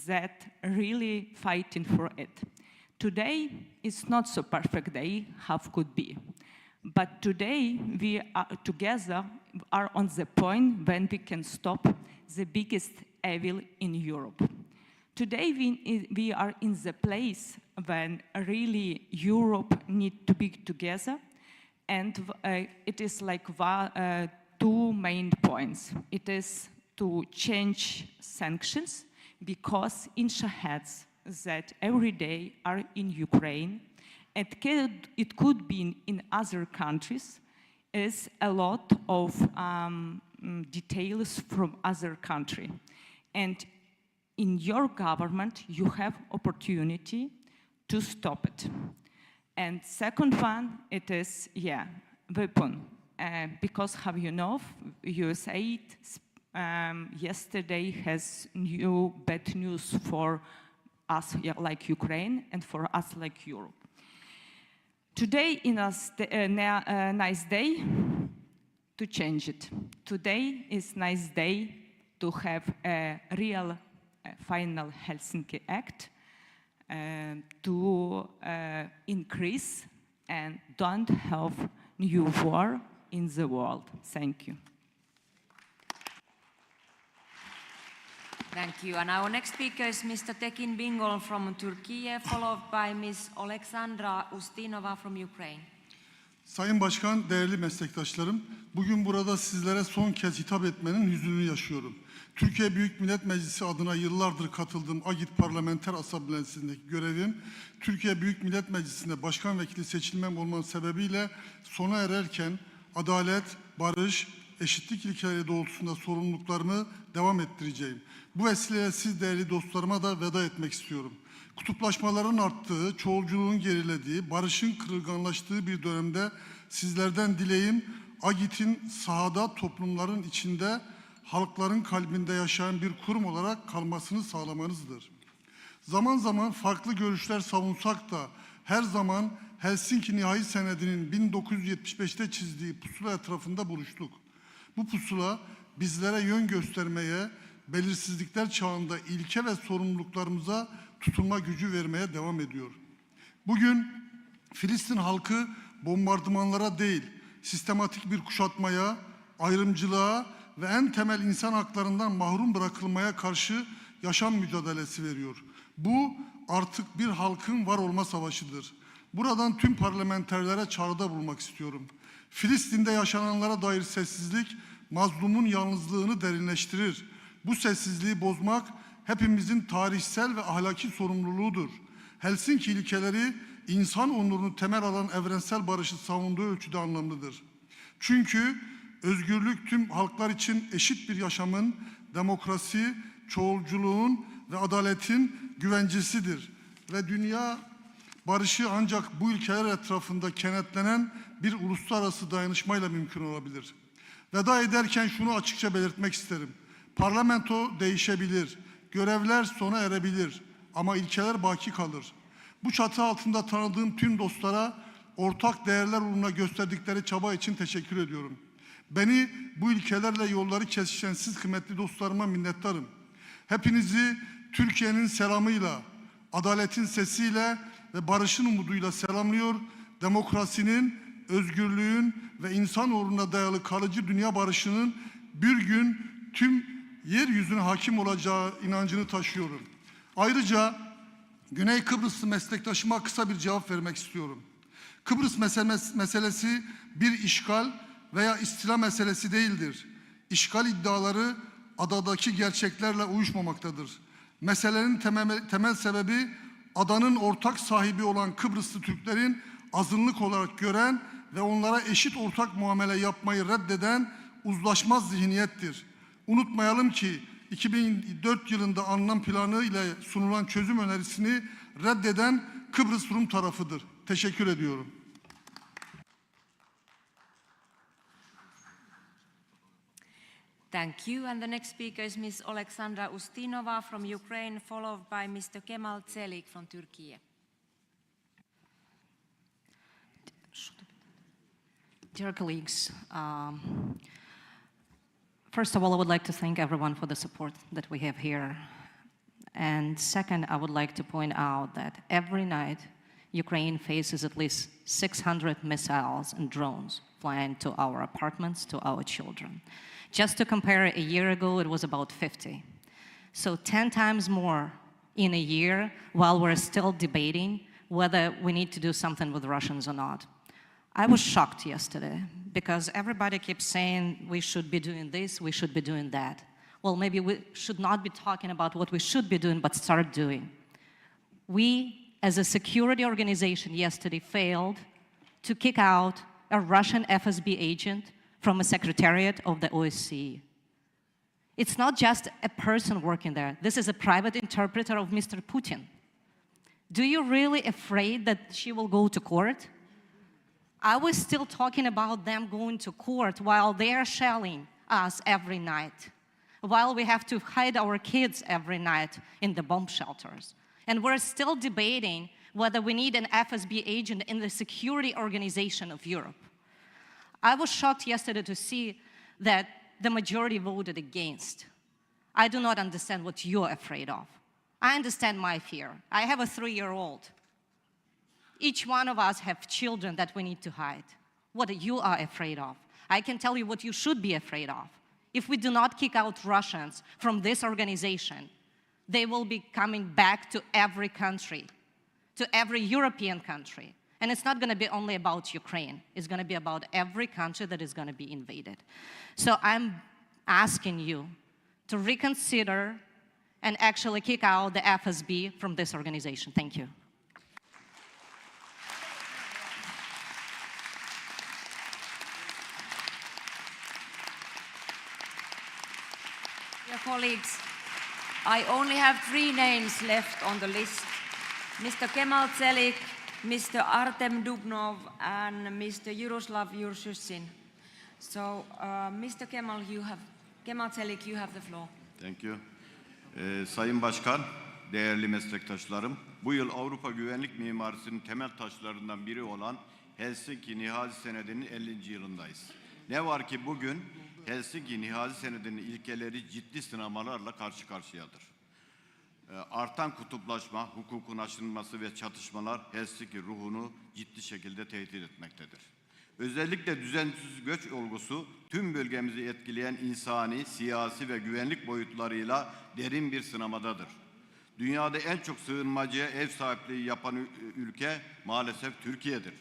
that really fighting for it. Today is not so perfect day how could be. But today we are together are on the point when we can stop the biggest evil in Europe. Today we are in the place when really Europe needs to be together, and it is like two main points. It is to change sanctions, because India heads that every day are in Ukraine, and it could be in other countries, is a lot of details from other country. And in your government, you have opportunity to stop it. And second one, it is, weapon. Because how you know, USA yesterday has new bad news for us like Ukraine and for us like Europe. Today is a nice day to change it. Today is a nice day to have a real final Helsinki Act to increase and don't have new war in the world. Thank you. Thank you. And our next speaker is Mr. Tekin Bingol from Turkey, followed by Ms. Alexandra Ustinova from Ukraine. Sayın Başkan, değerli meslektaşlarım, bugün burada sizlere son kez hitap etmenin hüznünü yaşıyorum. Türkiye Büyük Millet Meclisi adına yıllardır katıldığım AGİT Parlamenter Asamblesi'ndeki görevim, Türkiye Büyük Millet Meclisi'nde başkan vekili seçilmem olmanın sebebiyle sona ererken adalet, barış, eşitlik ilkeleri doğrultusunda sorumluluklarımı devam ettireceğim. Bu vesileyle siz değerli dostlarıma da veda etmek istiyorum. Kutuplaşmaların arttığı, çoğulculuğun gerilediği, barışın kırılganlaştığı bir dönemde sizlerden dileğim AGİT'in sahada toplumların içinde, halkların kalbinde yaşayan bir kurum olarak kalmasını sağlamanızdır. Zaman zaman farklı görüşler savunsak da her zaman Helsinki Nihai Senedi'nin 1975'te çizdiği pusula etrafında buluştuk. Bu pusula bizlere yön göstermeye, belirsizlikler çağında ilke ve sorumluluklarımıza tutunma gücü vermeye devam ediyor. Bugün Filistin halkı bombardımanlara değil, sistematik bir kuşatmaya, ayrımcılığa ve en temel insan haklarından mahrum bırakılmaya karşı yaşam mücadelesi veriyor. Bu artık bir halkın var olma savaşıdır. Buradan tüm parlamenterlere çağrıda bulunmak istiyorum. Filistin'de yaşananlara dair sessizlik, mazlumun yalnızlığını derinleştirir. Bu sessizliği bozmak hepimizin tarihsel ve ahlaki sorumluluğudur. Helsinki ilkeleri insan onurunu temel alan evrensel barışı savunduğu ölçüde anlamlıdır. Çünkü özgürlük tüm halklar için eşit bir yaşamın, demokrasi, çoğulculuğun ve adaletin güvencesidir. Ve dünya barışı ancak bu ilkeler etrafında kenetlenen bir uluslararası dayanışmayla mümkün olabilir. Veda ederken şunu açıkça belirtmek isterim. Parlamento değişebilir, görevler sona erebilir ama ilkeler baki kalır. Bu çatı altında tanıdığım tüm dostlara ortak değerler uğruna gösterdikleri çaba için teşekkür ediyorum. Beni bu ilkelerle yolları kesişen siz kıymetli dostlarıma minnettarım. Hepinizi Türkiye'nin selamıyla, adaletin sesiyle ve barışın umuduyla selamlıyor. Demokrasinin, özgürlüğün ve insan uğruna dayalı kalıcı dünya barışının bir gün tüm yeryüzüne hakim olacağı inancını taşıyorum. Ayrıca Güney Kıbrıslı meslektaşıma kısa bir cevap vermek istiyorum. Kıbrıs meselesi bir işgal veya istila meselesi değildir. İşgal iddiaları adadaki gerçeklerle uyuşmamaktadır. Meselenin temel sebebi adanın ortak sahibi olan Kıbrıslı Türklerin azınlık olarak gören ve onlara eşit ortak muamele yapmayı reddeden uzlaşmaz zihniyettir. Unutmayalım ki 2004 yılında alınan planı ile sunulan çözüm önerisini reddeden Kıbrıs Rum tarafıdır. Teşekkür ediyorum. Thank you. And the next speaker is Ms. Alexandra Ustinova from Ukraine, followed by Mr. Kemal Tselik from Turkey. Dear colleagues, first of all, I would like to thank everyone for the support that we have here. And second, I would like to point out that every night, Ukraine faces at least 600 missiles and drones flying to our apartments, to our children. Just to compare, a year ago, it was about 50. So 10 times more in a year, while we're still debating whether we need to do something with Russians or not. I was shocked yesterday because everybody keeps saying we should be doing this, we should be doing that. Well, maybe we should not be talking about what we should be doing, but start doing. We, as a security organization yesterday, failed to kick out a Russian FSB agent from a secretariat of the OSCE. It's not just a person working there. This is a private interpreter of Mr. Putin. Do you really afraid that she will go to court? I was still talking about them going to court while they are shelling us every night, while we have to hide our kids every night in the bomb shelters. And we're still debating whether we need an FSB agent in the security organization of Europe. I was shocked yesterday to see that the majority voted against. I do not understand what you're afraid of. I understand my fear. I have a 3-year-old. Each one of us have children that we need to hide. What you are afraid of. I can tell you what you should be afraid of. If we do not kick out Russians from this organization, they will be coming back to every country, to every European country. And it's not going to be only about Ukraine. It's going to be about every country that is going to be invaded. So I'm asking you to reconsider and actually kick out the FSB from this organization. Thank you. Dear colleagues, I only have 3 names left on the list. Mr. Kemal Zelik, Mr. Artem Dubnov, and Mr. Yaroslav Yurshushin. So, Mr. Kemal Zelik, you have the floor. Thank you. Sayın Başkan, değerli meslektaşlarım, bu yıl Avrupa Güvenlik Mimarisi'nin temel taşlarından biri olan Helsinki Nihazi Senedi'nin 50. yılındayız. Ne var ki bugün Helsinki Nihazi Senedi'nin ilkeleri ciddi sınamalarla karşı karşıyadır. Artan kutuplaşma, hukukun aşınması ve çatışmalar Helsinki ruhunu ciddi şekilde tehdit etmektedir. Özellikle düzensiz göç olgusu tüm bölgemizi etkileyen insani, siyasi ve güvenlik boyutlarıyla derin bir sınamadadır. Dünyada en çok sığınmacıya ev sahipliği yapan ülke maalesef Türkiye'dir.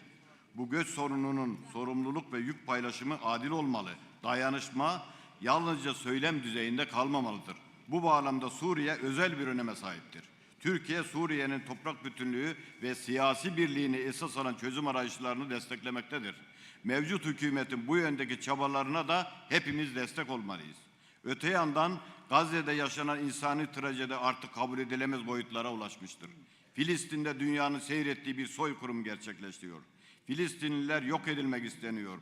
Bu göç sorununun sorumluluk ve yük paylaşımı adil olmalı. Dayanışma yalnızca söylem düzeyinde kalmamalıdır. Bu bağlamda Suriye özel bir öneme sahiptir. Türkiye, Suriye'nin toprak bütünlüğü ve siyasi birliğini esas alan çözüm arayışlarını desteklemektedir. Mevcut hükümetin bu yöndeki çabalarına da hepimiz destek olmalıyız. Öte yandan Gazze'de yaşanan insani trajedi artık kabul edilemez boyutlara ulaşmıştır. Filistin'de dünyanın seyrettiği bir soykırım gerçekleşiyor. Filistinliler yok edilmek isteniyor.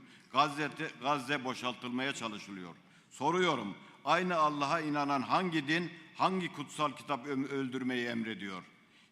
Gazze boşaltılmaya çalışılıyor. Soruyorum, aynı Allah'a inanan hangi din, hangi kutsal kitap öldürmeyi emrediyor?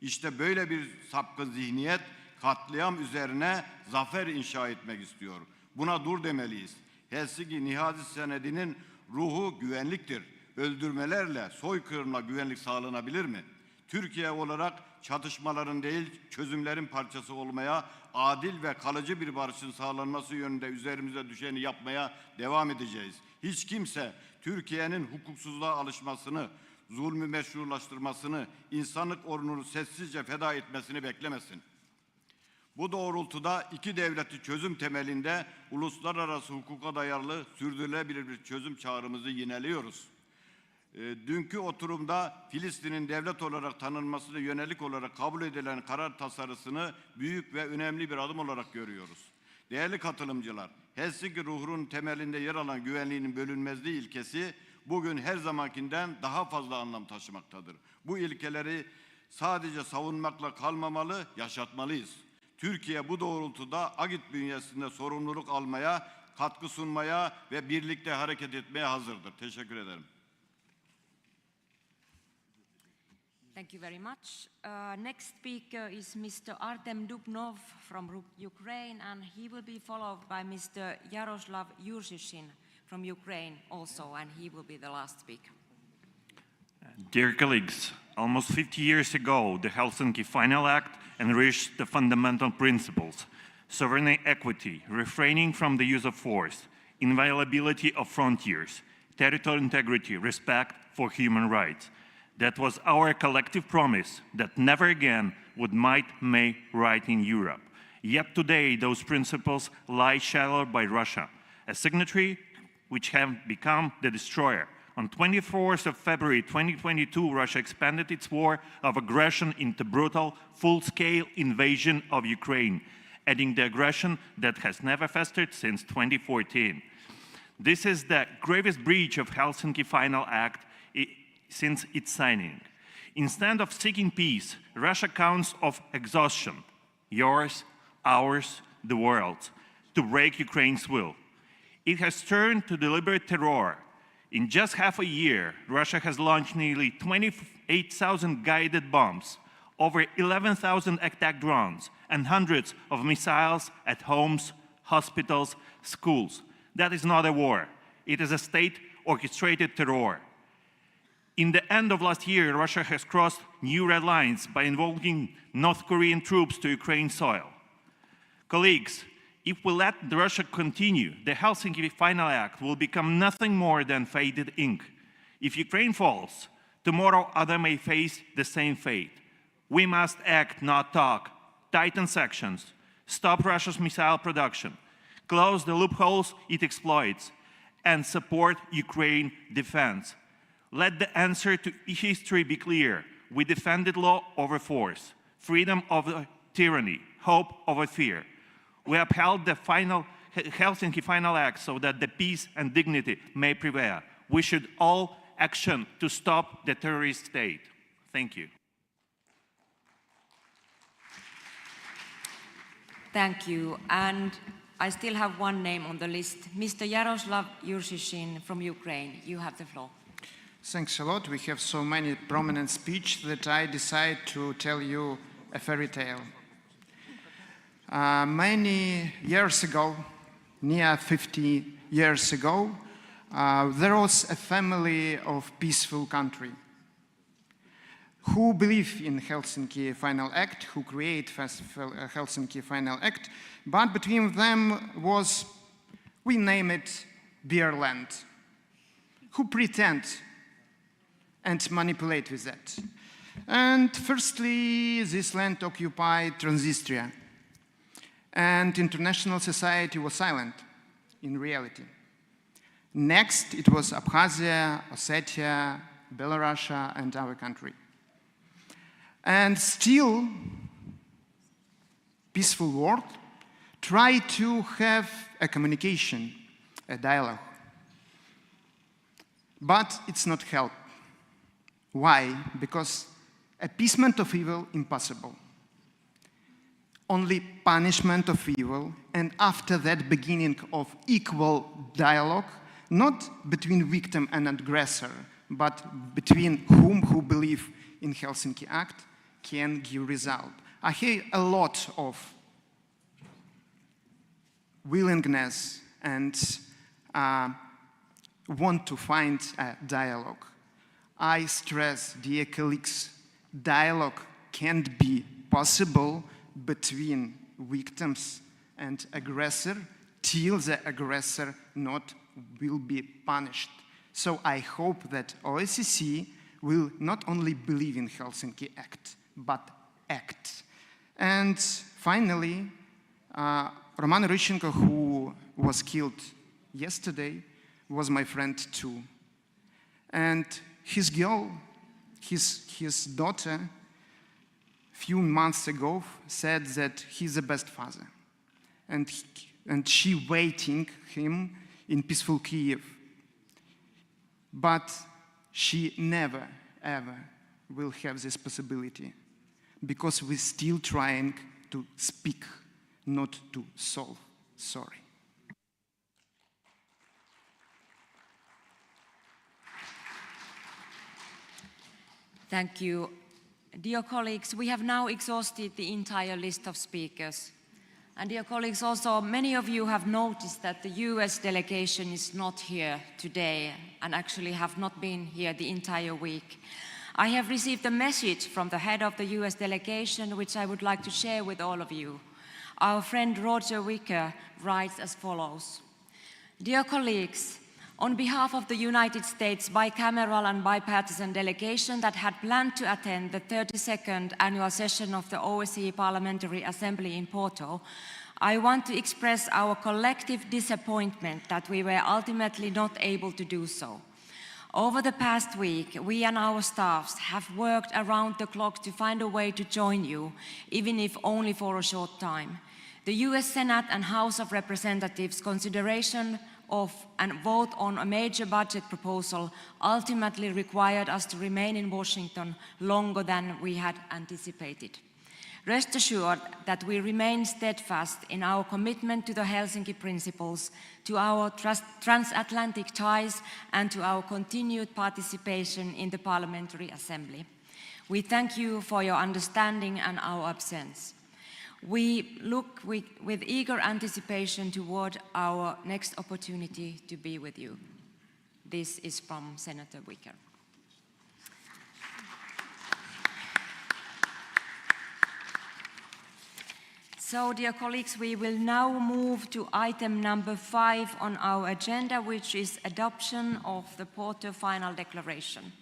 İşte böyle bir sapkın zihniyet katliam üzerine zafer inşa etmek istiyor. Buna dur demeliyiz. Helsinki Nihazi Senedi'nin ruhu güvenliktir. Öldürmelerle, soykırımla güvenlik sağlanabilir mi? Türkiye olarak çatışmaların değil, çözümlerin parçası olmaya, adil ve kalıcı bir barışın sağlanması yönünde üzerimize düşeni yapmaya devam edeceğiz. Hiç kimse Türkiye'nin hukuksuzluğa alışmasını, zulmü meşrulaştırmasını, insanlık onurunu sessizce feda etmesini beklemesin. Bu doğrultuda iki devletli çözüm temelinde uluslararası hukuka dayalı sürdürülebilir bir çözüm çağrımızı yineliyoruz. Dünkü oturumda Filistin'in devlet olarak tanınmasına yönelik olarak kabul edilen karar tasarısını büyük ve önemli bir adım olarak görüyoruz. Değerli katılımcılar, Helsinki ruhunun temelinde yer alan güvenliğin bölünmezliği ilkesi bugün her zamankinden daha fazla anlam taşımaktadır. Bu ilkeleri sadece savunmakla kalmamalı, yaşatmalıyız. Türkiye bu doğrultuda AGİT bünyesinde sorumluluk almaya, katkı sunmaya ve birlikte hareket etmeye hazırdır. Teşekkür ederim. Thank you very much. Next speaker is Mr. Artem Dubnov from Ukraine, and he will be followed by Mr. Yaroslav Yurshushin from Ukraine also, and he will be the last speaker. Dear colleagues, Almost 50 years ago, the Helsinki Final Act enriched the fundamental principles: sovereign equity, refraining from the use of force, inviolability of frontiers, territorial integrity, respect for human rights. That was our collective promise that never again would might make right in Europe. Yet today, those principles lie shattered by Russia, a signatory which have become the destroyer. On 24th of February 2022, Russia expanded its war of aggression into brutal, full-scale invasion of Ukraine, adding the aggression that has never festered since 2014. This is the gravest breach of Helsinki Final Act since its signing. Instead of seeking peace, Russia counts of exhaustion, yours, ours, the world's, to break Ukraine's will. It has turned to deliberate terror. In just half a year, Russia has launched nearly 28,000 guided bombs, over 11,000 attack drones, and hundreds of missiles at homes, hospitals, schools. That is not a war. It is a state-orchestrated terror. In the end of last year, Russia has crossed new red lines by invoking North Korean troops to Ukraine soil. Colleagues, if we let Russia continue, the Helsinki Final Act will become nothing more than faded ink. If Ukraine falls, tomorrow others may face the same fate. We must act, not talk, tighten sanctions, stop Russia's missile production, close the loopholes it exploits, and support Ukraine defense. Let the answer to history be clear. We defended law over force, freedom over tyranny, hope over fear. We upheld the Helsinki Final Act so that the peace and dignity may prevail. We should all action to stop the terrorist state. Thank you. Thank you. And I still have one name on the list. Mr. Yaroslav Yurshishin from Ukraine. You have the floor. Thanks a lot. We have so many prominent speeches that I decide to tell you a fairy tale. Many years ago, near 50 years ago, there was a family of peaceful country who believe in Helsinki Final Act, who create Helsinki Final Act, but between them was, we name it, beer land, who pretend and manipulate with that. And firstly, this land occupied Transnistria, and international society was silent in reality. Next, it was Abkhazia, Ossetia, Belarus, and our country. And still, peaceful world try to have a communication, a dialogue. But it's not help. Why? Because appeasement of evil, impossible. Only punishment of evil, and after that beginning of equal dialogue, not between victim and aggressor, but between who believe in Helsinki Act, can give result. I hear a lot of willingness and want to find a dialogue. I stress, dear colleagues, dialogue can't be possible between victims and aggressor till the aggressor will be punished. So I hope that OSCE will not only believe in Helsinki Act, but act. And finally, Roman Ryshenko, who was killed yesterday, was my friend too. And his girl, his daughter, few months ago said that he's the best father. And she waiting him in peaceful Kyiv. But she never, ever will have this possibility because we're still trying to speak, not to solve. Sorry. Thank you. Dear colleagues, we have now exhausted the entire list of speakers. And dear colleagues, also many of you have noticed that the US delegation is not here today and actually have not been here the entire week. I have received a message from the head of the US delegation, which I would like to share with all of you. Our friend Roger Wicker writes as follows. Dear colleagues, on behalf of the United States bicameral and bipartisan delegation that had planned to attend the 32nd annual session of the OSCE Parliamentary Assembly in Porto, I want to express our collective disappointment that we were ultimately not able to do so. Over the past week, we and our staffs have worked around the clock to find a way to join you, even if only for a short time. The US Senate and House of Representatives' consideration of and vote on a major budget proposal ultimately required us to remain in Washington longer than we had anticipated. Rest assured that we remain steadfast in our commitment to the Helsinki principles, to our transatlantic ties, and to our continued participation in the Parliamentary Assembly. We thank you for your understanding and our absence. We look with eager anticipation toward our next opportunity to be with you. This is from Senator Wicker. So, dear colleagues, we will now move to item number 5 on our agenda, which is adoption of the Porto Final Declaration.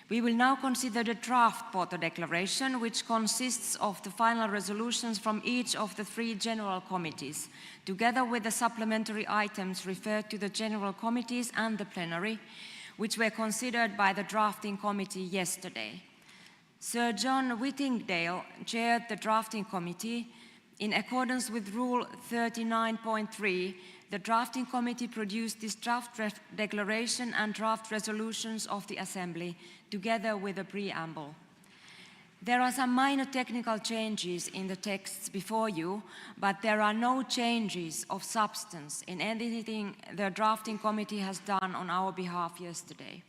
We will now consider the draft Porto Declaration, which consists of the final resolutions from each of the 3 general committees, together with the supplementary items referred to the general committees and the plenary, which were considered by the drafting committee yesterday. Sir John Whittingdale chaired the drafting committee. In accordance with Rule 39.3, the drafting committee produced this draft declaration and draft resolutions of the Assembly, together with a preamble. There are some minor technical changes in the texts before you, but there are no changes of substance in anything the drafting committee has done on our behalf yesterday.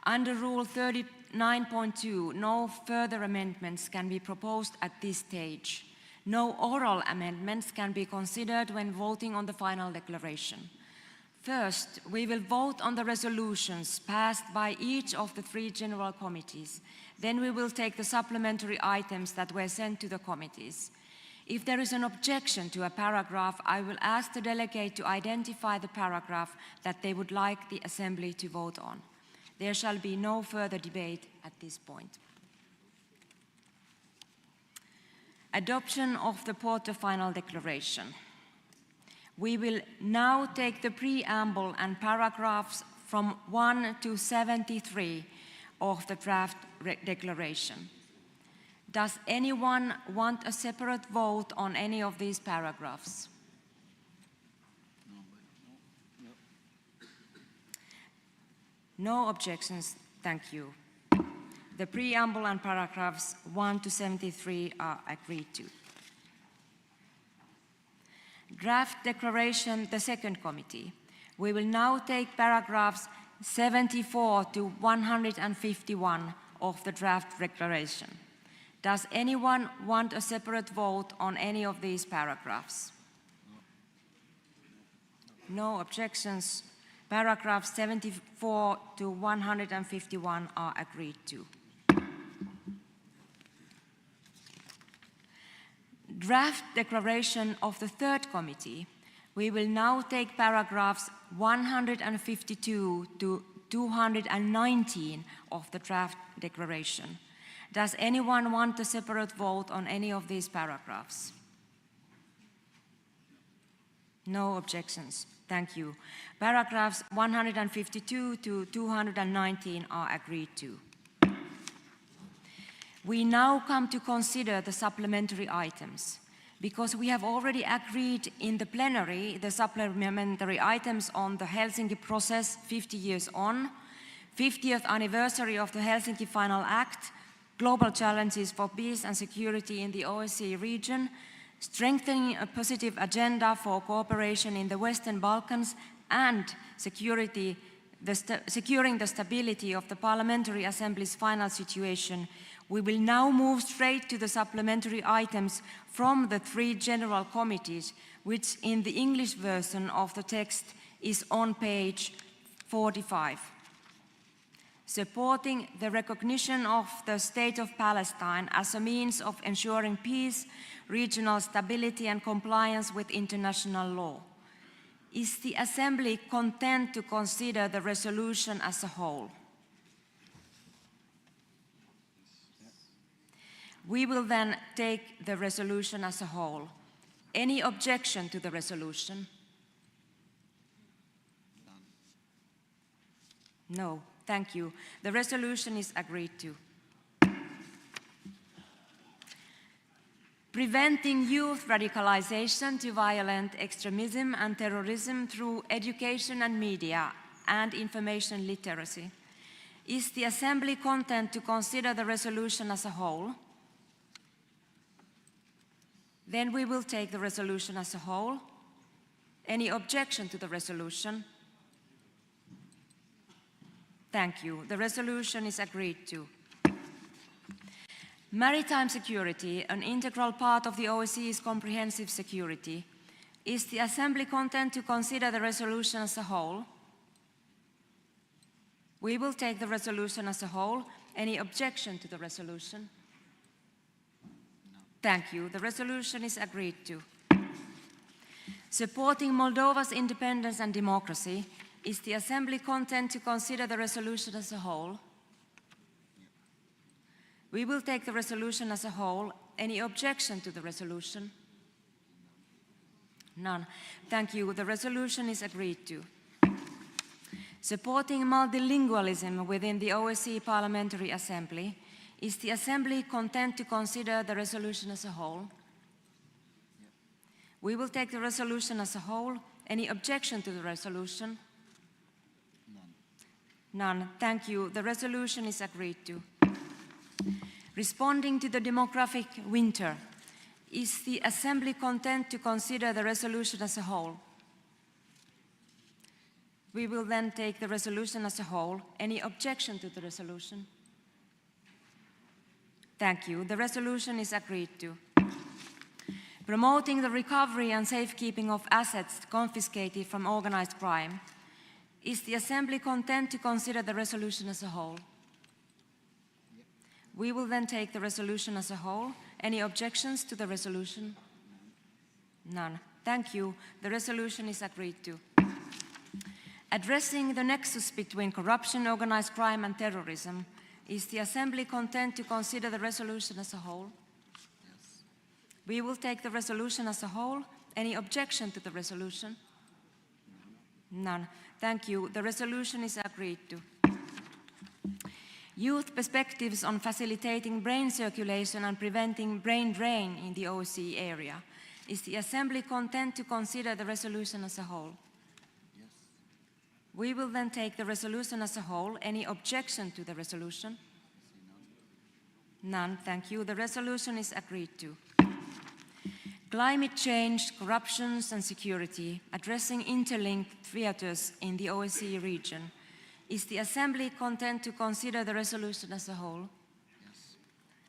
Under Rule 39.2, no further amendments can be proposed at this stage. No oral amendments can be considered when voting on the final declaration. First, we will vote on the resolutions passed by each of the 3 general committees. Then we will take the supplementary items that were sent to the committees. If there is an objection to a paragraph, I will ask the delegate to identify the paragraph that they would like the Assembly to vote on. There shall be no further debate at this point. Adoption of the Porto Final Declaration. We will now take the preamble and paragraphs from 1 to 73 of the draft declaration. Does anyone want a separate vote on any of these paragraphs? No objections, thank you. The preamble and paragraphs 1 to 73 are agreed to. Draft declaration, the second committee. We will now take paragraphs 74 to 151 of the draft declaration. Does anyone want a separate vote on any of these paragraphs? No objections. Paragraphs 74 to 151 are agreed to. Draft declaration of the third committee. We will now take paragraphs 152 to 219 of the draft declaration. Does anyone want a separate vote on any of these paragraphs? No objections. Thank you. Paragraphs 152 to 219 are agreed to. We now come to consider the supplementary items. Because we have already agreed in the plenary the supplementary items on the Helsinki process 50 years on, 50th anniversary of the Helsinki Final Act, global challenges for peace and security in the OSCE region, strengthening a positive agenda for cooperation in the Western Balkans, and securing the stability of the Parliamentary Assembly's final situation. We will now move straight to the supplementary items from the 3 general committees, which in the English version of the text is on page 45. supporting the recognition of the State of Palestine as a means of ensuring peace, regional stability and compliance with international law. Is the Assembly content to consider the resolution as a whole? We will then take the resolution as a whole. Any objection to the resolution? No, thank you. The resolution is agreed to. Preventing youth radicalization to violent extremism and terrorism through education and media and information literacy. Is the Assembly content to consider the resolution as a whole? Then we will take the resolution as a whole. Any objection to the resolution? Thank you. The resolution is agreed to. Maritime security, an integral part of the OSCE's comprehensive security. Is the Assembly content to consider the resolution as a whole? We will take the resolution as a whole. Any objection to the resolution? Thank you. The resolution is agreed to. Supporting Moldova's independence and democracy. Is the Assembly content to consider the resolution as a whole? We will take the resolution as a whole. Any objection to the resolution? None. Thank you. The resolution is agreed to. Supporting multilingualism within the OSCE Parliamentary Assembly. Is the Assembly content to consider the resolution as a whole? We will take the resolution as a whole. Any objection to the resolution? None. Thank you. The resolution is agreed to. Responding to the demographic winter. Is the Assembly content to consider the resolution as a whole? We will then take the resolution as a whole. Any objection to the resolution? Thank you. The resolution is agreed to. Promoting the recovery and safekeeping of assets confiscated from organized crime. Is the Assembly content to consider the resolution as a whole? We will then take the resolution as a whole. Any objections to the resolution? None. Thank you. The resolution is agreed to. Addressing the nexus between corruption, organized crime and terrorism. Is the Assembly content to consider the resolution as a whole? Yes. We will take the resolution as a whole. Any objection to the resolution? None. Thank you. The resolution is agreed to. Youth perspectives on facilitating brain circulation and preventing brain drain in the OSCE area. Is the Assembly content to consider the resolution as a whole? Yes. We will then take the resolution as a whole. Any objection to the resolution? None. Thank you. The resolution is agreed to. Climate change, corruptions and security, addressing interlinked theaters in the OSCE region. Is the Assembly content to consider the resolution as a whole? Yes.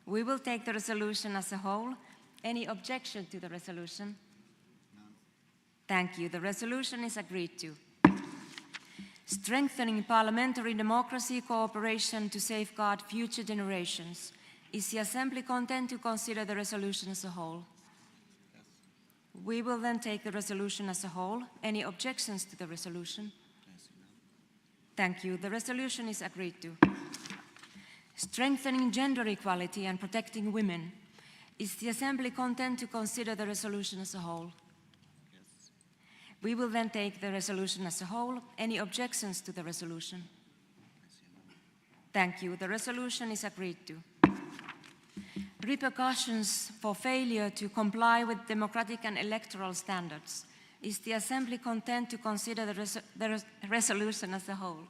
We will take the resolution as a whole. Any objection to the resolution? None. Thank you. The resolution is agreed to. Strengthening parliamentary democracy cooperation to safeguard future generations. Is the Assembly content to consider the resolution as a whole? Yes. We will then take the resolution as a whole. Any objections to the resolution? Thank you. The resolution is agreed to. Strengthening gender equality and protecting women. Is the Assembly content to consider the resolution as a whole? Yes. We will then take the resolution as a whole. Any objections to the resolution? Thank you. The resolution is agreed to. Repercussions for failure to comply with democratic and electoral standards. Is the Assembly content to consider the resolution as a whole?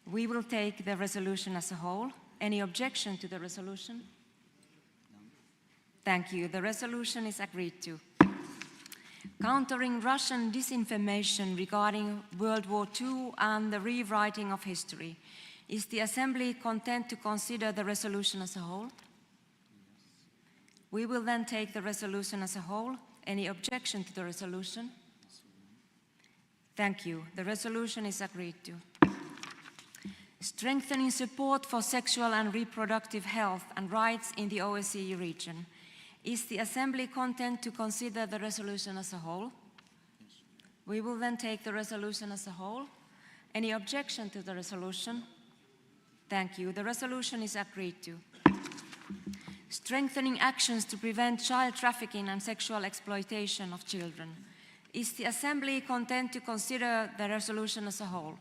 We will take the resolution as a whole. Any objection to the resolution? No. Thank you. The resolution is agreed to. Countering Russian disinformation regarding World War II and the rewriting of history. Is the Assembly content to consider the resolution as a whole? Yes. We will then take the resolution as a whole. Any objection to the resolution? Thank you. The resolution is agreed to. Strengthening support for sexual and reproductive health and rights in the OSCE region. Is the Assembly content to consider the resolution as a whole? We will then take the resolution as a whole. Any objection to the resolution? Thank you. The resolution is agreed to. Strengthening actions to prevent child trafficking and sexual exploitation of children. Is the Assembly content to consider the resolution as a whole?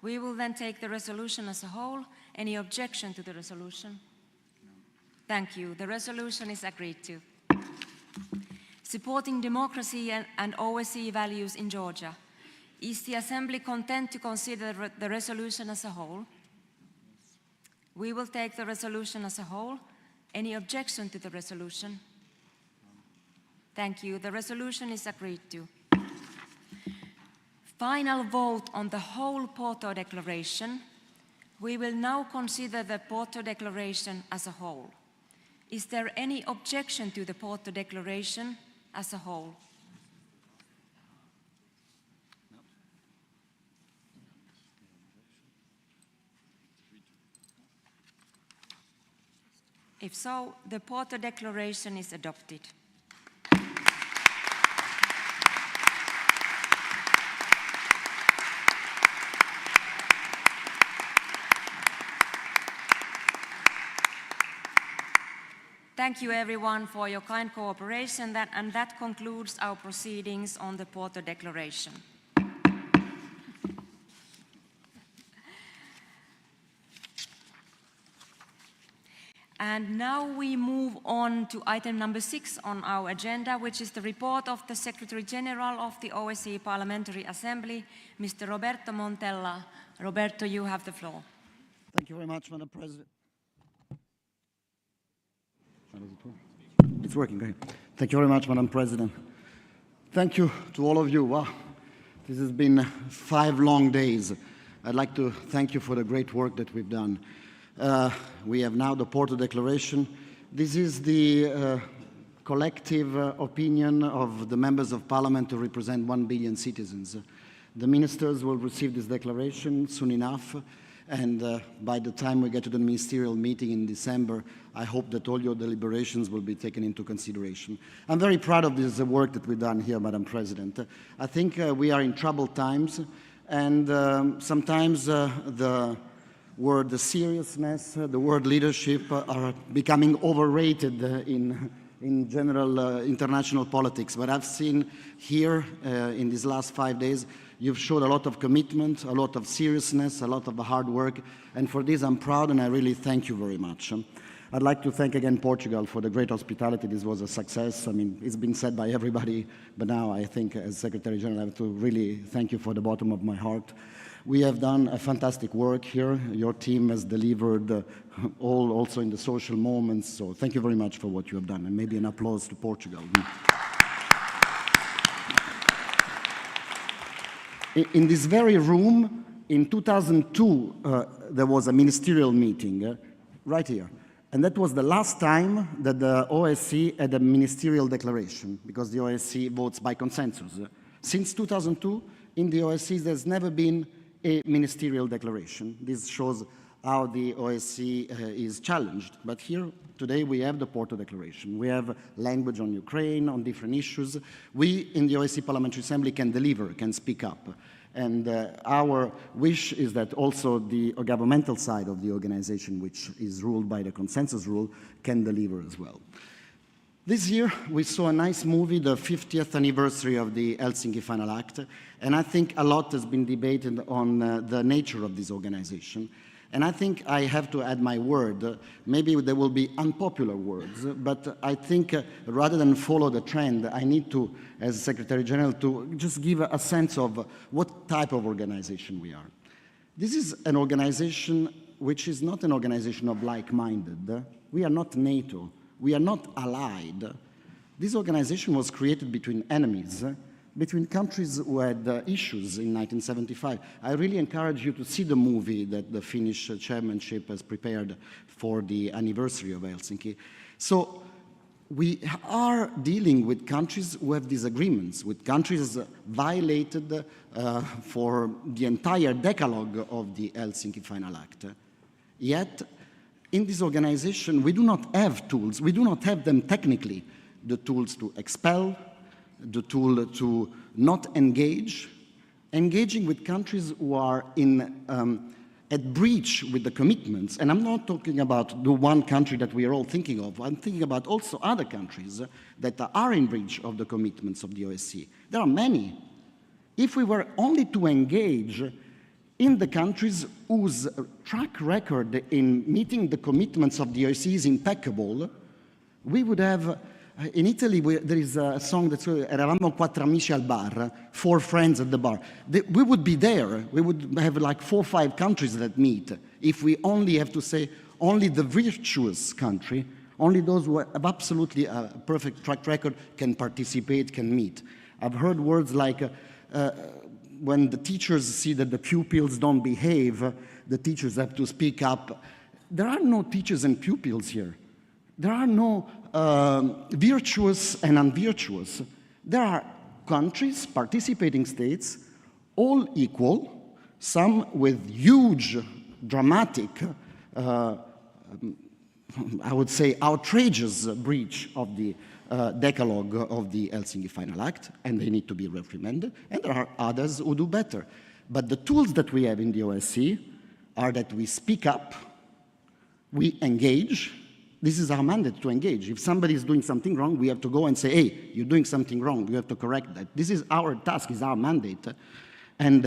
We will then take the resolution as a whole. Any objection to the resolution? Thank you. The resolution is agreed to. Supporting democracy and OSCE values in Georgia. Is the Assembly content to consider the resolution as a whole? We will take the resolution as a whole. Any objection to the resolution? Thank you. The resolution is agreed to. Final vote on the whole Porto Declaration. We will now consider the Porto Declaration as a whole. Is there any objection to the Porto Declaration as a whole? If so, the Porto Declaration is adopted. Thank you everyone for your kind cooperation, and that concludes our proceedings on the Porto Declaration. And now we move on to item number 6 on our agenda, which is the report of the Secretary General of the OSCE Parliamentary Assembly, Mr. Roberto Montella. Roberto, you have the floor. Thank you very much, Madam President. It's working, great. Thank you very much, Madam President. Thank you to all of you. Wow, this has been 5 long days. I'd like to thank you for the great work that we've done. We have now the Porto Declaration. This is the collective opinion of the members of parliament to represent 1 billion citizens. The ministers will receive this declaration soon enough, and by the time we get to the ministerial meeting in December, I hope that all your deliberations will be taken into consideration. I'm very proud of this work that we've done here, Madam President. I think we are in troubled times, and sometimes the word seriousness, the word leadership are becoming overrated in general international politics. But I've seen here in these last 5 days, you've showed a lot of commitment, a lot of seriousness, a lot of hard work, and for this I'm proud and I really thank you very much. I'd like to thank again Portugal for the great hospitality. This was a success. I mean, it's been said by everybody, but now I think as Secretary General I have to really thank you for the bottom of my heart. We have done a fantastic work here. Your team has delivered all also in the social moments, so thank you very much for what you have done, and maybe an applause to Portugal. In this very room, in 2002, there was a ministerial meeting right here. And that was the last time that the OSCE had a ministerial declaration, because the OSCE votes by consensus. Since 2002, in the OSCE, there's never been a ministerial declaration. This shows how the OSCE is challenged. But here, today, we have the Porto Declaration. We have language on Ukraine, on different issues. We, in the OSCE Parliamentary Assembly, can deliver, can speak up. And our wish is that also the governmental side of the organization, which is ruled by the consensus rule, can deliver as well. This year, we saw a nice movie, the 50th anniversary of the Helsinki Final Act, and I think a lot has been debated on the nature of this organization. And I think I have to add my word. Maybe there will be unpopular words, but I think rather than follow the trend, I need to, as Secretary General, to just give a sense of what type of organization we are. This is an organization which is not an organization of like-minded. We are not NATO. We are not allied. This organization was created between enemies, between countries who had issues in 1975. I really encourage you to see the movie that the Finnish chairmanship has prepared for the anniversary of Helsinki. So we are dealing with countries who have disagreements, with countries violated for the entire decalogue of the Helsinki Final Act. Yet, in this organization, we do not have tools. We do not have them technically, the tools to expel, the tool to not engage. Engaging with countries who are at breach with the commitments, and I'm not talking about the one country that we are all thinking of, I'm thinking about also other countries that are in breach of the commitments of the OSCE. There are many. If we were only to engage in the countries whose track record in meeting the commitments of the OSCE is impeccable, we would have, in Italy, there is a song that's Eravamo quattro amici al bar, 4 friends at the bar. We would be there. We would have like 4 or 5 countries that meet. If we only have to say only the virtuous country, only those who have absolutely a perfect track record can participate, can meet. I've heard words like, when the teachers see that the pupils don't behave, the teachers have to speak up. There are no teachers and pupils here. There are no virtuous and unvirtuous. There are countries, participating states, all equal, some with huge, dramatic, I would say outrageous breach of the decalogue of the Helsinki Final Act, and they need to be reprimanded, and there are others who do better. But the tools that we have in the OSCE are that we speak up, we engage. This is our mandate, to engage. If somebody is doing something wrong, we have to go and say, hey, you're doing something wrong, you have to correct that. This is our task, is our mandate. And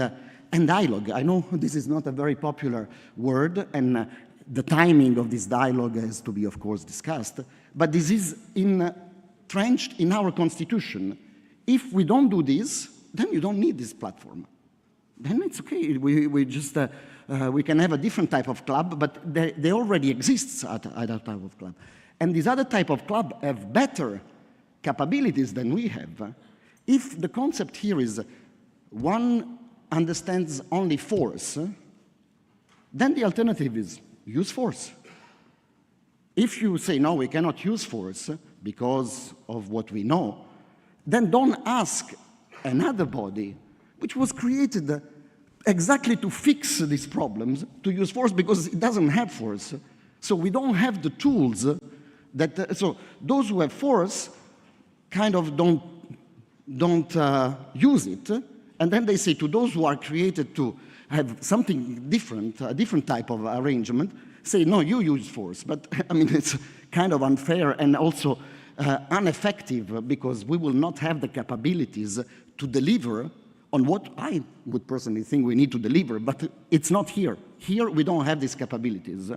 dialogue. I know this is not a very popular word, and the timing of this dialogue has to be, of course, discussed, but this is entrenched in our constitution. If we don't do this, then you don't need this platform. Then it's okay, we just, we can have a different type of club, but they already exists at other type of club. And this other type of club have better capabilities than we have. If the concept here is one understands only force, then the alternative is use force. If you say, no, we cannot use force because of what we know, then don't ask another body, which was created exactly to fix these problems, to use force because it doesn't have force. So we don't have the tools that, so those who have force kind of don't use it. And then they say to those who are created to have something different, a different type of arrangement, say, no, you use force. But I mean, it's kind of unfair and also ineffective, because we will not have the capabilities to deliver on what I would personally think we need to deliver, but it's not here. Here, we don't have these capabilities.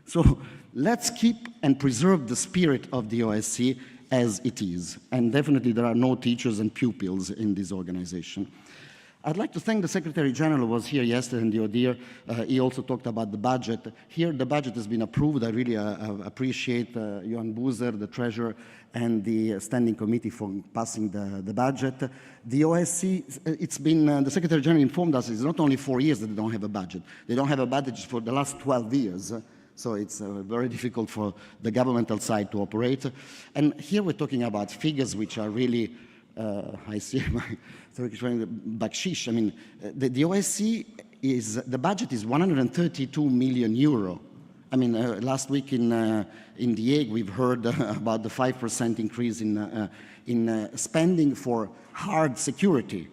So let's keep and preserve the spirit of the OSCE as it is. And definitely there are no teachers and pupils in this organization. I'd like to thank the Secretary General who was here yesterday in the ODIHR. He also talked about the budget. Here, the budget has been approved. I really appreciate Johan Buser, the Treasurer, and the Standing Committee for passing the budget. The OSCE, it's been, the Secretary General informed us, it's not only 4 years that they don't have a budget. They don't have a budget for the last 12 years. So it's very difficult for the governmental side to operate. And here we're talking about figures which are really, I see my Turkish friend, bakshish. I mean, the OSCE is, the budget is 132 million euro. I mean, last week in The Hague, we've heard about the 5% increase in spending for hard security.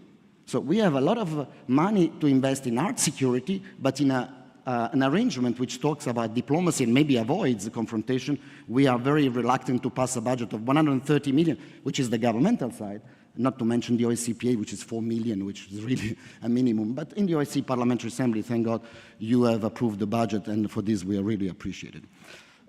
So we have a lot of money to invest in hard security, but in an arrangement which talks about diplomacy and maybe avoids the confrontation. We are very reluctant to pass a budget of 130 million, which is the governmental side, not to mention the OSCPA, which is 4 million, which is really a minimum. But in the OSCE Parliamentary Assembly, thank God, you have approved the budget, and for this we are really appreciated.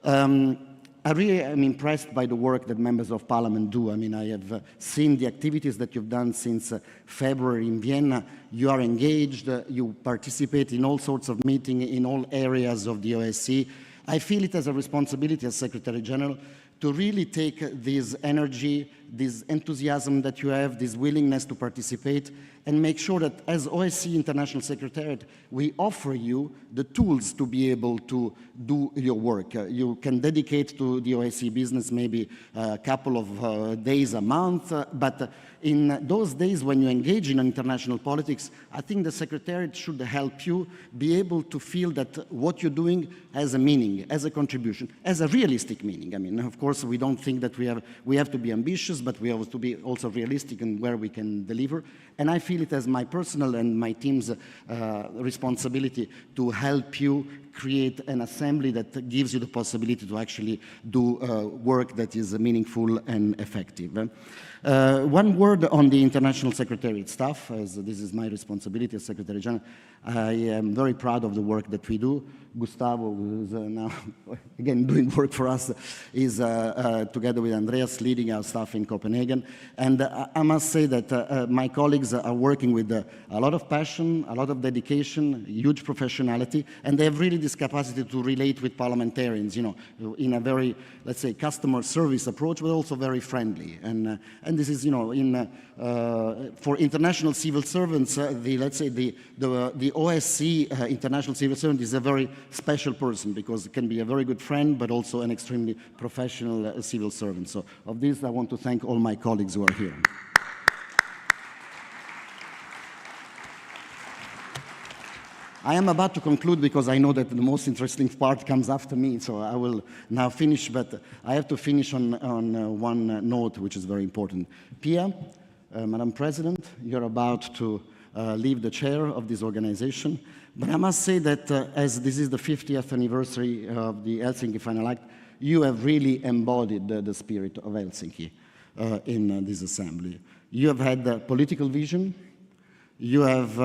I really am impressed by the work that members of parliament do. I mean, I have seen the activities that you've done since February in Vienna. You are engaged, you participate in all sorts of meetings in all areas of the OSCE. I feel it as a responsibility as Secretary General to really take this energy this enthusiasm that you have, this willingness to participate, and make sure that as OSCE International Secretariat, we offer you the tools to be able to do your work. You can dedicate to the OSCE business maybe a couple of days a month, but in those days when you engage in international politics, I think the Secretariat should help you be able to feel that what you're doing has a meaning, has a contribution, has a realistic meaning. I mean, of course, we don't think that we have to be ambitious, but we have to be also realistic in where we can deliver. And I feel it as my personal and my team's responsibility to help you create an assembly that gives you the possibility to actually do work that is meaningful and effective. One word on the International Secretariat staff, as this is my responsibility as Secretary General. I am very proud of the work that we do. Gustavo, who is now, again, doing work for us, is together with Andreas leading our staff in Copenhagen. And I must say that my colleagues are working with a lot of passion, a lot of dedication, huge professionality, and they have really this capacity to relate with parliamentarians, you know, in a very, let's say, customer service approach, but also very friendly. And this is, you know, for international civil servants, let's say the OSCE international civil servant is a very special person because it can be a very good friend, but also an extremely professional civil servant. So of this, I want to thank all my colleagues who are here. I am about to conclude because I know that the most interesting part comes after me, so I will now finish, but I have to finish on one note which is very important. Pia, Madam President, you're about to leave the chair of this organization, but I must say that as this is the 50th anniversary of the Helsinki Final Act, you have really embodied the spirit of Helsinki in this assembly. You have had the political vision. You have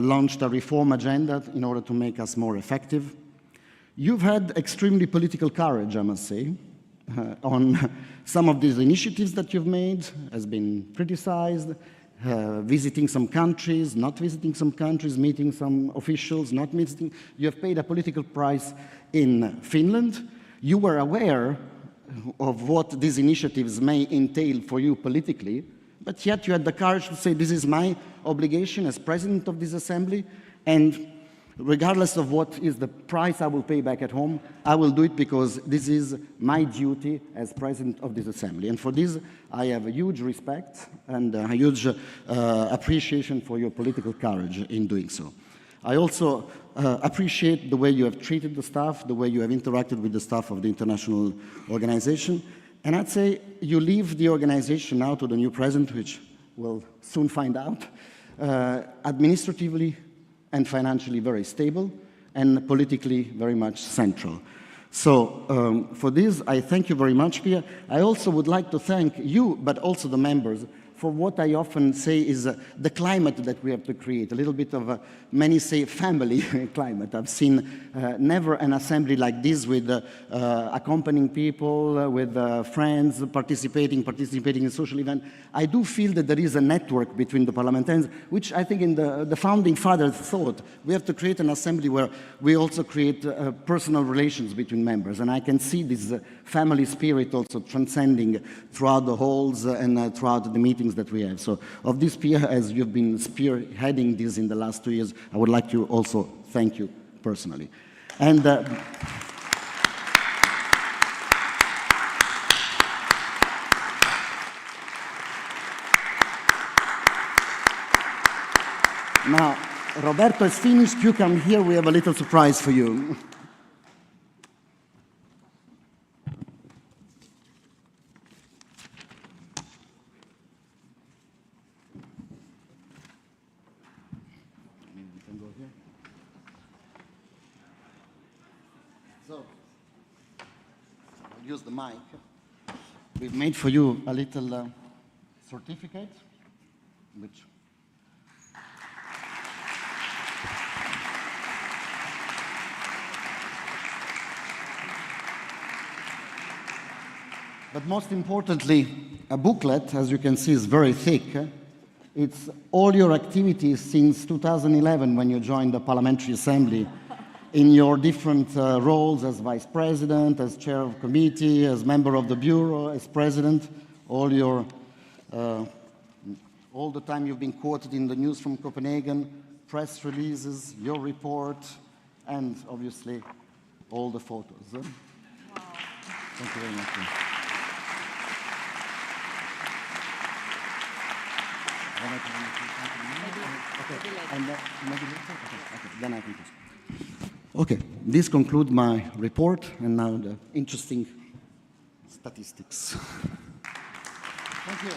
launched a reform agenda in order to make us more effective. You've had extremely political courage, I must say, on some of these initiatives that you've made, has been criticized, visiting some countries, not visiting some countries, meeting some officials, not meeting. You have paid a political price in Finland. You were aware of what these initiatives may entail for you politically, but yet you had the courage to say, this is my obligation as president of this assembly, and regardless of what is the price I will pay back at home, I will do it because this is my duty as president of this assembly. And for this, I have a huge respect and a huge appreciation for your political courage in doing so. I also appreciate the way you have treated the staff, the way you have interacted with the staff of the international organization. And I'd say you leave the organization now to the new president, which we'll soon find out, administratively and financially very stable, and politically very much central. So for this, I thank you very much, Pia. I also would like to thank you, but also the members, for what I often say is the climate that we have to create, a little bit of a, many say, family climate. I've seen never an assembly like this with accompanying people, with friends, participating in social event. I do feel that there is a network between the parliamentarians, which I think in the founding fathers thought we have to create an assembly where we also create personal relations between members. And I can see this family spirit also transcending throughout the halls and throughout the meetings that we have. So of this, Pia, as you've been spearheading this in the last 2 years, I would like to also thank you personally. And now, Roberto is finished. You come here. We have a little surprise for you. Use the mic. We've made for you a little certificate, which but most importantly, a booklet, as you can see, is very thick. It's all your activities since 2011 when you joined the Parliamentary Assembly in your different roles as vice president, as chair of committee, as member of the bureau, as president, all your all the time you've been quoted in the news from Copenhagen, press releases, your report, and obviously all the photos. Wow. Thank you very much. Then I can Okay, this concludes my report, and now the interesting statistics. Thank you.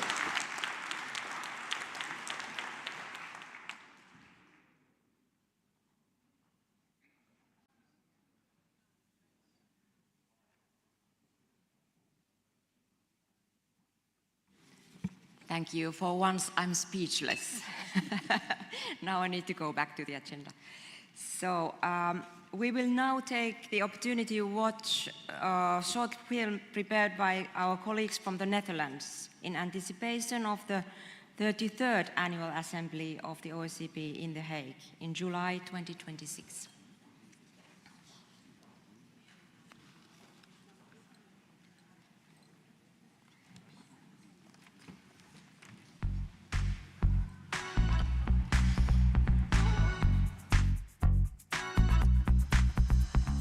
Thank you. For once, I'm speechless. Now I need to go back to the agenda. So we will now take the opportunity to watch a short film prepared by our colleagues from the Netherlands in anticipation of the 33rd Annual Assembly of the OSCE in The Hague in July 2026.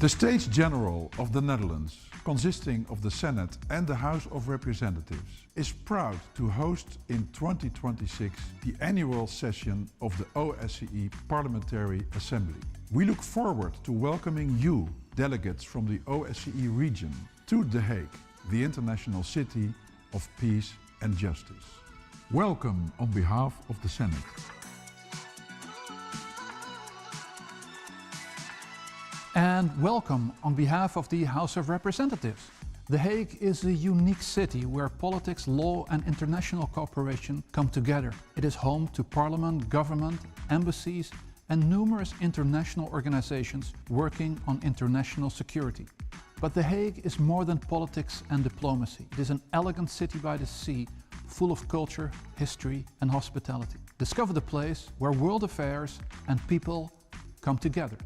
The States General of the Netherlands, consisting of the Senate and the House of Representatives, is proud to host in 2026 the annual session of the OSCE Parliamentary Assembly. We look forward to welcoming you, delegates from the OSCE region, to The Hague, the international city of peace and justice. Welcome on behalf of the Senate. And welcome on behalf of the House of Representatives. The Hague is a unique city where politics, law and international cooperation come together. It is home to parliament, government, embassies and numerous international organizations working on international security. But The Hague is more than politics and diplomacy. It is an elegant city by the sea, full of culture, history and hospitality. Discover the place where world affairs and people come together.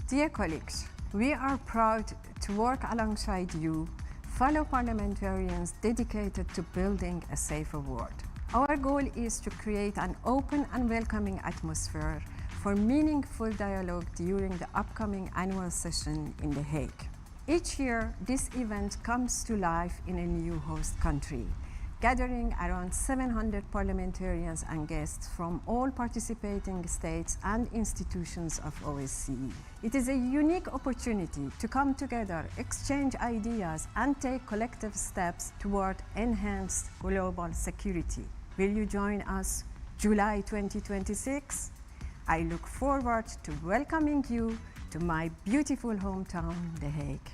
Dear colleagues, we are proud to work alongside you, fellow parliamentarians dedicated to building a safer world. Our goal is to create an open and welcoming atmosphere for meaningful dialogue during the upcoming annual session in The Hague. Each year, this event comes to life in a new host country, gathering around 700 parliamentarians and guests from all participating states and institutions of OSCE. It is a unique opportunity to come together, exchange ideas, and take collective steps toward enhanced global security. Will you join us July 2026? I look forward to welcoming you to my beautiful hometown, The Hague.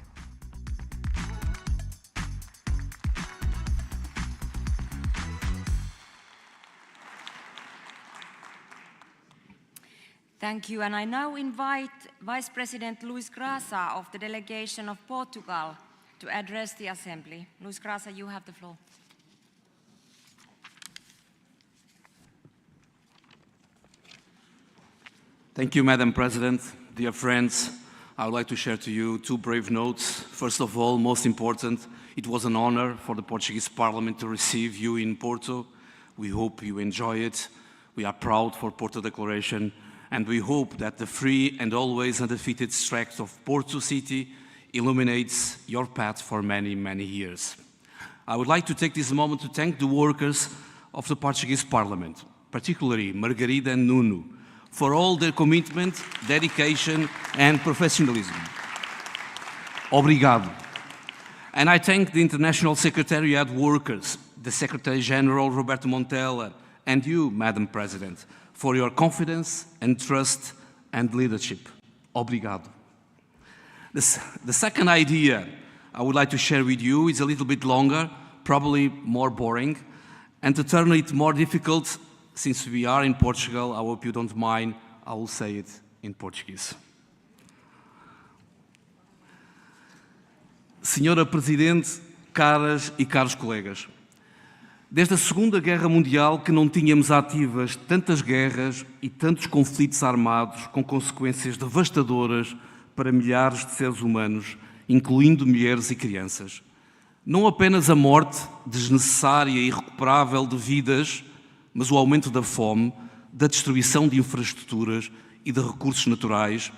Thank you, and I now invite Vice President Luis Grasa of the delegation of Portugal to address the Assembly. Luis Grasa, you have the floor. Thank you, Madam President. Dear friends, I would like to share to you two brave notes. First of all, most important, it was an honor for the Portuguese Parliament to receive you in Porto. We hope you enjoy it. We are proud for Porto Declaration, and we hope that the free and always undefeated strength of Porto City illuminates your path for many, many years. I would like to take this moment to thank the workers of the Portuguese Parliament, particularly Margarida and Nuno, for all their commitment, dedication and professionalism. Obrigado. And I thank the International Secretariat workers, the Secretary General Roberto Montella, and you, Madam President, for your confidence and trust and leadership. Obrigado. The second idea I would like to share with you is a little bit longer, probably more boring, and to turn it more difficult, since we are in Portugal, I hope you don't mind, I will say it in Portuguese. Senhora Presidente, caras e caros colegas, desde a Segunda Guerra Mundial que não tínhamos ativas tantas guerras e tantos conflitos armados com consequências devastadoras para milhares de seres humanos, incluindo mulheres e crianças. Não apenas a morte desnecessária e irrecuperável de vidas, mas o aumento da fome, da destruição de infraestruturas e de recursos naturais,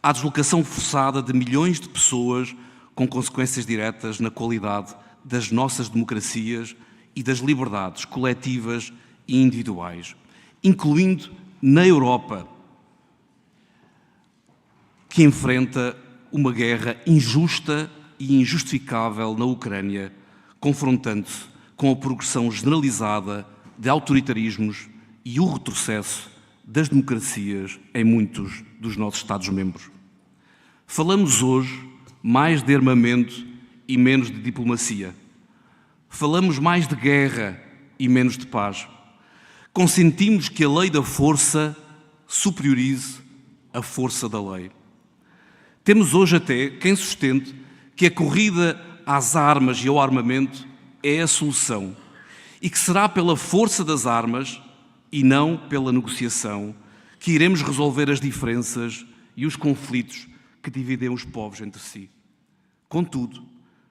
a deslocação forçada de milhões de pessoas com consequências diretas na qualidade das nossas democracias e das liberdades coletivas e individuais, incluindo na Europa, que enfrenta uma guerra injusta e injustificável na Ucrânia, confrontando-se com a progressão generalizada de autoritarismos e o retrocesso das democracias em muitos dos nossos Estados-membros. Falamos hoje mais de armamento e menos de diplomacia. Falamos mais de guerra e menos de paz. Consentimos que a lei da força superiorize a força da lei. Temos hoje até quem sustente que a corrida às armas e ao armamento é a solução e que será pela força das armas e não pela negociação que iremos resolver as diferenças e os conflitos que dividem os povos entre si. Contudo,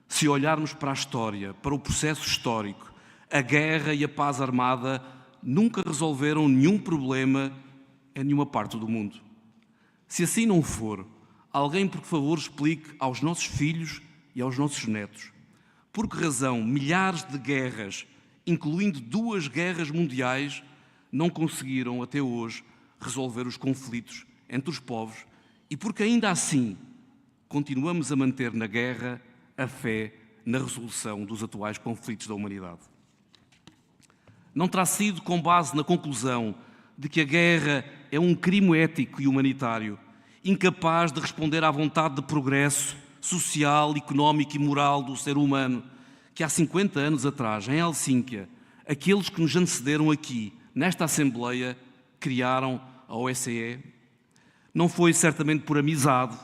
se olharmos para a história, para o processo histórico, a guerra e a paz armada nunca resolveram nenhum problema em nenhuma parte do mundo. Se assim não for, alguém, por favor, explique aos nossos filhos e aos nossos netos por que razão milhares de guerras, incluindo 2 guerras mundiais, não conseguiram até hoje resolver os conflitos entre os povos e porque ainda assim continuamos a manter na guerra a fé na resolução dos atuais conflitos da humanidade. Não terá sido com base na conclusão de que a guerra é um crime ético e humanitário, incapaz de responder à vontade de progresso social, económico e moral do ser humano, que há 50 anos atrás, em Helsínquia, aqueles que nos antecederam aqui, nesta Assembleia, criaram a OSCE? Não foi certamente por amizade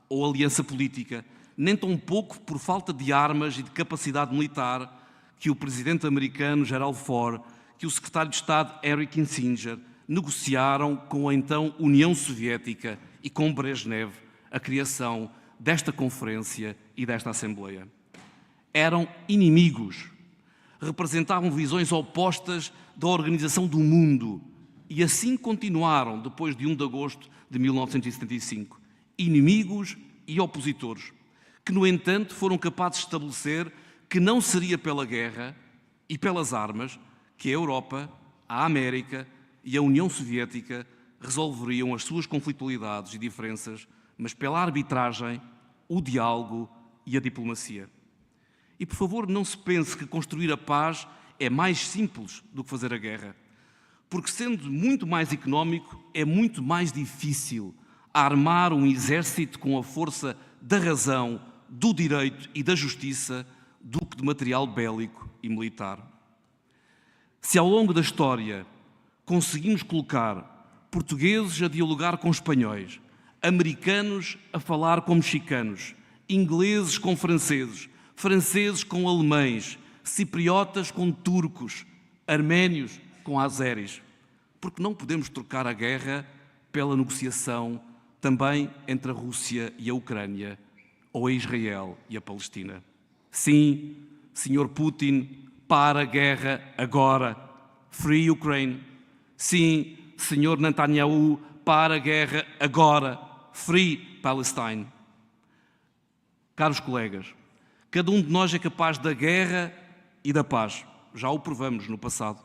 ou aliança política, nem tampouco por falta de armas e de capacidade militar que o presidente americano Gerald Ford, que o secretário de Estado Henry Kissinger negociaram com a então União Soviética e com Brezhnev a criação desta conferência e desta Assembleia. Eram inimigos, representavam visões opostas da organização do mundo e assim continuaram depois de 1 de agosto de 1975. Inimigos e opositores, que, no entanto, foram capazes de estabelecer que não seria pela guerra e pelas armas que a Europa, a América e a União Soviética resolveriam as suas conflitualidades e diferenças, mas pela arbitragem, o diálogo e a diplomacia. E, por favor, não se pense que construir a paz é mais simples do que fazer a guerra, porque, sendo muito mais económico, é muito mais difícil armar um exército com a força da razão, do direito e da justiça do que de material bélico e militar. Se ao longo da história conseguimos colocar portugueses a dialogar com espanhóis, americanos a falar com mexicanos, ingleses com franceses, franceses com alemães, cipriotas com turcos, arménios com azeris, porque não podemos trocar a guerra pela negociação também entre a Rússia e a Ucrânia, ou a Israel e a Palestina. Sim, Sr. Putin, para a guerra agora. Free Ukraine. Sim, Sr. Netanyahu, para a guerra agora. Free Palestine. Caros colegas, cada um de nós é capaz da guerra e da paz. Já o provamos no passado.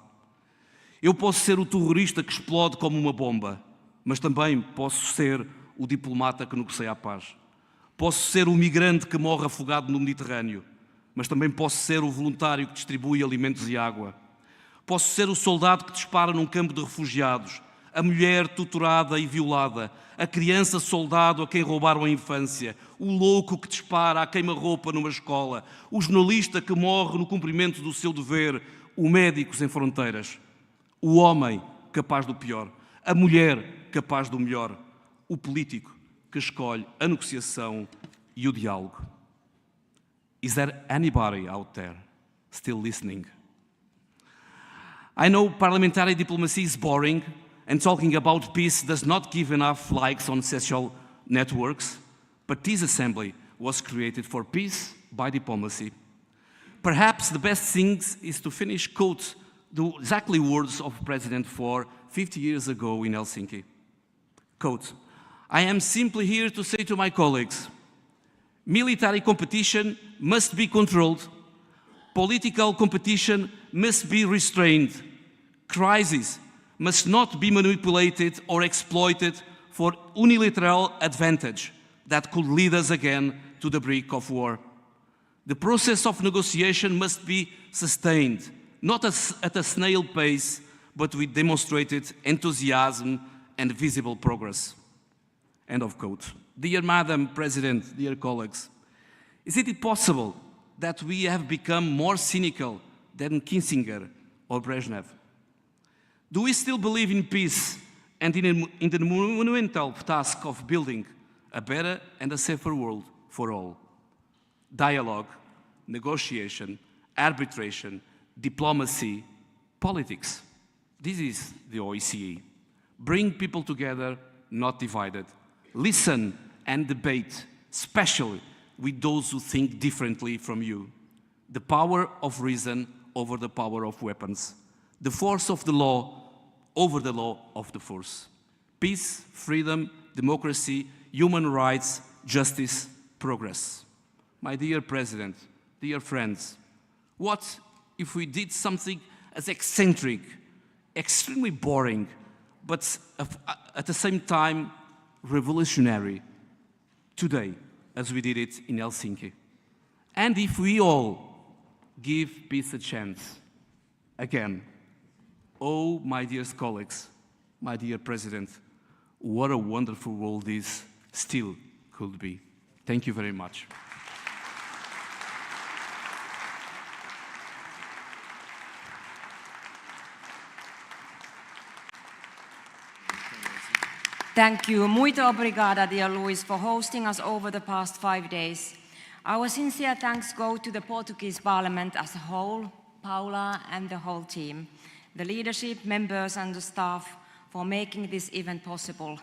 Eu posso ser o terrorista que explode como uma bomba, mas também posso ser o diplomata que negocia a paz. Posso ser o migrante que morre afogado no Mediterrâneo, mas também posso ser o voluntário que distribui alimentos e água. Posso ser o soldado que dispara num campo de refugiados, a mulher torturada e violada, a criança soldado a quem roubaram a infância, o louco que dispara à queima-roupa numa escola, o jornalista que morre no cumprimento do seu dever, o médico sem fronteiras, o homem capaz do pior, a mulher capaz do melhor, o político que escolhe a negociação e o diálogo. Is there anybody out there still listening? I know parliamentary diplomacy is boring and talking about peace does not give enough likes on social networks, but this assembly was created for peace by diplomacy. Perhaps the best thing is to finish quote the exactly words of President Ford 50 years ago in Helsinki. Quote, "I am simply here to say to my colleagues, military competition must be controlled, political competition must be restrained, crises must not be manipulated or exploited for unilateral advantage that could lead us again to the brink of war. The process of negotiation must be sustained, not at a snail pace, but with demonstrated enthusiasm and visible progress." End of quote. Dear Madam President, dear colleagues, is it possible that we have become more cynical than Kissinger or Brezhnev? Do we still believe in peace and in the monumental task of building a better and a safer world for all? Dialogue, negotiation, arbitration, diplomacy, politics. This is the OSCE. Bring people together, not divided. Listen and debate, especially with those who think differently from you. The power of reason over the power of weapons. The force of the law over the law of the force. Peace, freedom, democracy, human rights, justice, progress. My dear President, dear friends, what if we did something as eccentric, extremely boring, but at the same time revolutionary today, as we did it in Helsinki? And if we all give peace a chance, again, oh, my dear colleagues, my dear President, what a wonderful world this still could be. Thank you very much. Thank you. Muito obrigada, dear Luis, for hosting us over the past 5 days. Our sincere thanks go to the Portuguese Parliament as a whole, Paula and the whole team, the leadership, members and the staff for making this event possible.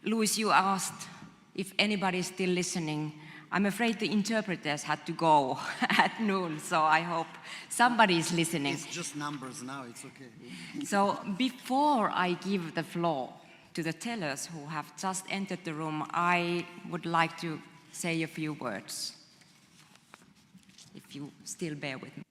Luis, you asked if anybody is still listening. I'm afraid the interpreters had to go at noon, so I hope somebody is listening. It's just numbers now, it's okay. So before I give the floor to the tellers who have just entered the room, I would like to say a few words, if you still bear with me.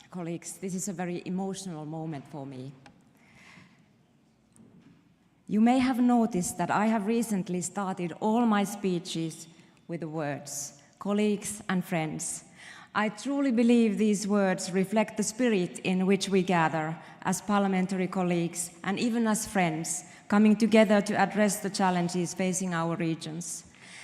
Colleagues, this is a very emotional moment for me. You may have noticed that I have recently started all my speeches with the words, colleagues and friends. I truly believe these words reflect the spirit in which we gather as parliamentary colleagues and even as friends, coming together to address the challenges facing our regions.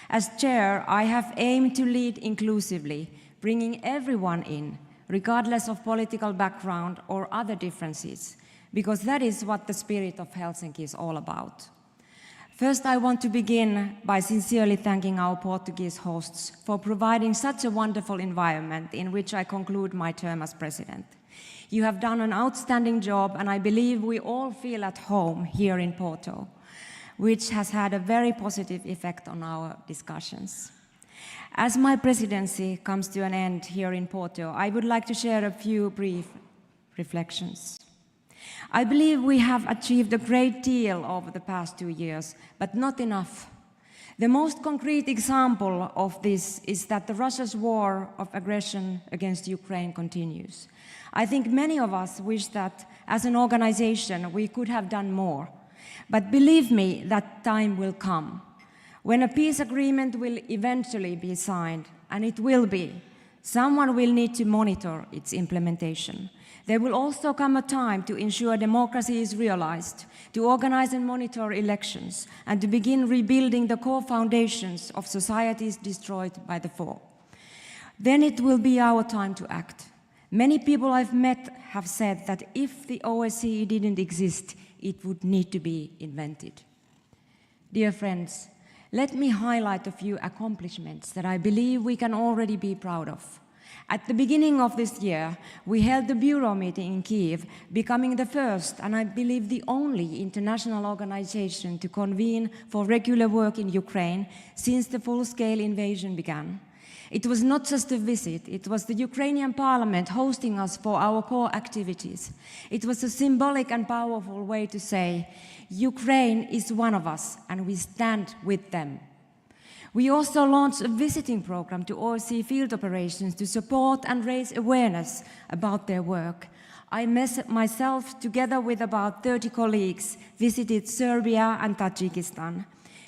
As chair, I have aimed to lead inclusively, bringing everyone in, regardless of political background or other differences, because that is what the spirit of Helsinki is all about. First, I want to begin by sincerely thanking our Portuguese hosts for providing such a wonderful environment in which I conclude my term as president. You have done an outstanding job, and I believe we all feel at home here in Porto, which has had a very positive effect on our discussions. As my presidency comes to an end here in Porto, I would like to share a few brief reflections. I believe we have achieved a great deal over the past 2 years, but not enough. The most concrete example of this is that Russia's war of aggression against Ukraine continues. I think many of us wish that, as an organization, we could have done more. But believe me, that time will come, when a peace agreement will eventually be signed, and it will be. Someone will need to monitor its implementation. There will also come a time to ensure democracy is realized, to organize and monitor elections, and to begin rebuilding the core foundations of societies destroyed by the war. Then it will be our time to act. Many people I've met have said that if the OSCE didn't exist, it would need to be invented. Dear friends, let me highlight a few accomplishments that I believe we can already be proud of. At the beginning of this year, we held the Bureau meeting in Kyiv, becoming the first, and I believe the only, international organization to convene for regular work in Ukraine since the full-scale invasion began. It was not just a visit, it was the Ukrainian parliament hosting us for our core activities. It was a symbolic and powerful way to say, Ukraine is one of us, and we stand with them. We also launched a visiting program to OSCE field operations to support and raise awareness about their work. I myself, together with about 30 colleagues, visited Serbia and Tajikistan.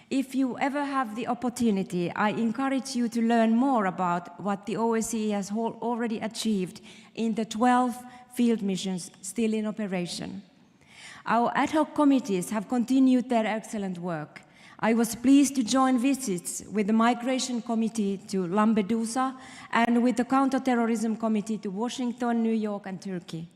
If you ever have the opportunity, I encourage you to learn more about what the OSCE has already achieved in the 12 field missions still in operation. Our ad hoc committees have continued their excellent work. I was pleased to join visits with the Migration Committee to Lampedusa and with the Counterterrorism Committee to Washington, New York, and Turkey.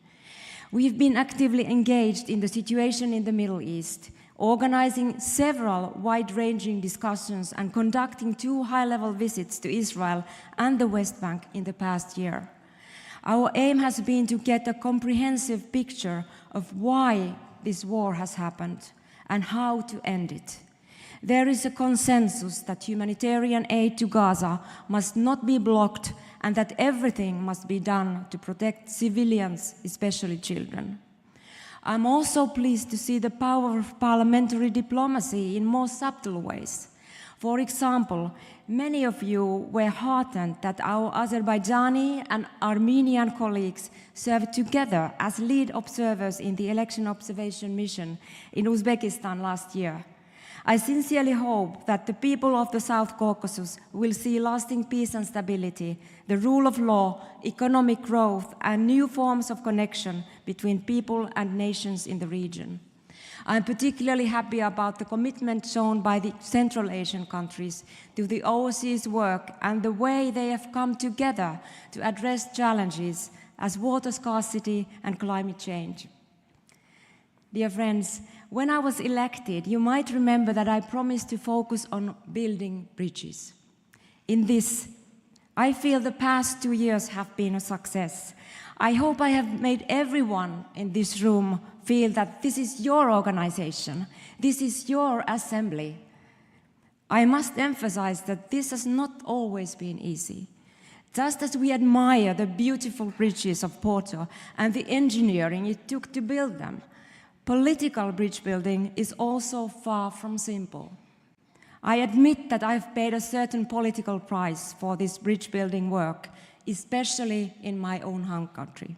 We've been actively engaged in the situation in the Middle East, organizing several wide-ranging discussions and conducting 2 high-level visits to Israel and the West Bank in the past year. Our aim has been to get a comprehensive picture of why this war has happened and how to end it. There is a consensus that humanitarian aid to Gaza must not be blocked and that everything must be done to protect civilians, especially children. I'm also pleased to see the power of parliamentary diplomacy in more subtle ways. For example, many of you were heartened that our Azerbaijani and Armenian colleagues served together as lead observers in the election observation mission in Uzbekistan last year. I sincerely hope that the people of the South Caucasus will see lasting peace and stability, the rule of law, economic growth, and new forms of connection between people and nations in the region. I'm particularly happy about the commitment shown by the Central Asian countries to the OSCE's work and the way they have come together to address challenges as water scarcity and climate change. Dear friends, when I was elected, you might remember that I promised to focus on building bridges. In this, I feel the past 2 years have been a success. I hope I have made everyone in this room feel that this is your organization, this is your assembly. I must emphasize that this has not always been easy. Just as we admire the beautiful bridges of Porto and the engineering it took to build them, political bridge building is also far from simple. I admit that I've paid a certain political price for this bridge building work, especially in my own home country.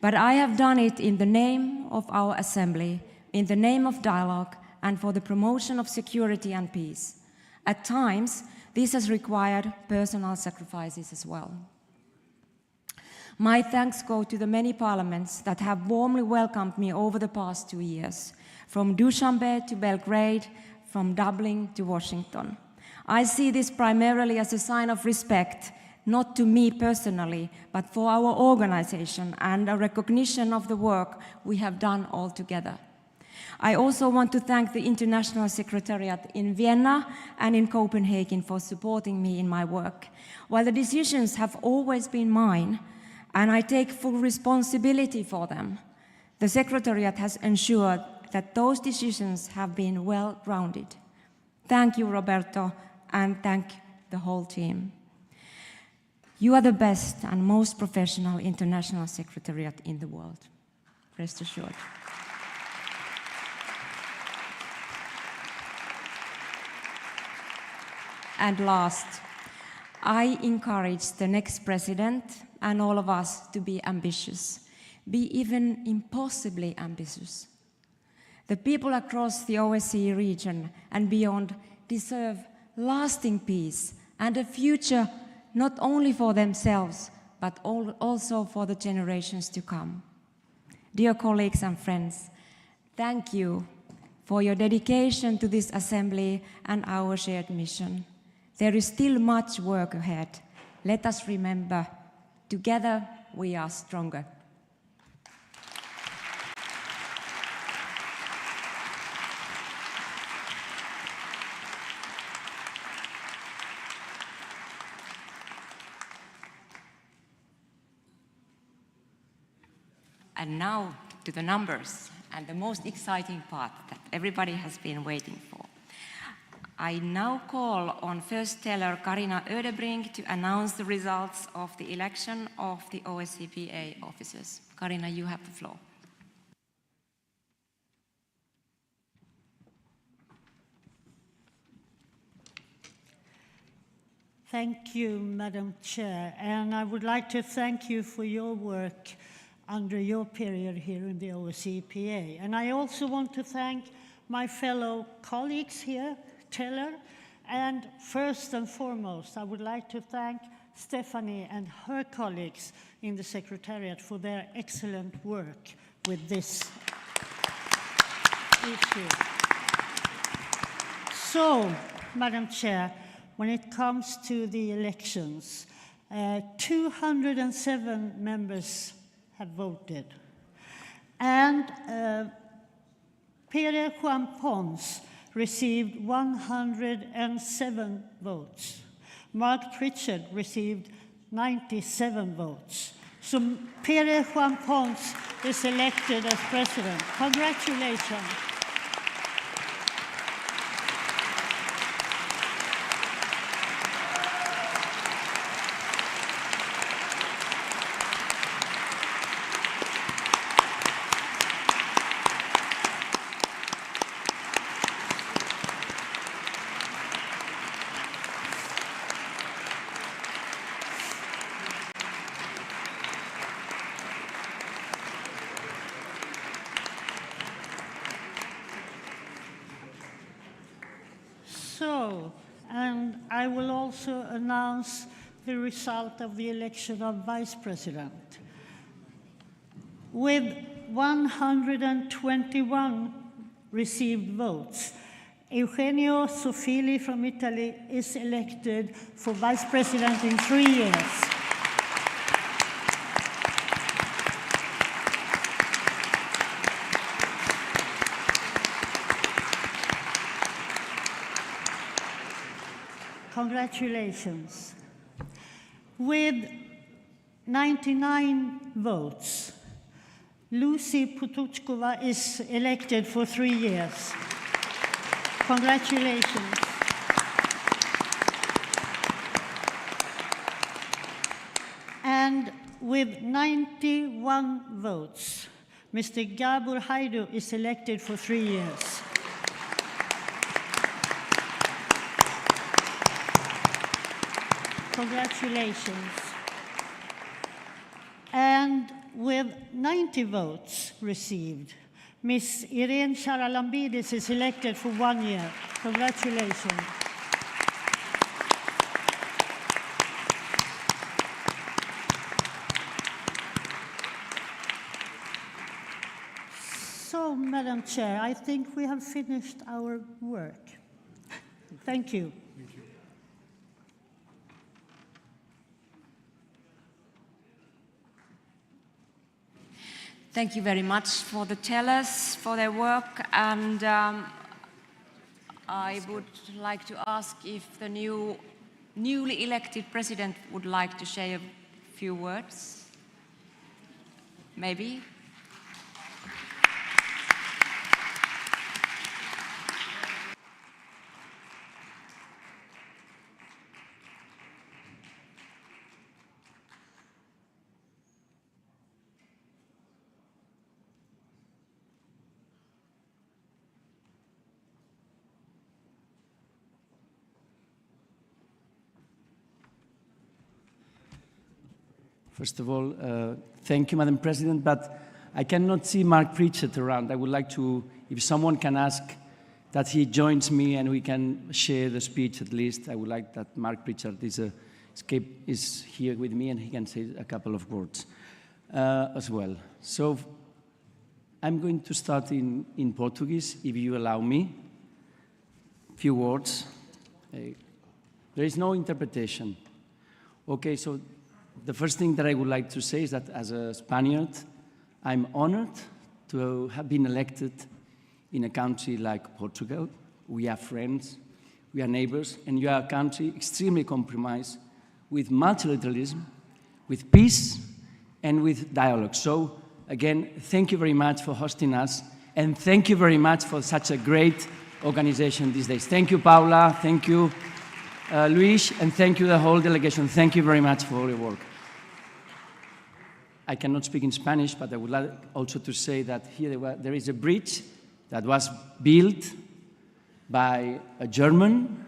But I have done it in the name of our assembly, in the name of dialogue, and for the promotion of security and peace. At times, this has required personal sacrifices as well. My thanks go to the many parliaments that have warmly welcomed me over the past 2 years, from Dushanbe to Belgrade, from Dublin to Washington. I see this primarily as a sign of respect, not to me personally, but for our organization and a recognition of the work we have done all together. I also want to thank the International Secretariat in Vienna and in Copenhagen for supporting me in my work. While the decisions have always been mine, and I take full responsibility for them, the Secretariat has ensured that those decisions have been well-grounded. Thank you, Roberto, and thank the whole team. You are the best and most professional international secretariat in the world. Rest assured. And last, I encourage the next president and all of us to be ambitious, be even impossibly ambitious. The people across the OSCE region and beyond deserve lasting peace and a future not only for themselves, but also for the generations to come. Dear colleagues and friends, thank you for your dedication to this assembly and our shared mission. There is still much work ahead. Let us remember, together we are stronger. And now to the numbers and the most exciting part that everybody has been waiting for. I now call on first teller Carina Ödebrink to announce the results of the election of the OSCE officers. Carina, you have the floor. Thank you, Madam Chair, and I would like to thank you for your work under your period here in the OSCE. And I also want to thank my fellow colleagues here, Teller, and first and foremost, I would like to thank Stephanie and her colleagues in the Secretariat for their excellent work with this issue. So, Madam Chair, when it comes to the elections, 207 members have voted. And Pere Juan Pons received 107 votes. Mark Pritchard received 97 votes. So Pere Juan Pons is elected as president. Congratulations. And I will also announce the result of the election of Vice President. With 121 received votes, Eugenio Sofili from Italy is elected for Vice President in 3 years. Congratulations. With 99 votes, Lucy Putuchkova is elected for 3 years. Congratulations. And with 91 votes, Mr. Gabor Haidu is elected for 3 years. Congratulations. And with 90 votes received, Ms. Irene Charalambidis is elected for 1 year. Congratulations. So, Madam Chair, I think we have finished our work. Thank you. Thank you very much for the tellers, for their work, and I would like to ask if the newly elected president would like to say a few words. Maybe? First of all, thank you, Madam President, but I cannot see Mark Pritchard around. I would like to, if someone can ask that he joins me and we can share the speech at least. I would like that Mark Pritchard is here with me and he can say a couple of words as well. So I'm going to start in Portuguese, if you allow me. A few words. There is no interpretation. Okay, so the first thing that I would like to say is that as a Spaniard, I'm honored to have been elected in a country like Portugal. We are friends, we are neighbors, and you are a country extremely compromised with multilateralism, with peace, and with dialogue. So again, thank you very much for hosting us, and thank you very much for such a great organization these days. Thank you, Paula. Thank you, Luis, and thank you, the whole delegation. Thank you very much for all your work. I cannot speak in Spanish, but I would like also to say that here there is a bridge that was built by a German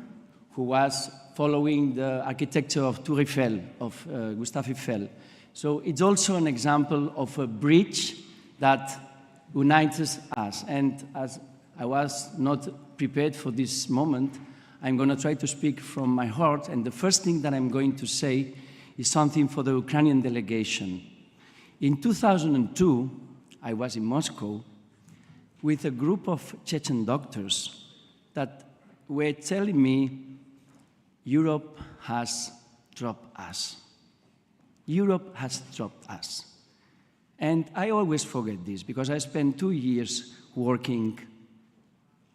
who was following the architecture of Tour Eiffel, of Gustave Eiffel. So it's also an example of a bridge that unites us. And as I was not prepared for this moment, I'm going to try to speak from my heart. And the first thing that I'm going to say is something for the Ukrainian delegation. In 2002, I was in Moscow with a group of Chechen doctors that were telling me, Europe has dropped us. Europe has dropped us. And I always forget this because I spent 2 years working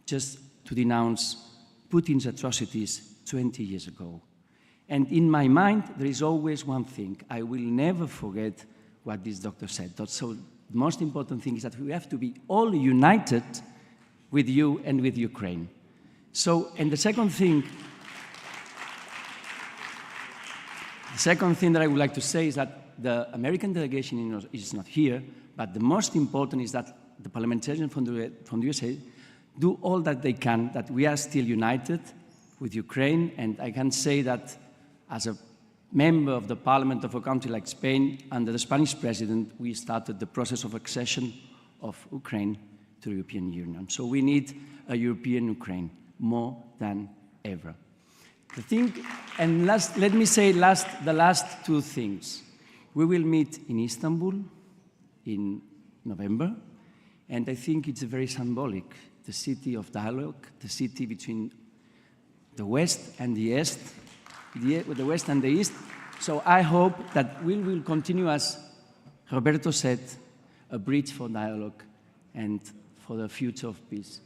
just to denounce Putin's atrocities 20 years ago. And in my mind, there is always one thing. I will never forget what this doctor said. So the most important thing is that we have to be all united with you and with Ukraine. So, and the second thing that I would like to say is that the American delegation is not here, but the most important is that the parliamentarians from the USA do all that they can, that we are still united with Ukraine. And I can say that as a member of the parliament of a country like Spain, under the Spanish president, we started the process of accession of Ukraine to the European Union. So we need a European Ukraine more than ever. The thing, and let me say the last two things. We will meet in Istanbul in November, and I think it's very symbolic, the city of dialogue, the city between the West and the East, the West and the East. So I hope that we will continue, as Roberto said, a bridge for dialogue and for the future of peace.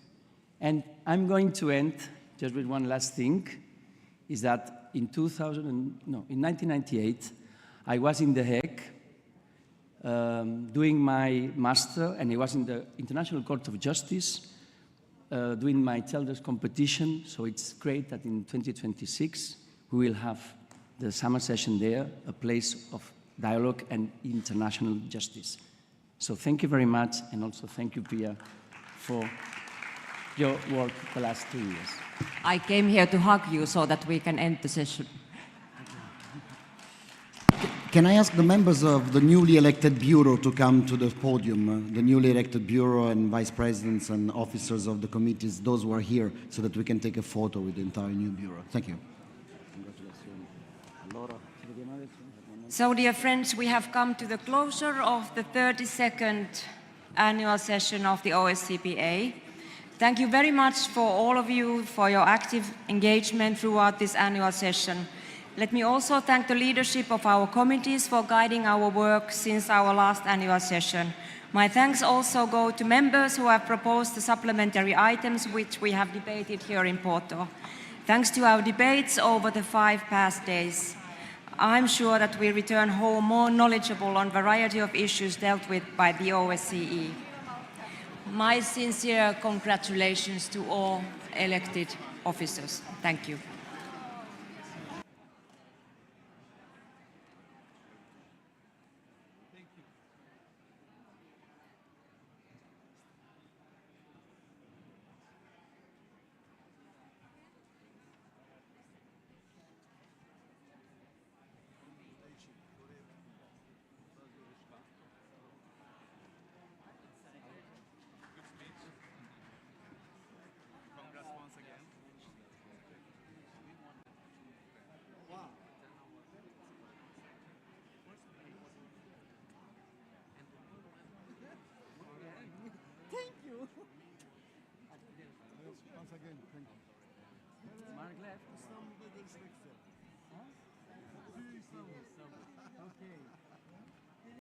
And I'm going to end just with one last thing, is that in 1998, I was in The Hague doing my master, and I was in the International Court of Justice doing my children's competition. So it's great that in 2026, we will have the summer session there, a place of dialogue and international justice. So thank you very much, and also thank you, Pia, for your work the last 2 years. I came here to hug you so that we can end the session. Can I ask the members of the newly elected bureau to come to the podium? The newly elected bureau and vice presidents and officers of the committees, those who are here, so that we can take a photo with the entire new bureau. Thank you. So, dear friends, we have come to the closure of the 32nd annual session of the OSCPA. Thank you very much for all of you for your active engagement throughout this annual session. Let me also thank the leadership of our committees for guiding our work since our last annual session. My thanks also go to members who have proposed the supplementary items which we have debated here in Porto. Thanks to our debates over the 5 past days, I'm sure that we return home more knowledgeable on a variety of issues dealt with by the OSCE. My sincere congratulations to all elected officers. Thank you. Mark left. Okay.